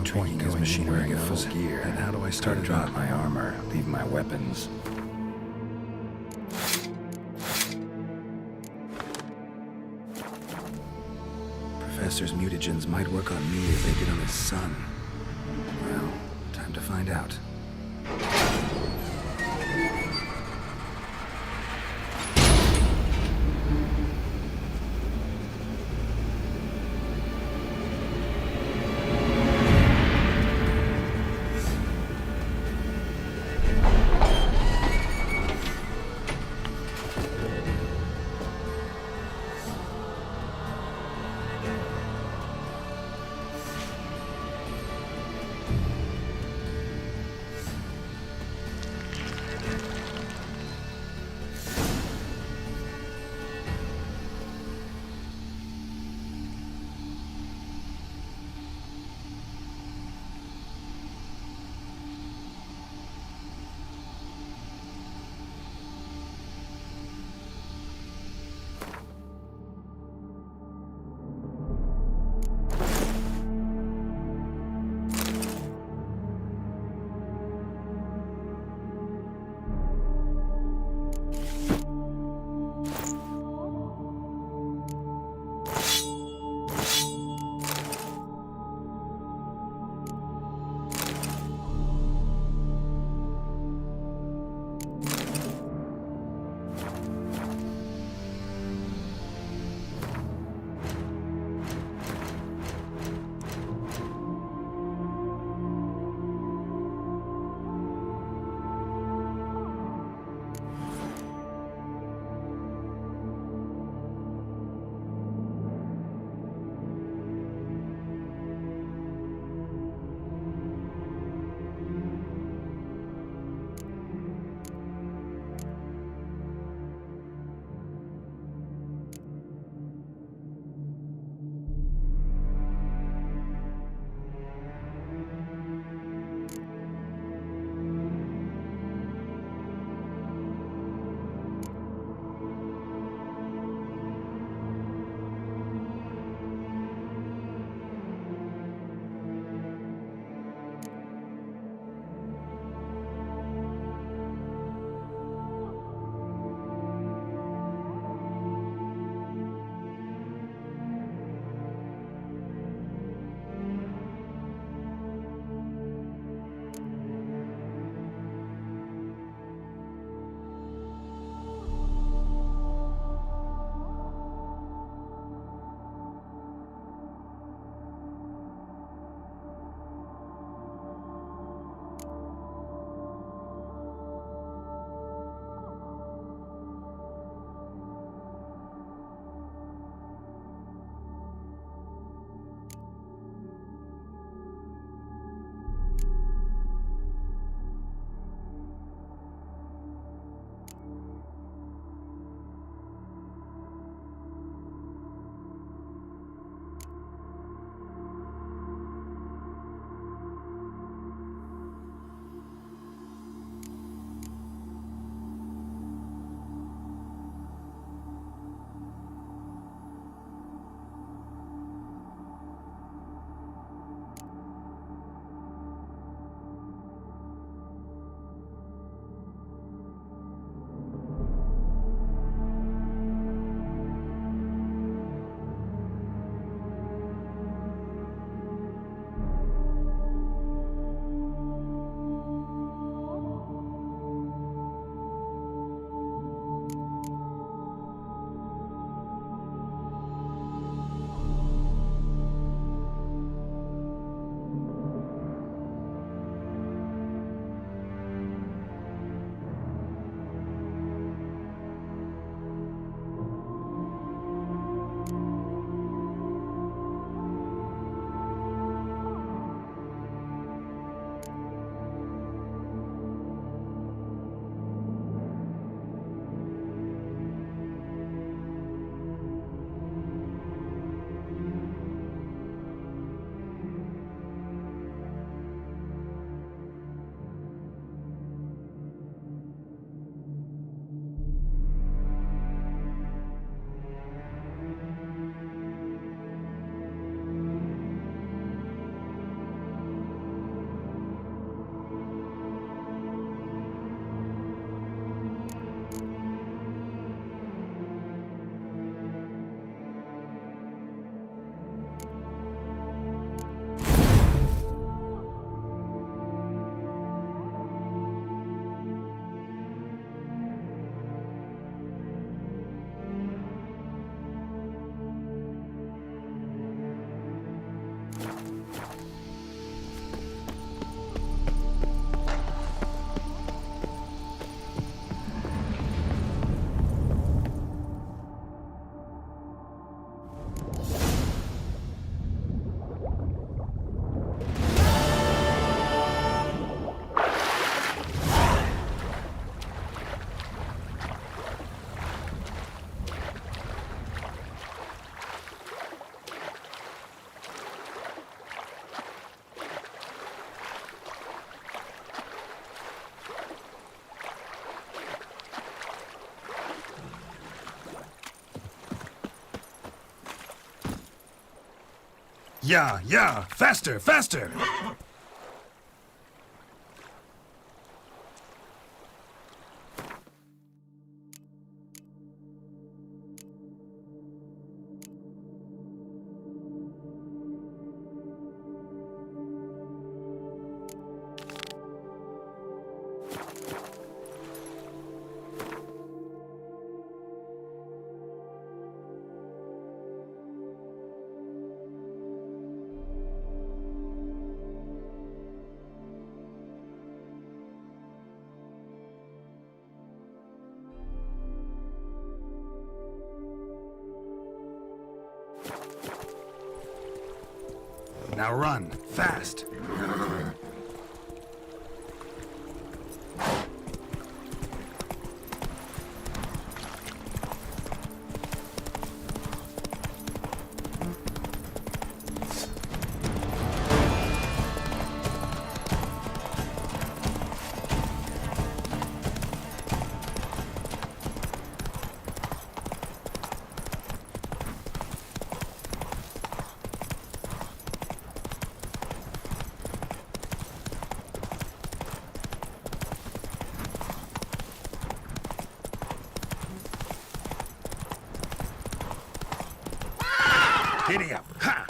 Training his machinery at full gear. And how do I start to drop my armor, leave my weapons? professor's mutagens might work on me as they did on his son. Well, time to find out. Yeah, faster, faster! Now run, fast! Giddy up! Ha!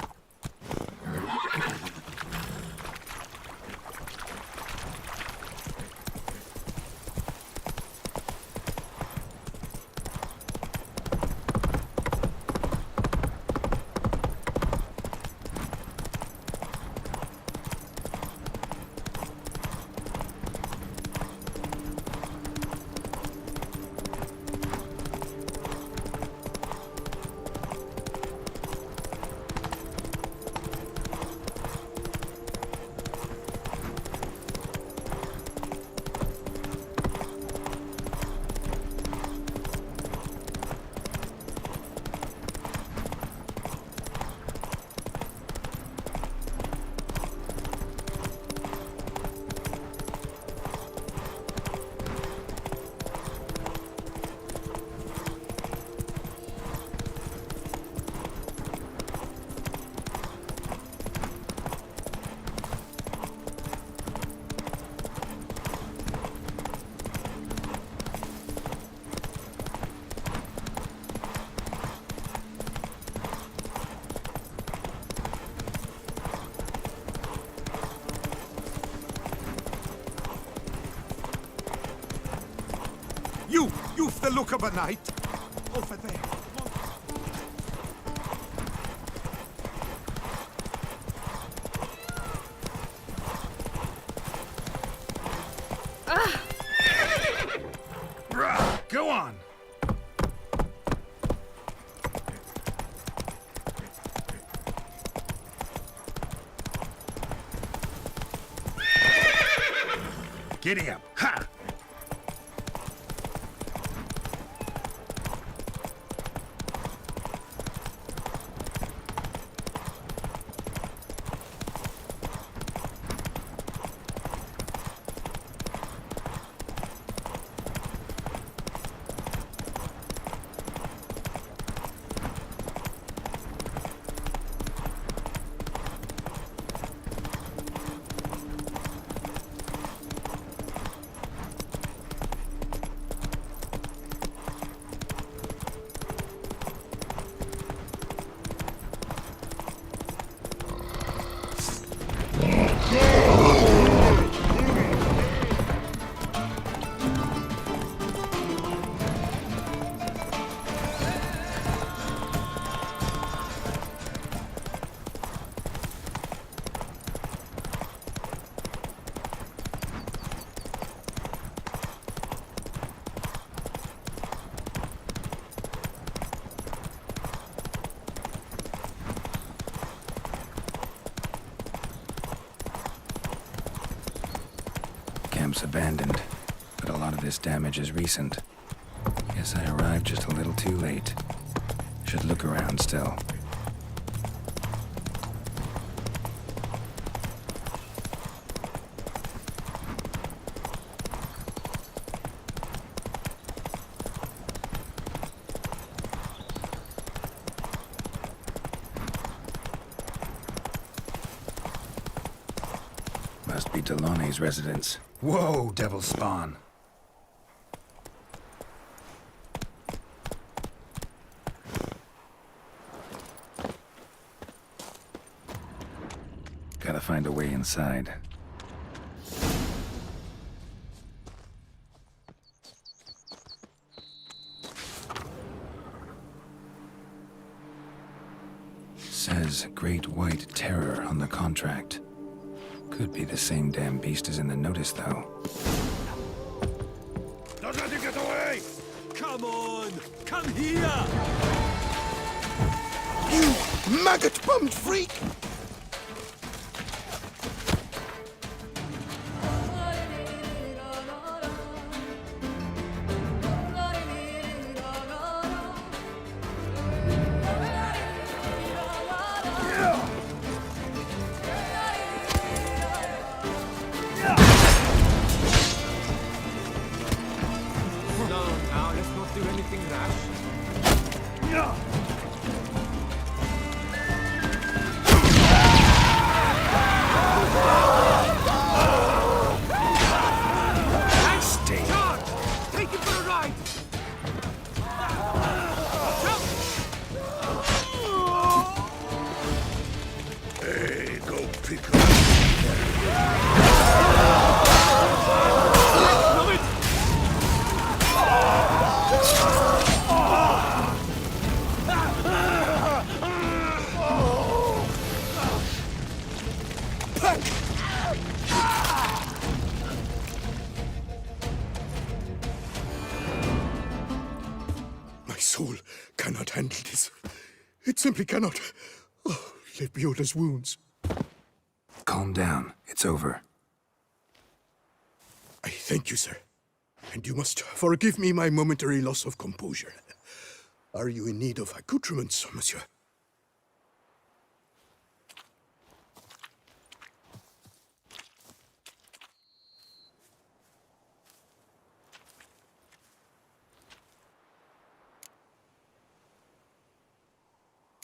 You've the look of a knight. Over there. Go on! Giddy up! Ha! Camp's abandoned, but a lot of this damage is recent. Guess I arrived just a little too late. Should look around still. Must be Delaunie's residence. Whoa, devil spawn. Gotta find a way inside. Says Great White Terror on the contract. Could be the same damn beast as in the notice, though. Don't let him get away! Come on! Come here! You maggot-bummed freak! My soul cannot handle this. It simply cannot. Oh, Lebioda's wounds. Calm down. It's over. I thank you, sir. And you must forgive me my momentary loss of composure. Are you in need of accoutrements, monsieur?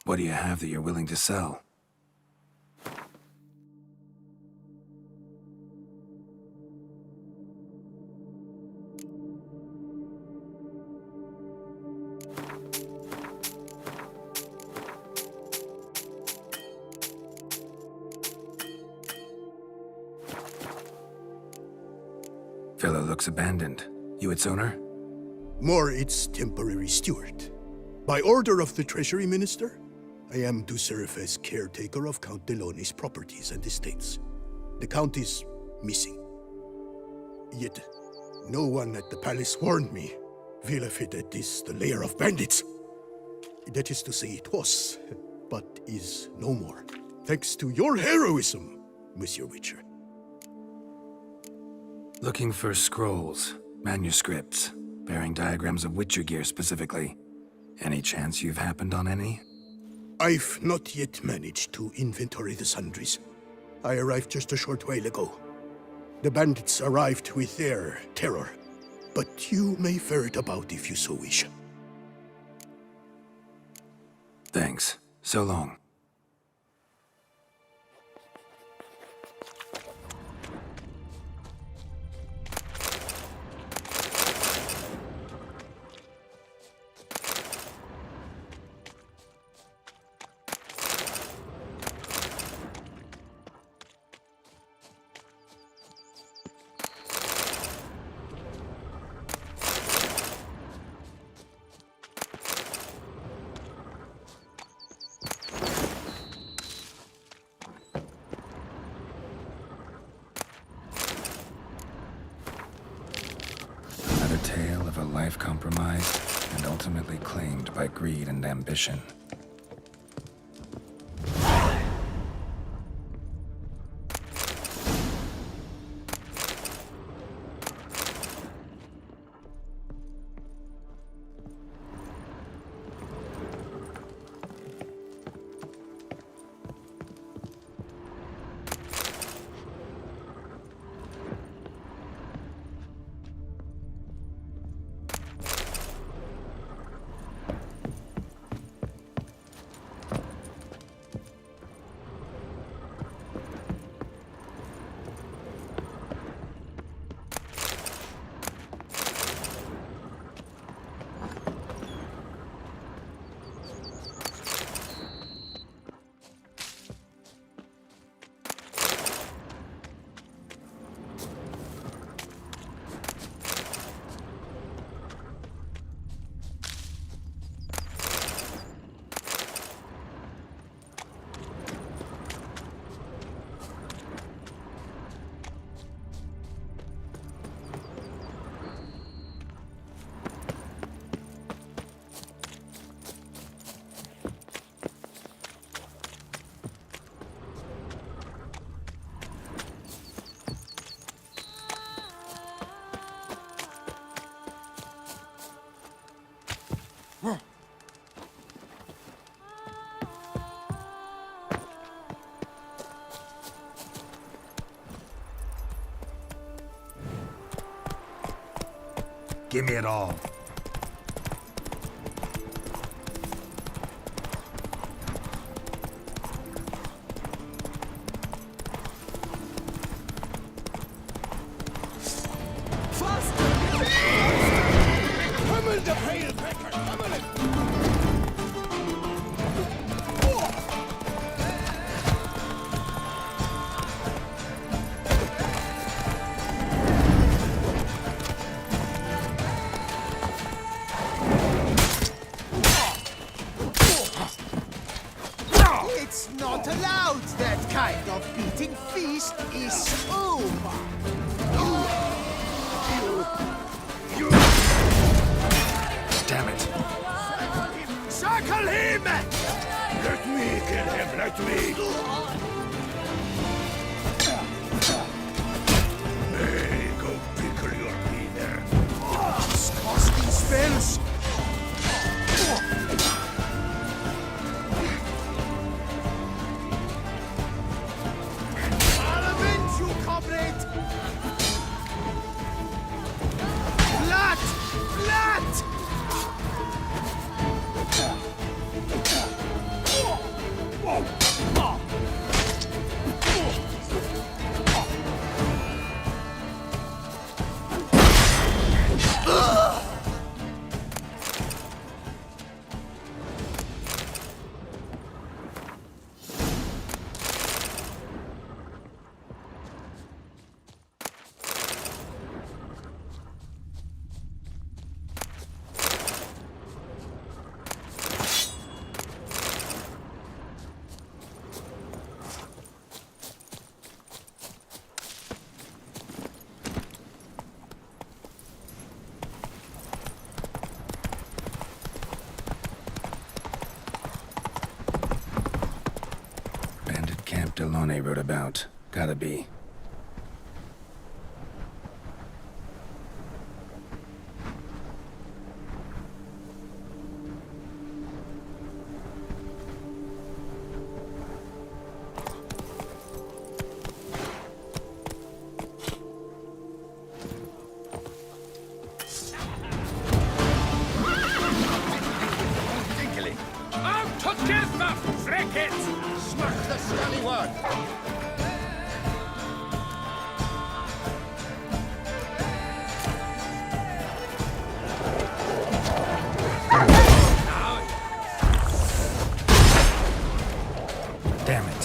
What do you have that you're willing to sell? Fellow looks abandoned. You its owner? More its temporary steward. By order of the Treasury Minister, I am to serve as caretaker of Count Delaunie's properties and estates. The Count is missing. Yet, no one at the palace warned me. Villafedet is the lair of bandits. That is to say it was, but is no more. Thanks to your heroism, Monsieur Witcher. Looking for scrolls, manuscripts, bearing diagrams of Witcher gear specifically. Any chance you've happened on any? I've not yet managed to inventory the sundries. I arrived just a short while ago. The bandits arrived with their terror, but you may ferret about if you so wish. Thanks. So long. Tale of a life compromised and ultimately claimed by greed and ambition. Give me it all. It's not allowed. That kind of beating feast is over. Damn it. Circle him! Let me kill him, let me! Hey, go pickle your leader. Disgusting spells! I'll avenge you, comrade! Blood! Blood! Delone wrote about. Gotta be. Out together, fricket! Smack the scally one! Damn it.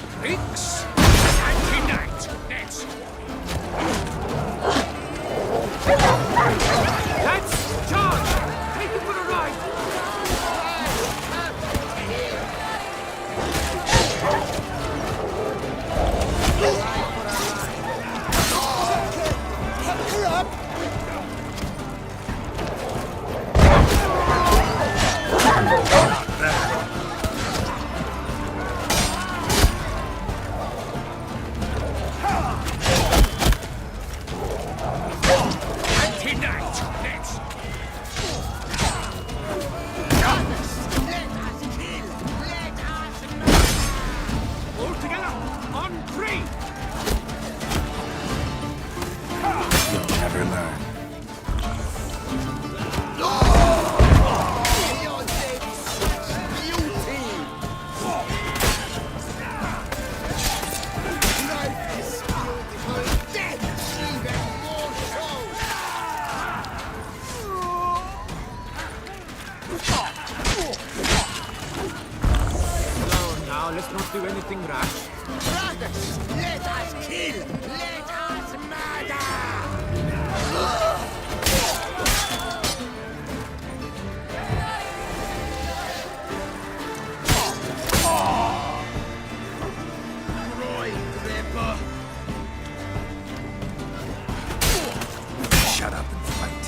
Streaks! Anti-night! Next! Let's charge! Take it for a ride! Never learn. Now, let's not do anything rash. Brothers, let us kill! Let us murder! Shut up and fight.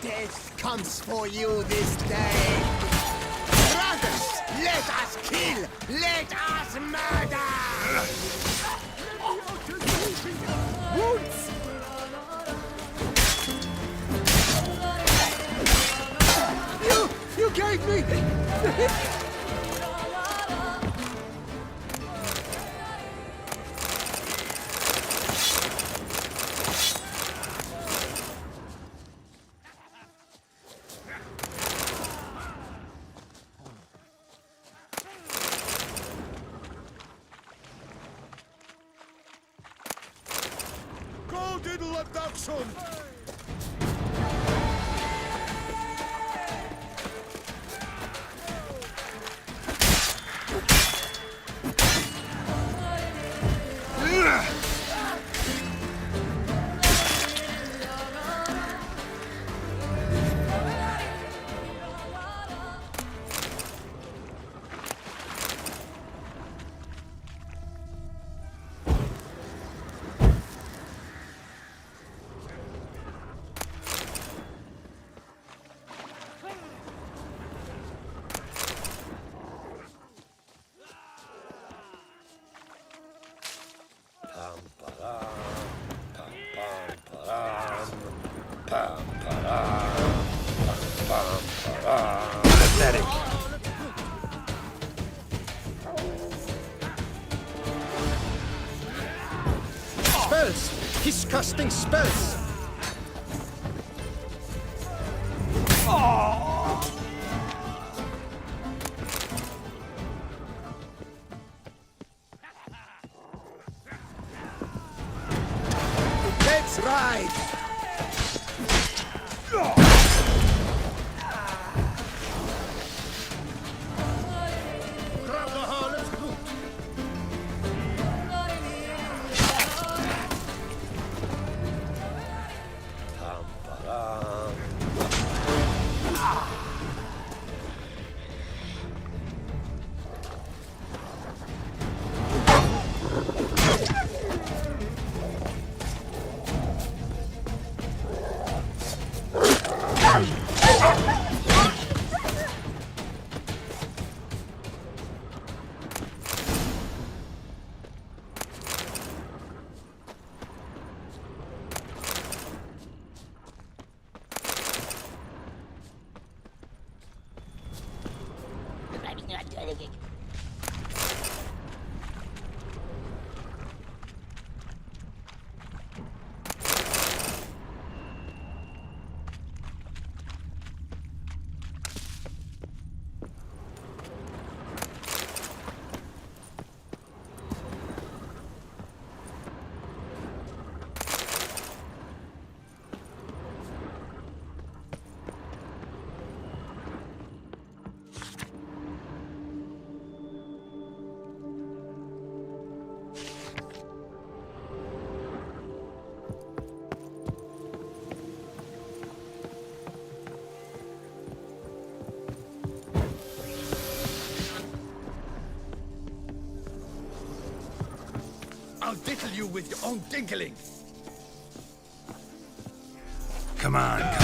Death comes for you this day. Brothers, Let us kill! Let us murder! Woods! You gave me... Go diddle a dachshund! Pathetic. Spells! He's casting spells! That's right! Grab the harlot's boot! I'll diddle you with your own dinkling. Come on, come on.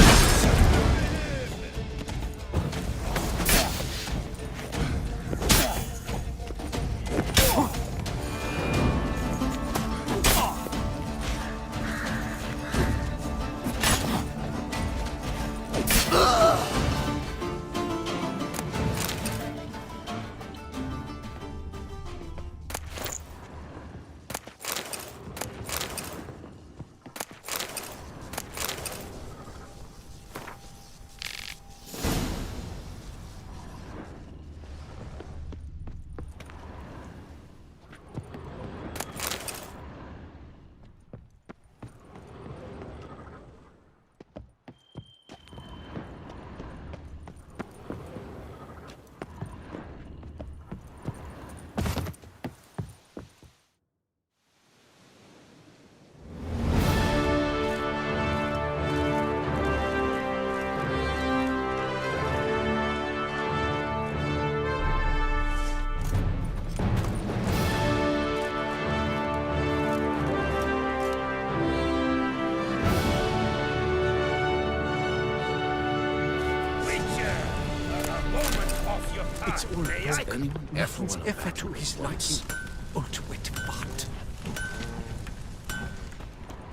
of time. It's all May I? nothing's ever to his liking. Ultimate fart.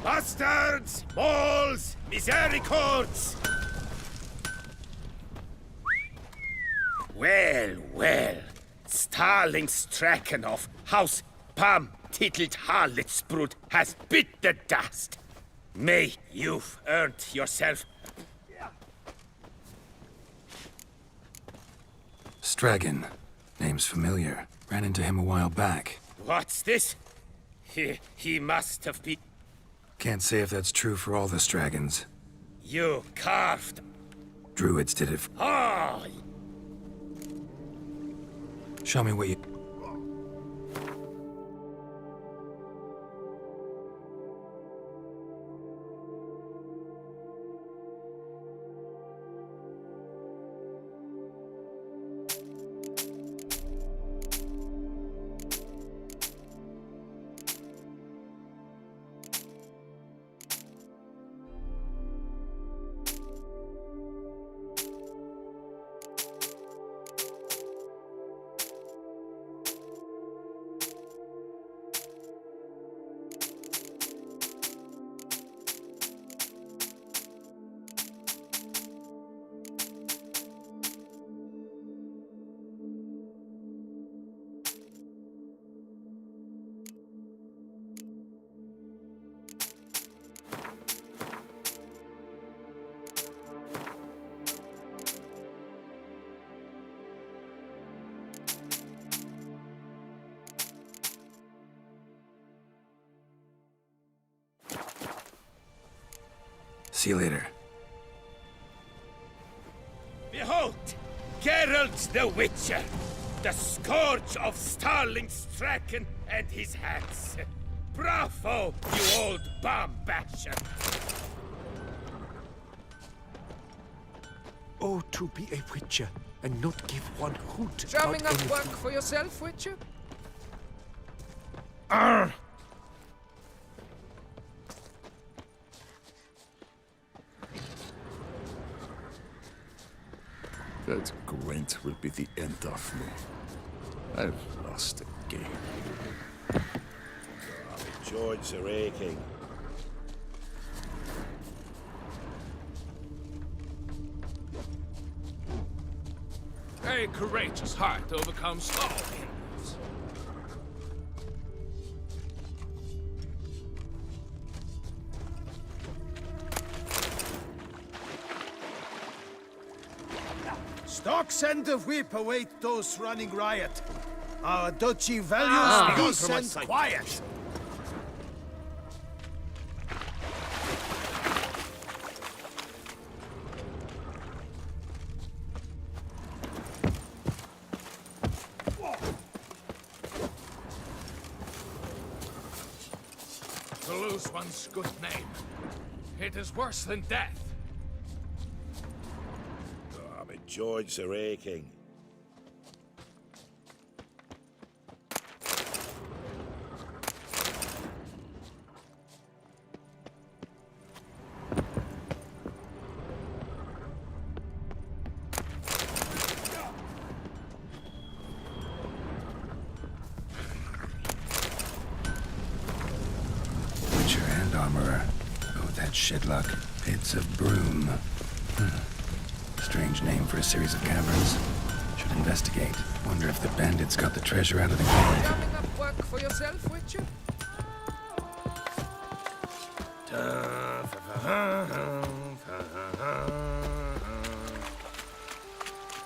Bastards! Balls! Misericords! Well, well. Starling Strakenhoff, House Pam Titelt Harlitsbrud has bit the dust. May you've earned yourself. Stragan. Name's familiar. Ran into him a while back. What's this? He must have been... Can't say if that's true for all the Stragons. You carved... Druids did it. Oh! Show me what you... See you later. Behold! Geralt the Witcher! The scourge of Starling Straken and his hands. Bravo, you old bomb basher! Oh, to be a witcher and not give one hoot Drumming about up anything. work for yourself, Witcher? Arr! That Gwent will be the end of me. I've lost the game. My joints are aching. A courageous heart overcomes all hindrances. Stocks and the whip await those running riot. Our duchy values peace and quiet. To lose one's good name, it is worse than death. My joints are aching. Witcher and armorer. Both had shit luck. Pits of Broom. Strange name for a series of caverns. Should investigate. Wonder if the bandits got the treasure out of the cave. Drumming up work for yourself, Witcher?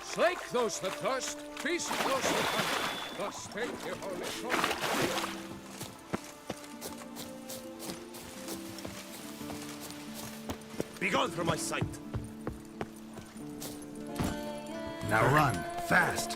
Slake those that thirst, feast those that hunger. Thus take the holy sword. Begone from my sight. Now run, fast.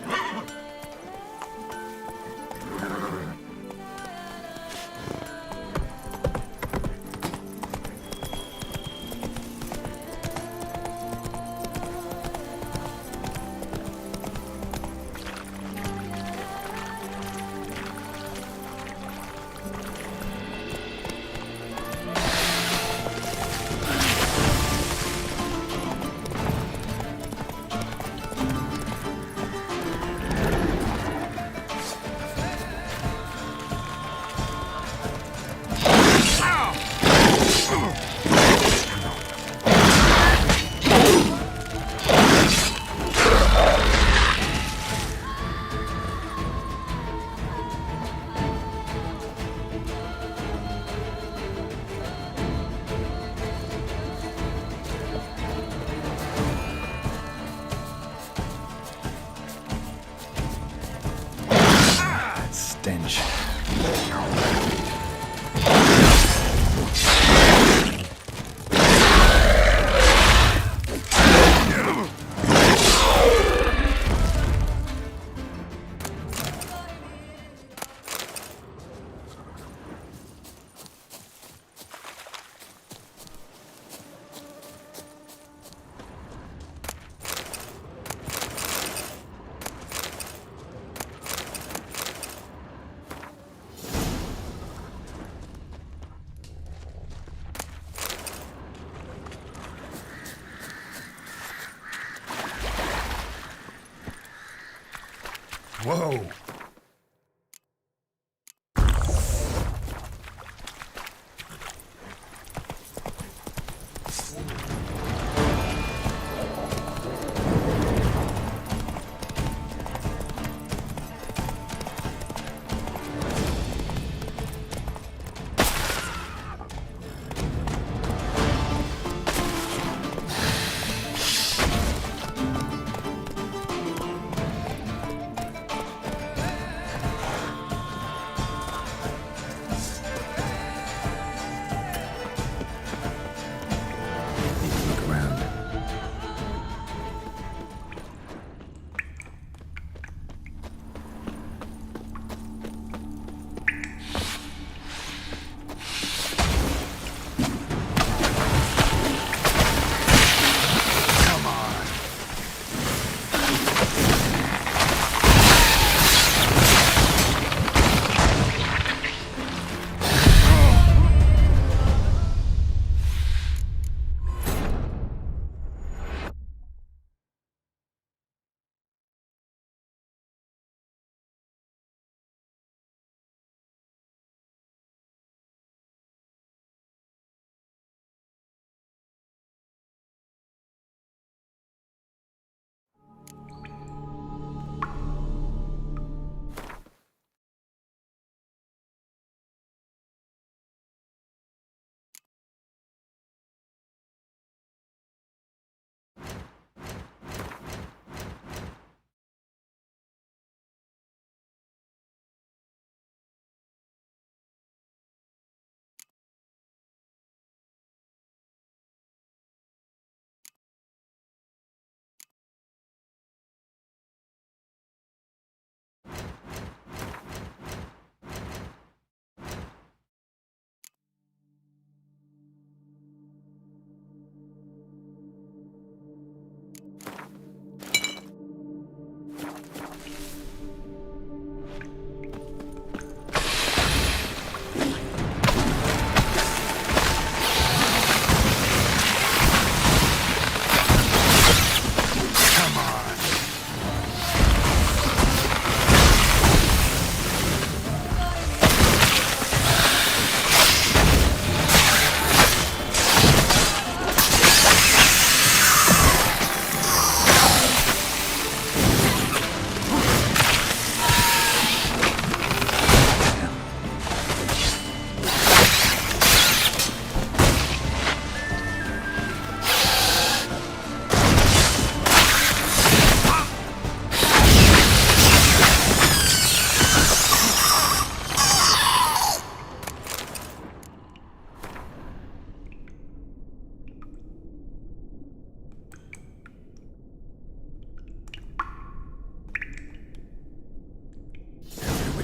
Whoa!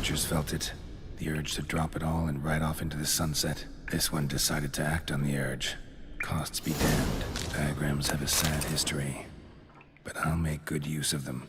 Witchers felt it. The urge to drop it all and ride off into the sunset. This one decided to act on the urge. Costs be damned. Diagrams have a sad history. But I'll make good use of them.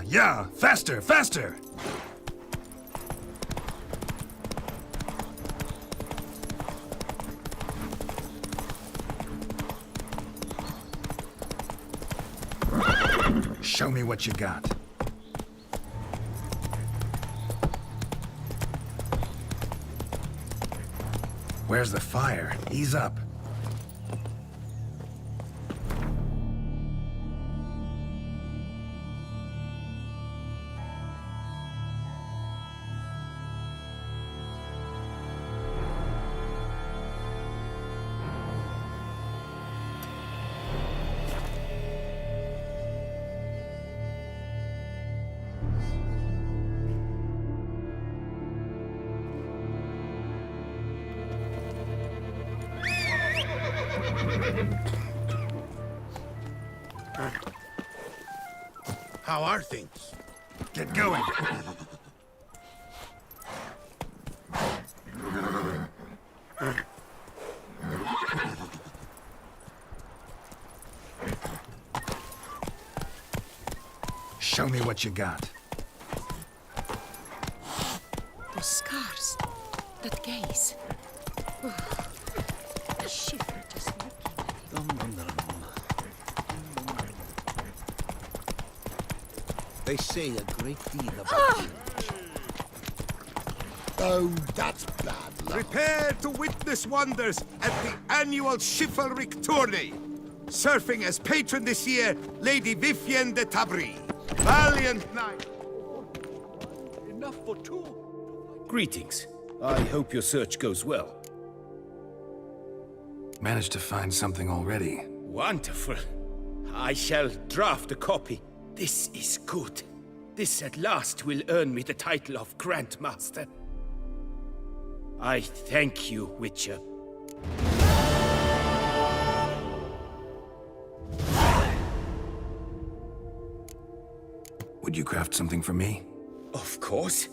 Yeah, faster, faster! Show me what you got. Where's the fire? Ease up. How are things? Get going. Show me what you got. Those scars. That gaze. I shiver just looking at it. They say a great deal about you. Oh, that's bad luck. Prepare to witness wonders at the annual Chivalric Tourney. Surfing as patron this year, Lady Vivienne de Tabry. Valiant knight. Enough for two. Greetings. I hope your search goes well. Managed to find something already. Wonderful. I shall draft a copy. This is good. This at last will earn me the title of Grandmaster. I thank you, Witcher. Would you craft something for me? Of course.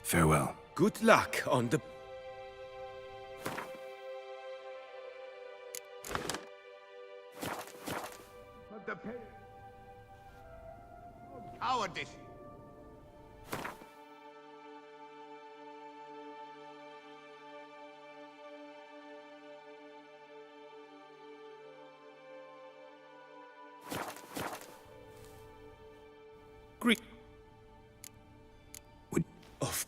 Farewell. Good luck on the... Cowardice. Greek. Of...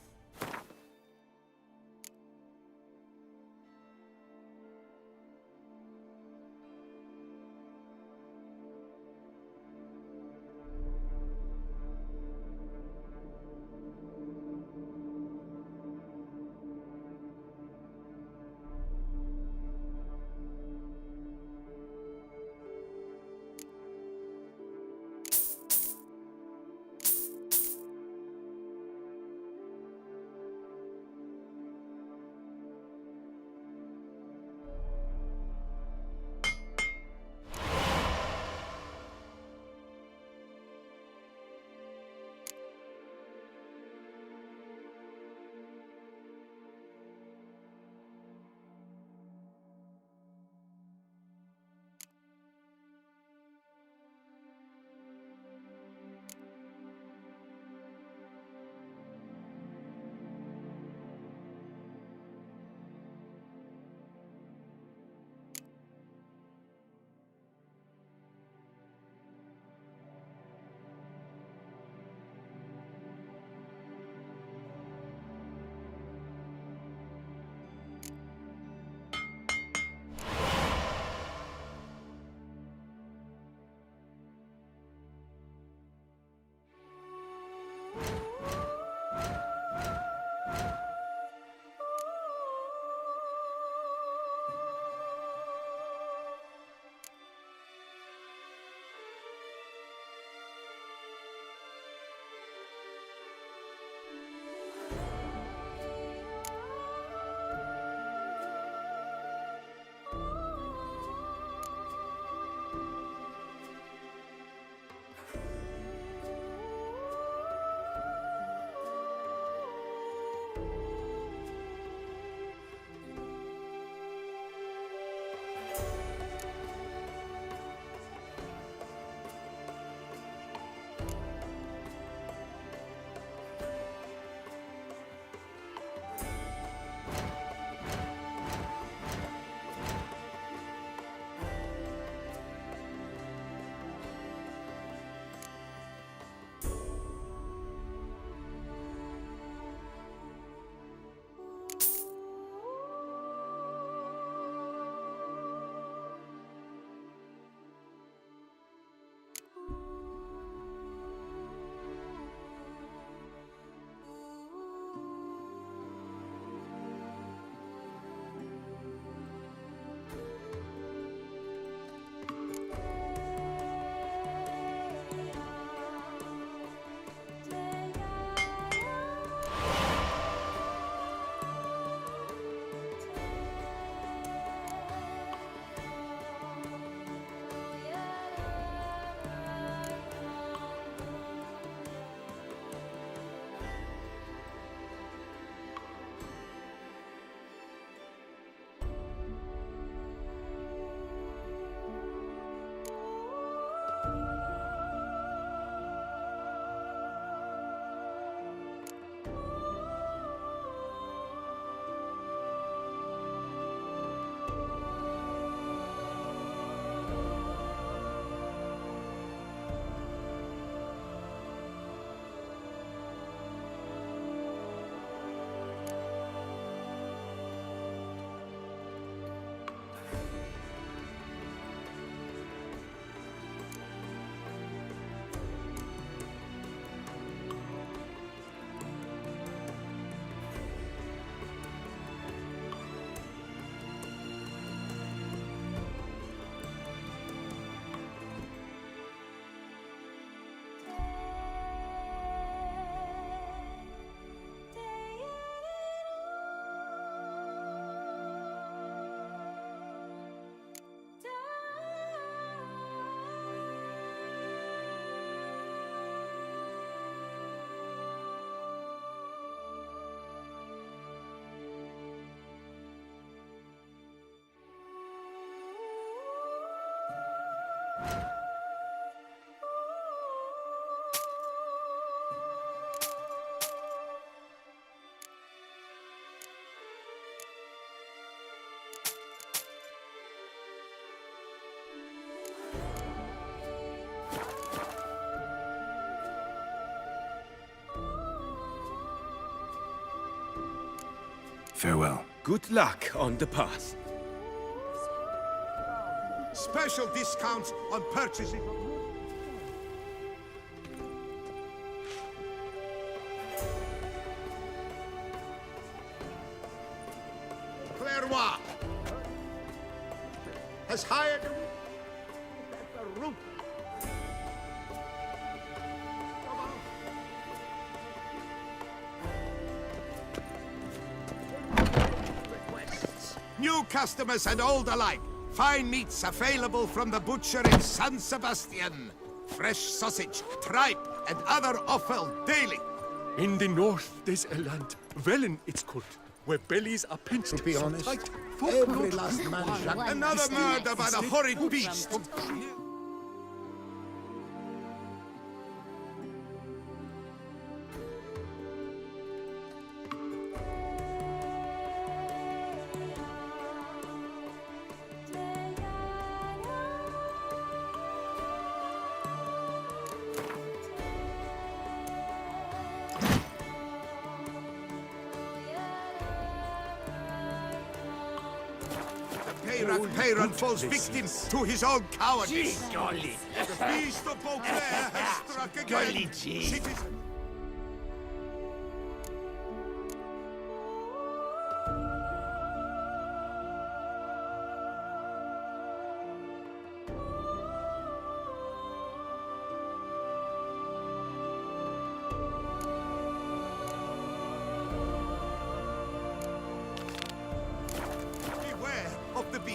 Farewell. Good luck on the path. Special discounts on purchasing. Clairvoy has hired a route. New customers and old alike. Fine meats available from the butcher in San Sebastian. Fresh sausage, tripe, and other offal daily. In the north, there's a land, Velen it's called, where bellies are pinched. To be so honest, tight, every last man shall... Another murder by the horrid beast. Peyron falls victim to his own cowardice. The beast of Beauclair has struck again. Citizens...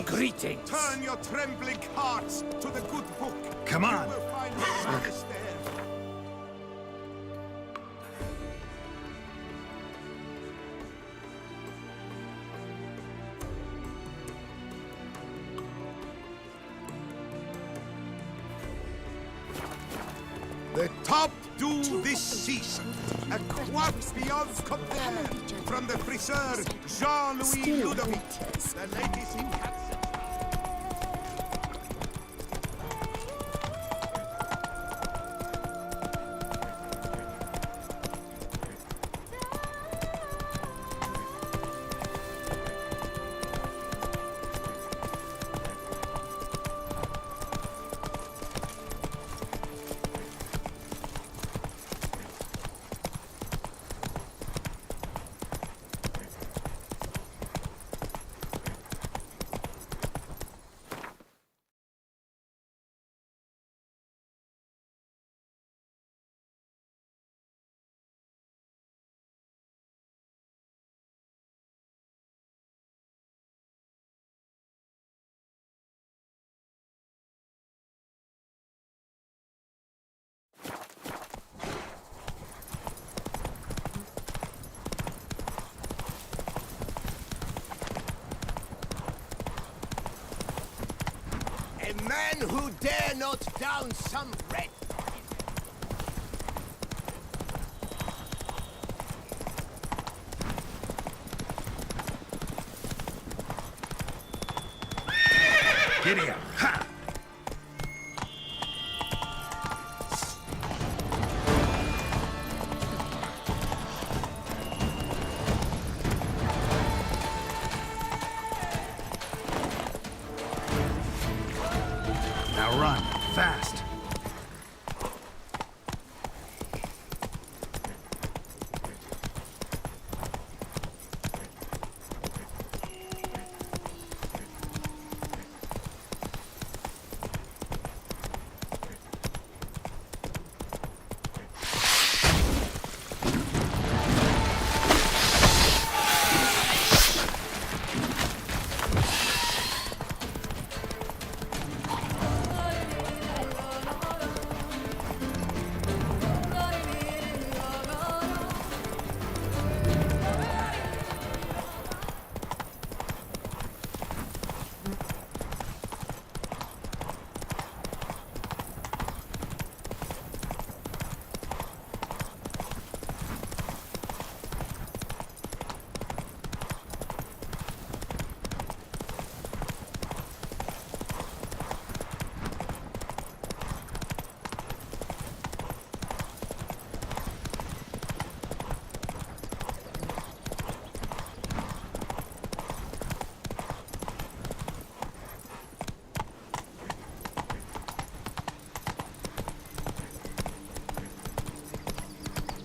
Greetings. Turn your trembling hearts to the good book. Come on. You will find justice there. The top do this season. A quaff beyond compare from the friseur Jean-Louis Ludovic. The ladies in cats. A man who dare not down some red. Giddy up. Ha! Now run, fast.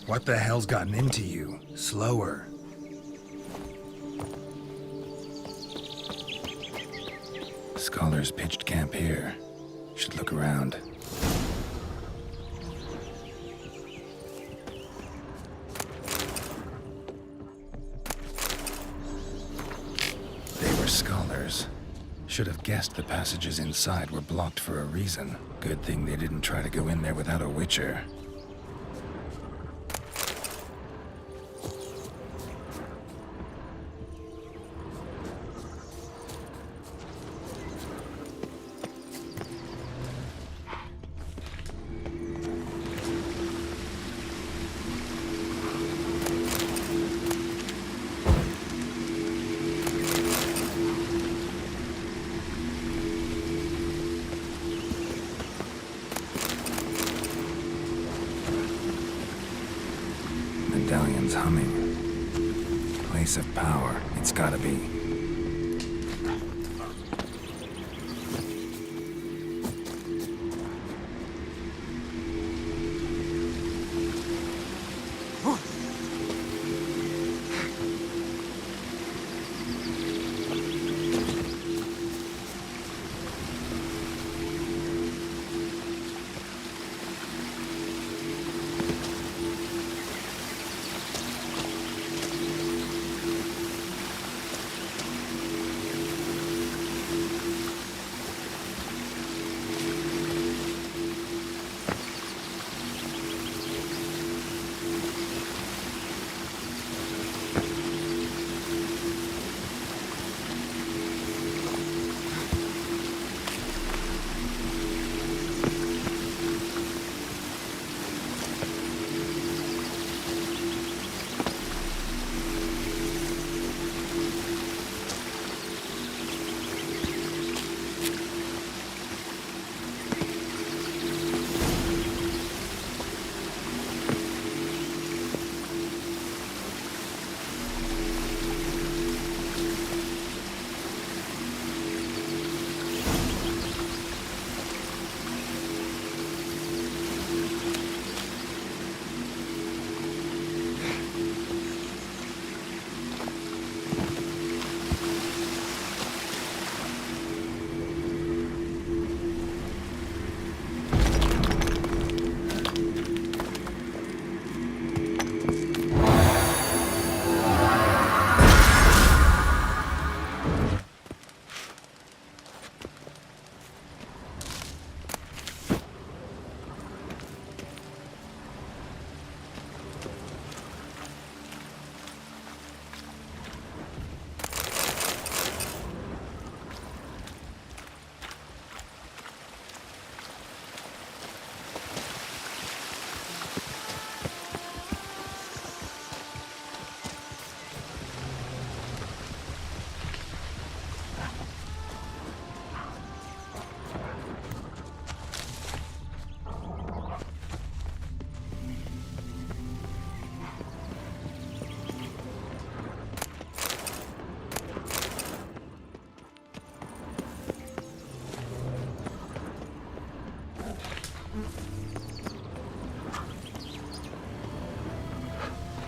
What the hell's gotten into you? Slower. Scholars pitched camp here. Should look around. They were scholars. Should have guessed the passages inside were blocked for a reason. Good thing they didn't try to go in there without a witcher. Medallion's humming. Place of power, it's gotta be.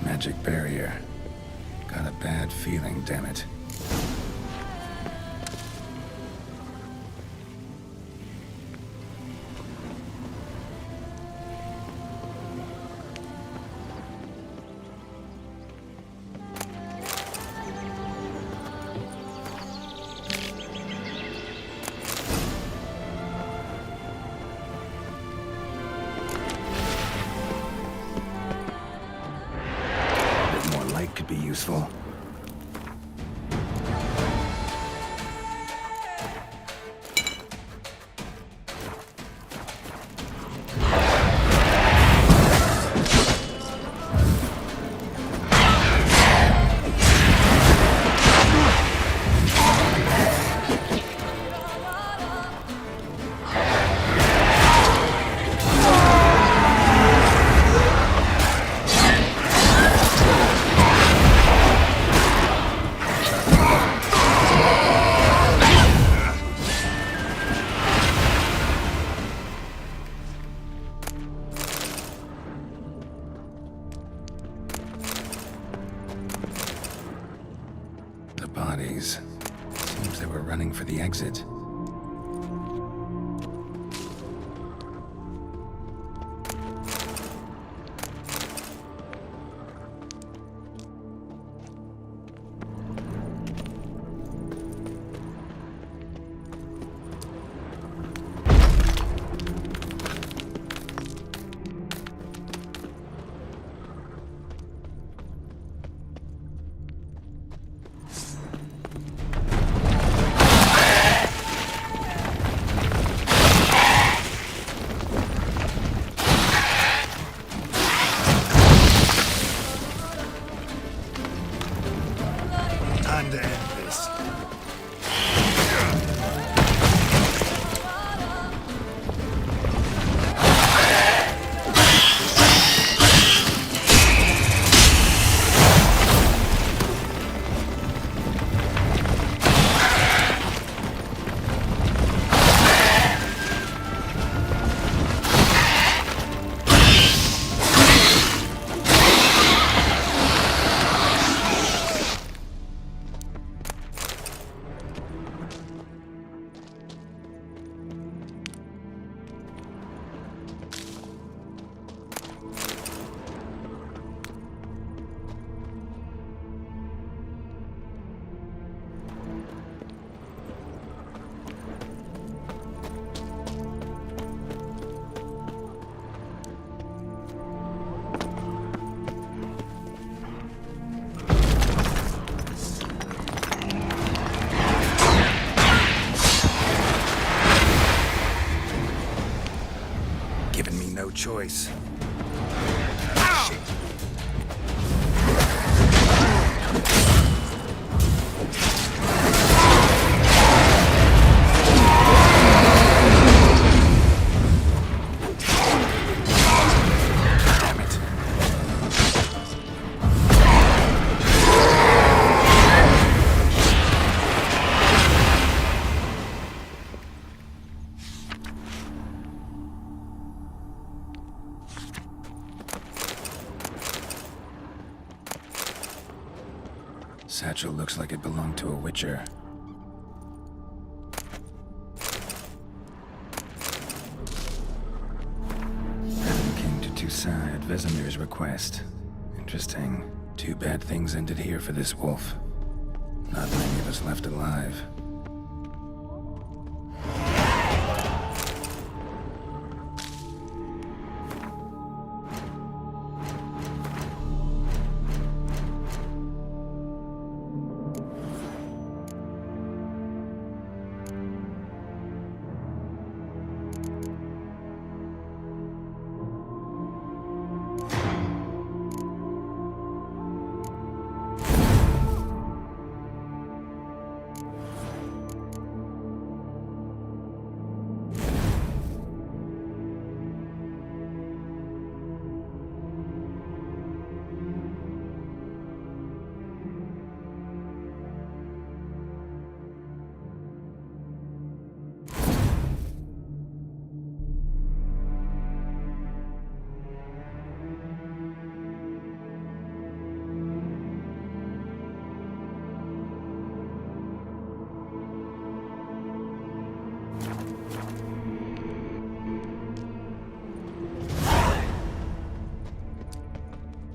Magic barrier. Got a bad feeling, damn it. Could be useful. bodies. Seems they were running for the exit. Time to end this. Giving me no choice. Satchel looks like it belonged to a Witcher. Adam came to Toussaint at Vesemir's request. Interesting. Too bad things ended here for this wolf. Not many of us left alive.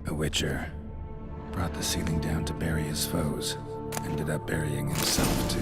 A Witcher. Brought the ceiling down to bury his foes. Ended up burying himself, too.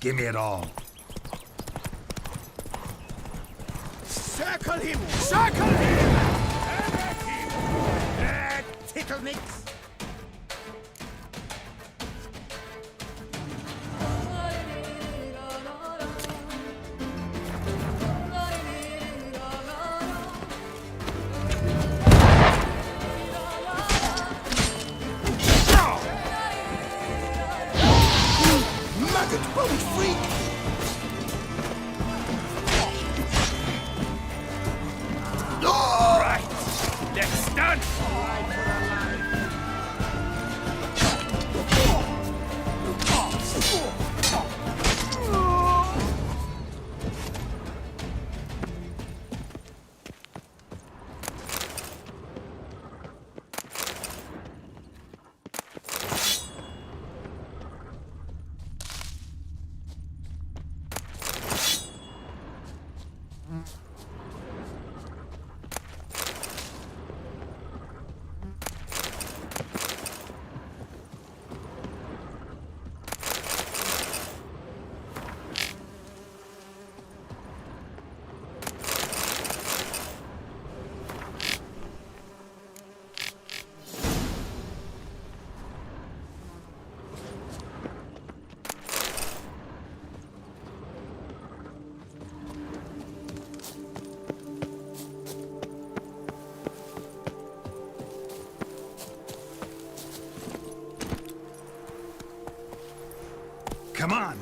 Give me it all. Circle him! Circle him! Tickle mix! Maggot bone freak! Right, let's dance! Come on!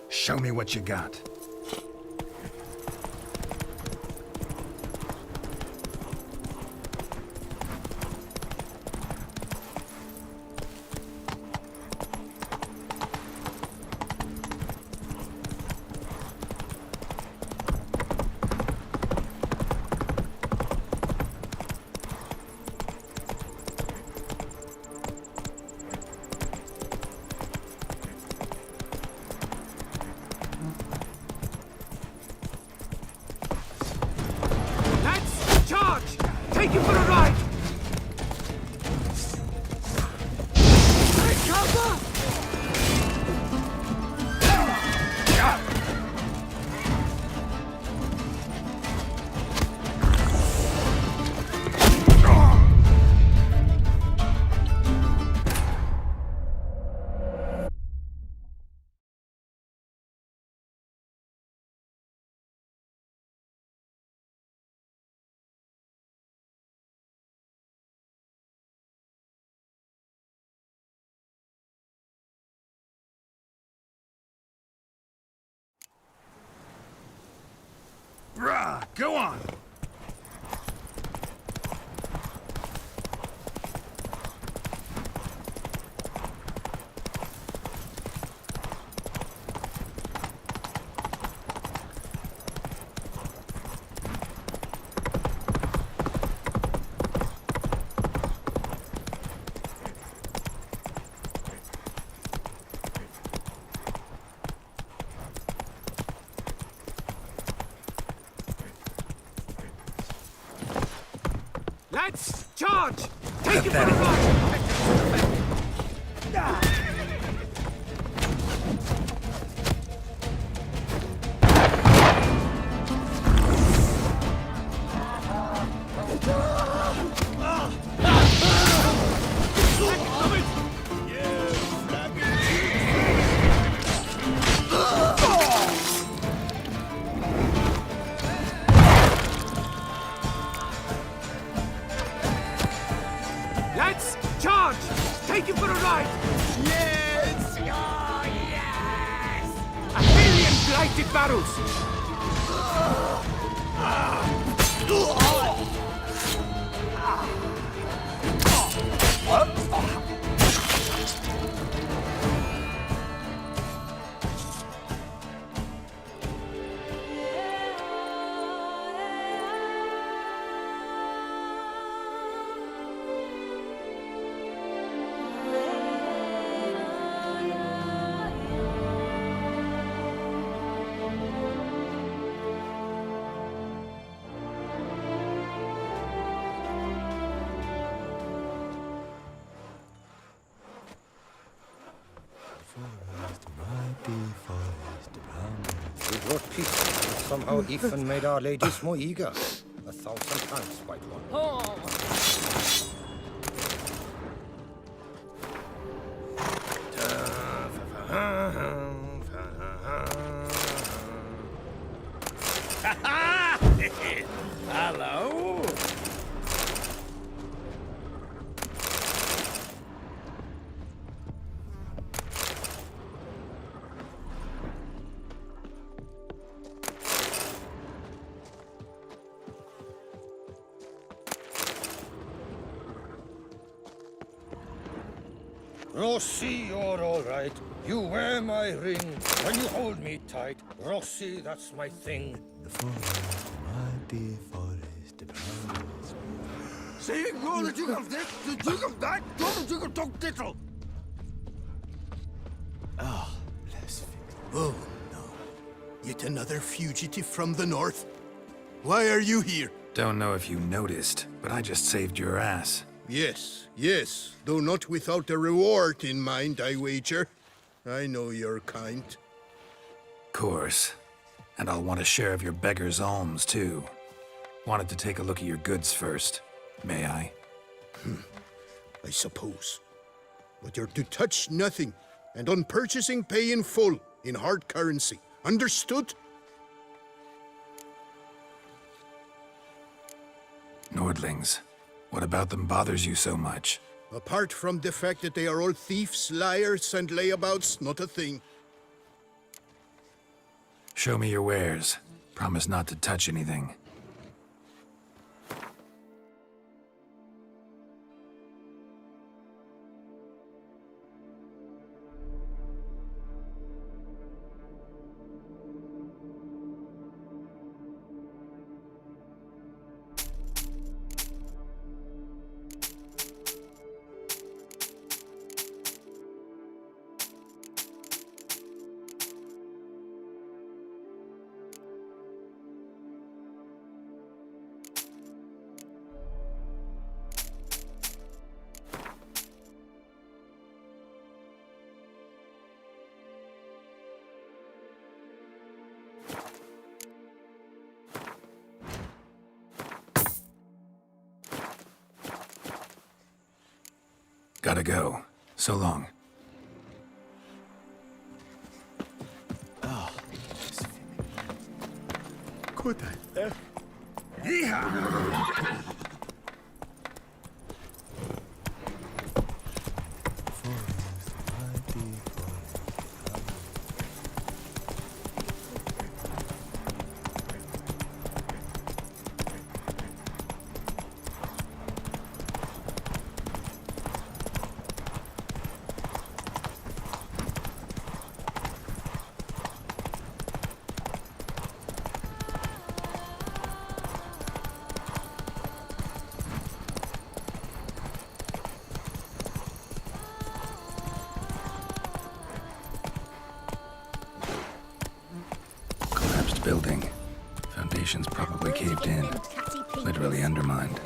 Show me what you got. Take you for a ride! Take cover! Brah, go on! Lads, charge! Take it for a ride! Lads, charge! Take him for a ride! Yes! Oh, yes! A million blighted barrels! short peace, but somehow Ethan made our ladies more eager. 1,000 times, white one. Hello? Rossi, you're all right. You wear my ring when you hold me tight. Rossi, that's my thing. The forest, my dear forest, the promise. Saying you're the Duke of this, the Duke of that, you're the Duke of Dog Tittle. Ah, blasphemy. Oh, no. Yet another fugitive from the north? Why are you here? Don't know if you noticed, but I just saved your ass. Yes, yes, though not without a reward in mind, I wager. I know your kind. Course. And I'll want a share of your beggar's alms, too. Wanted to take a look at your goods first. May I? I suppose. But you're to touch nothing, and on purchasing pay in full, in hard currency. Understood? Nordlings. What about them bothers you so much? Apart from the fact that they are all thieves, liars, and layabouts, not a thing. Show me your wares. Promise not to touch anything. Gotta go. So long. Ah, Could I? Yeehaw! Building. Foundations probably caved in. Literally undermined.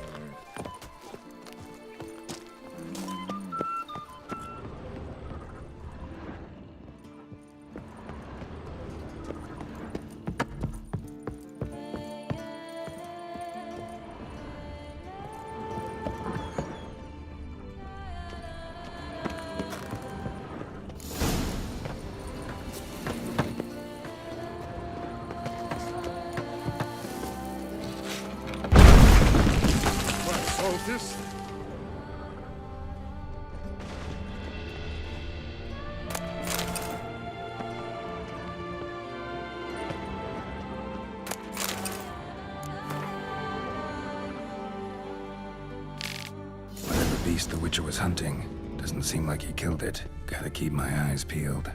This? Whatever beast the Witcher was hunting, doesn't seem like he killed it. Gotta keep my eyes peeled.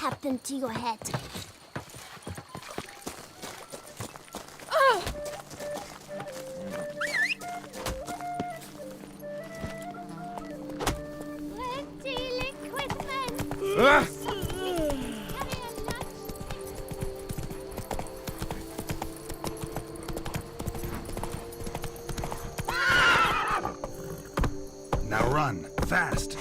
happened to your head? Now run, fast.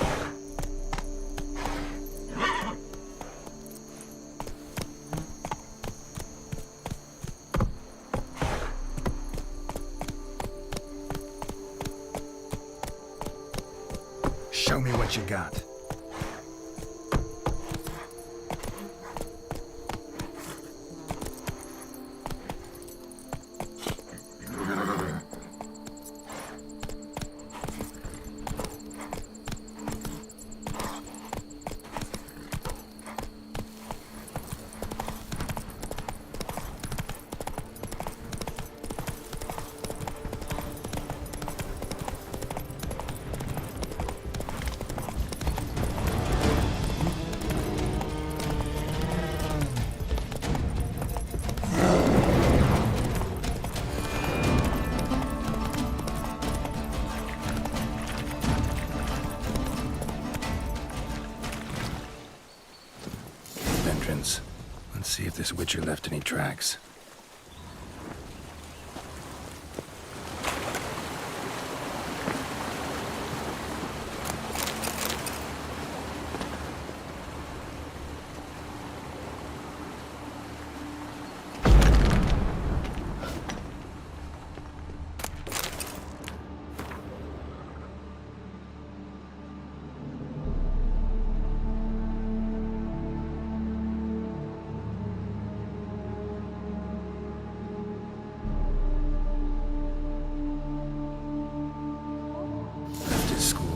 Show me what you got. Entrance. Let's see if this Witcher left any tracks.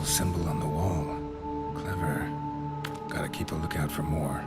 Symbol on the wall. Clever. Gotta keep a lookout for more.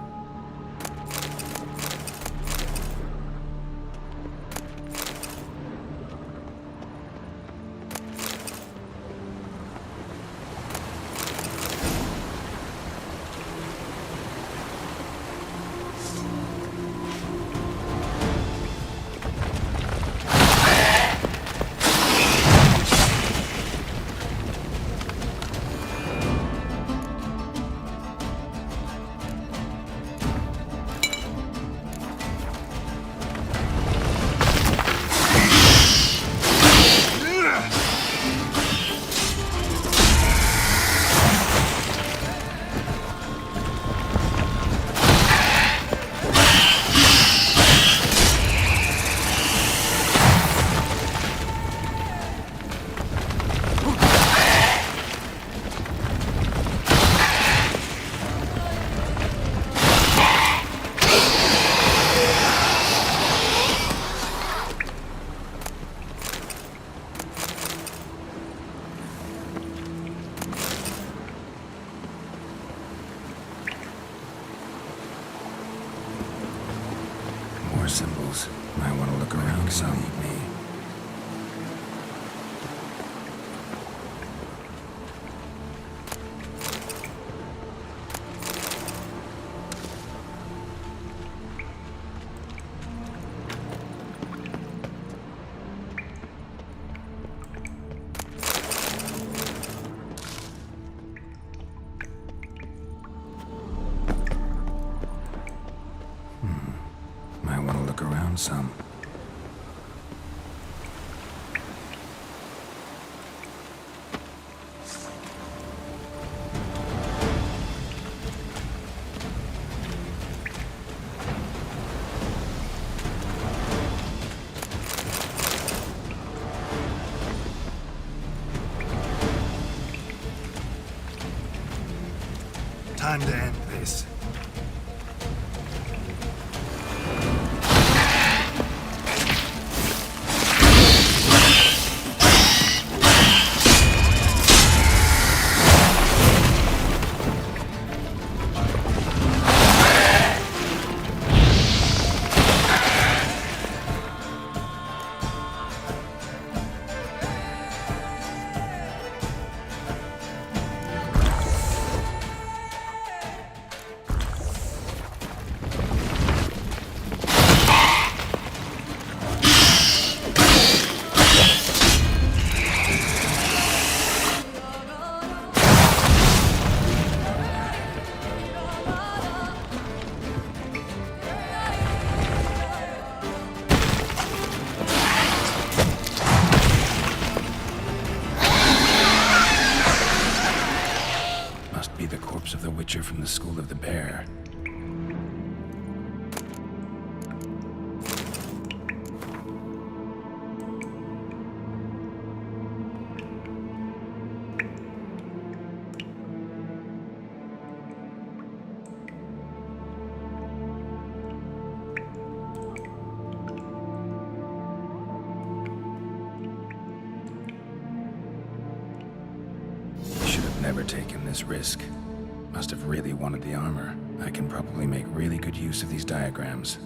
Symbols. Might want to look around some. Me. Might want to look around some. Time to end this. Witcher from the School of the Bear. Should have never taken this risk. Must have really wanted the armor. I can probably make really good use of these diagrams.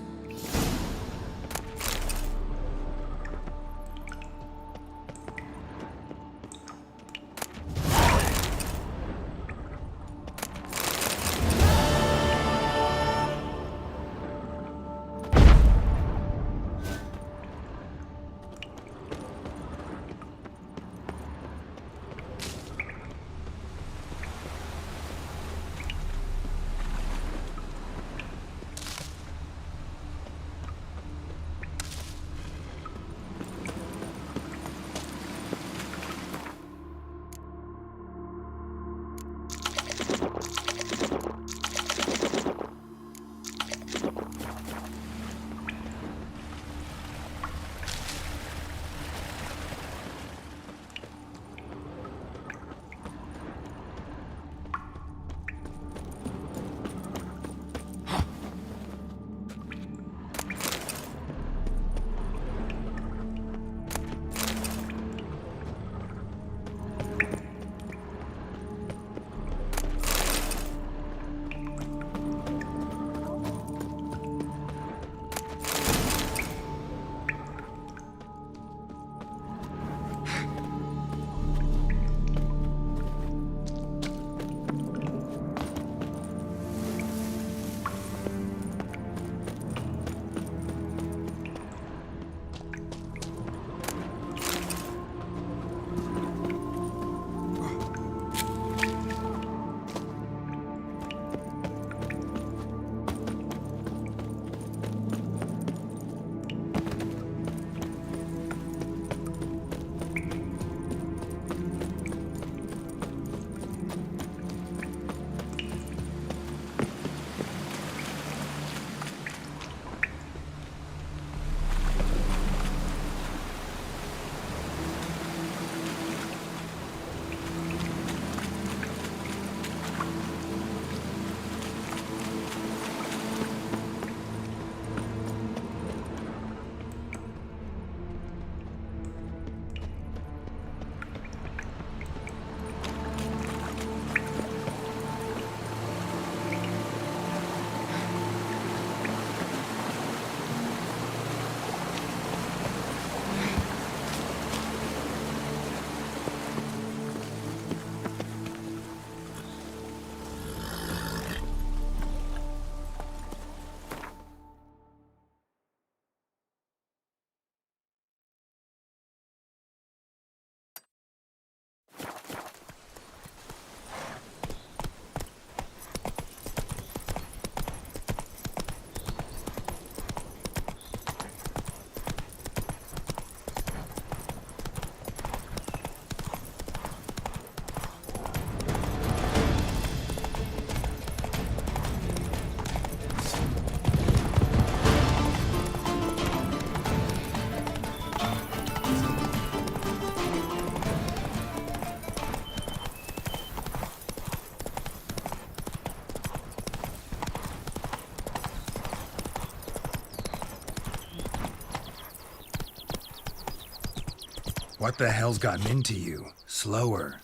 What the hell's gotten into you? Slower.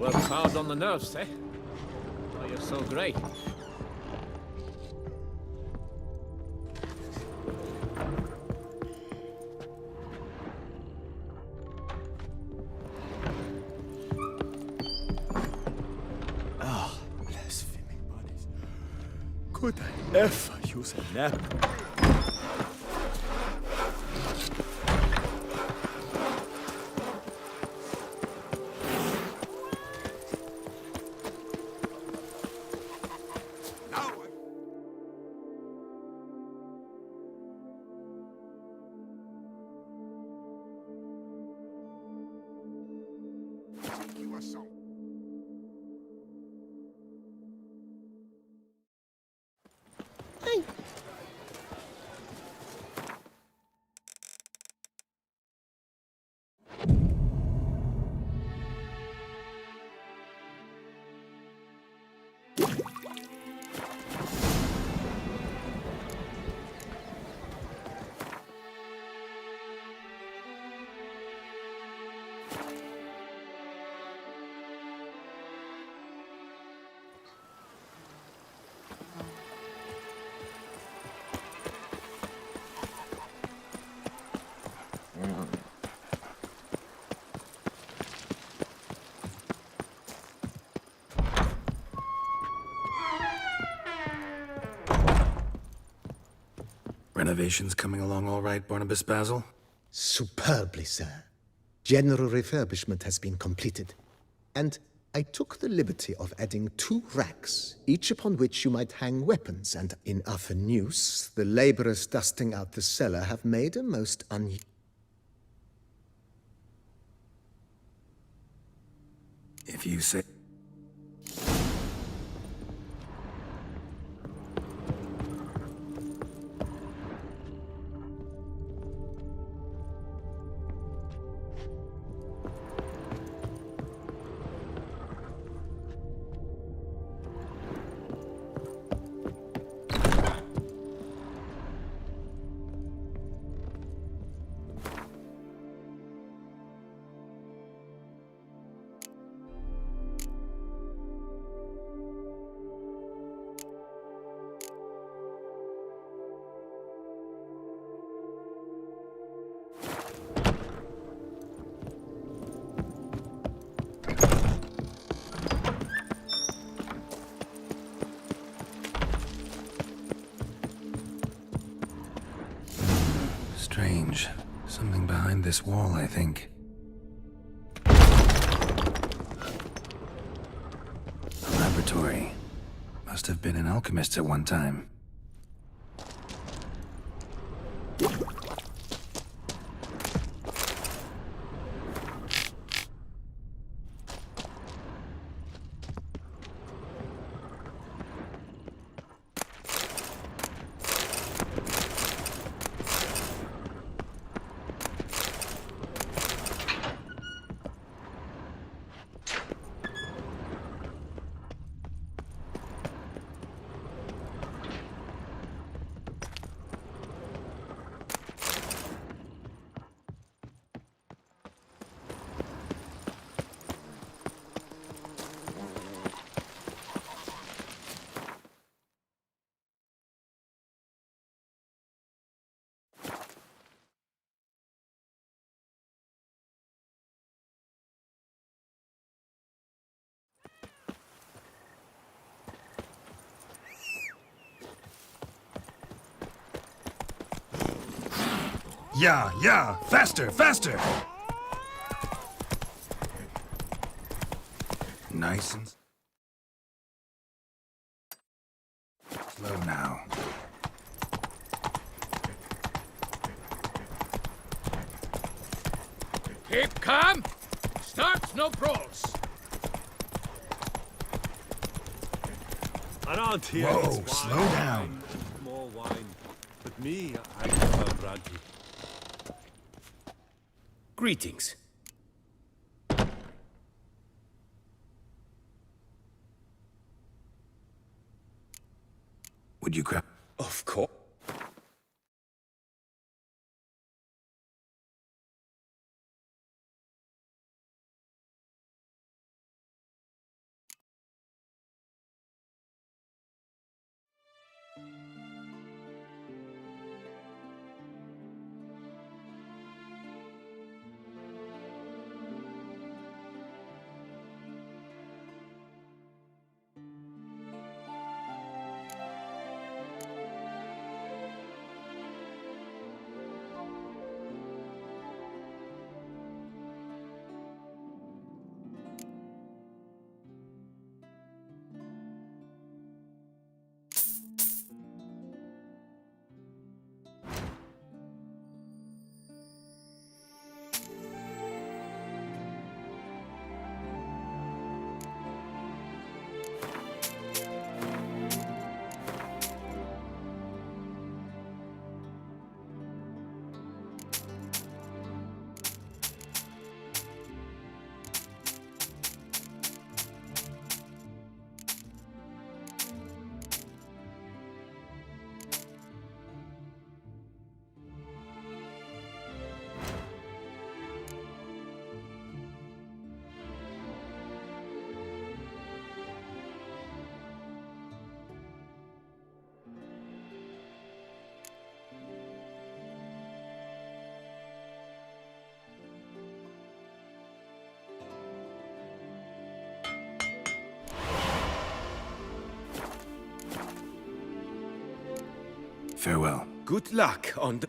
Works hard on the nerves, eh? Oh, you're so grey. Ah, blaspheming bodies. Could I ever use a nap? Renovations coming along all right, Barnabas Basil? Superbly, sir. General refurbishment has been completed. And I took the liberty of adding 2 racks, each upon which you might hang weapons, and in other news, the laborers dusting out the cellar have made a most If you say... Strange. Something behind this wall, I think. A laboratory. Must have been an alchemist at one time. Yeah, faster, faster! Nice and... slow now. Keep calm! Start no brawls! Around here, Whoa, it's wine, slow down. wine, more wine. But me, I prefer brandy. Greetings. Would you grab... Of course. Farewell. Good luck on the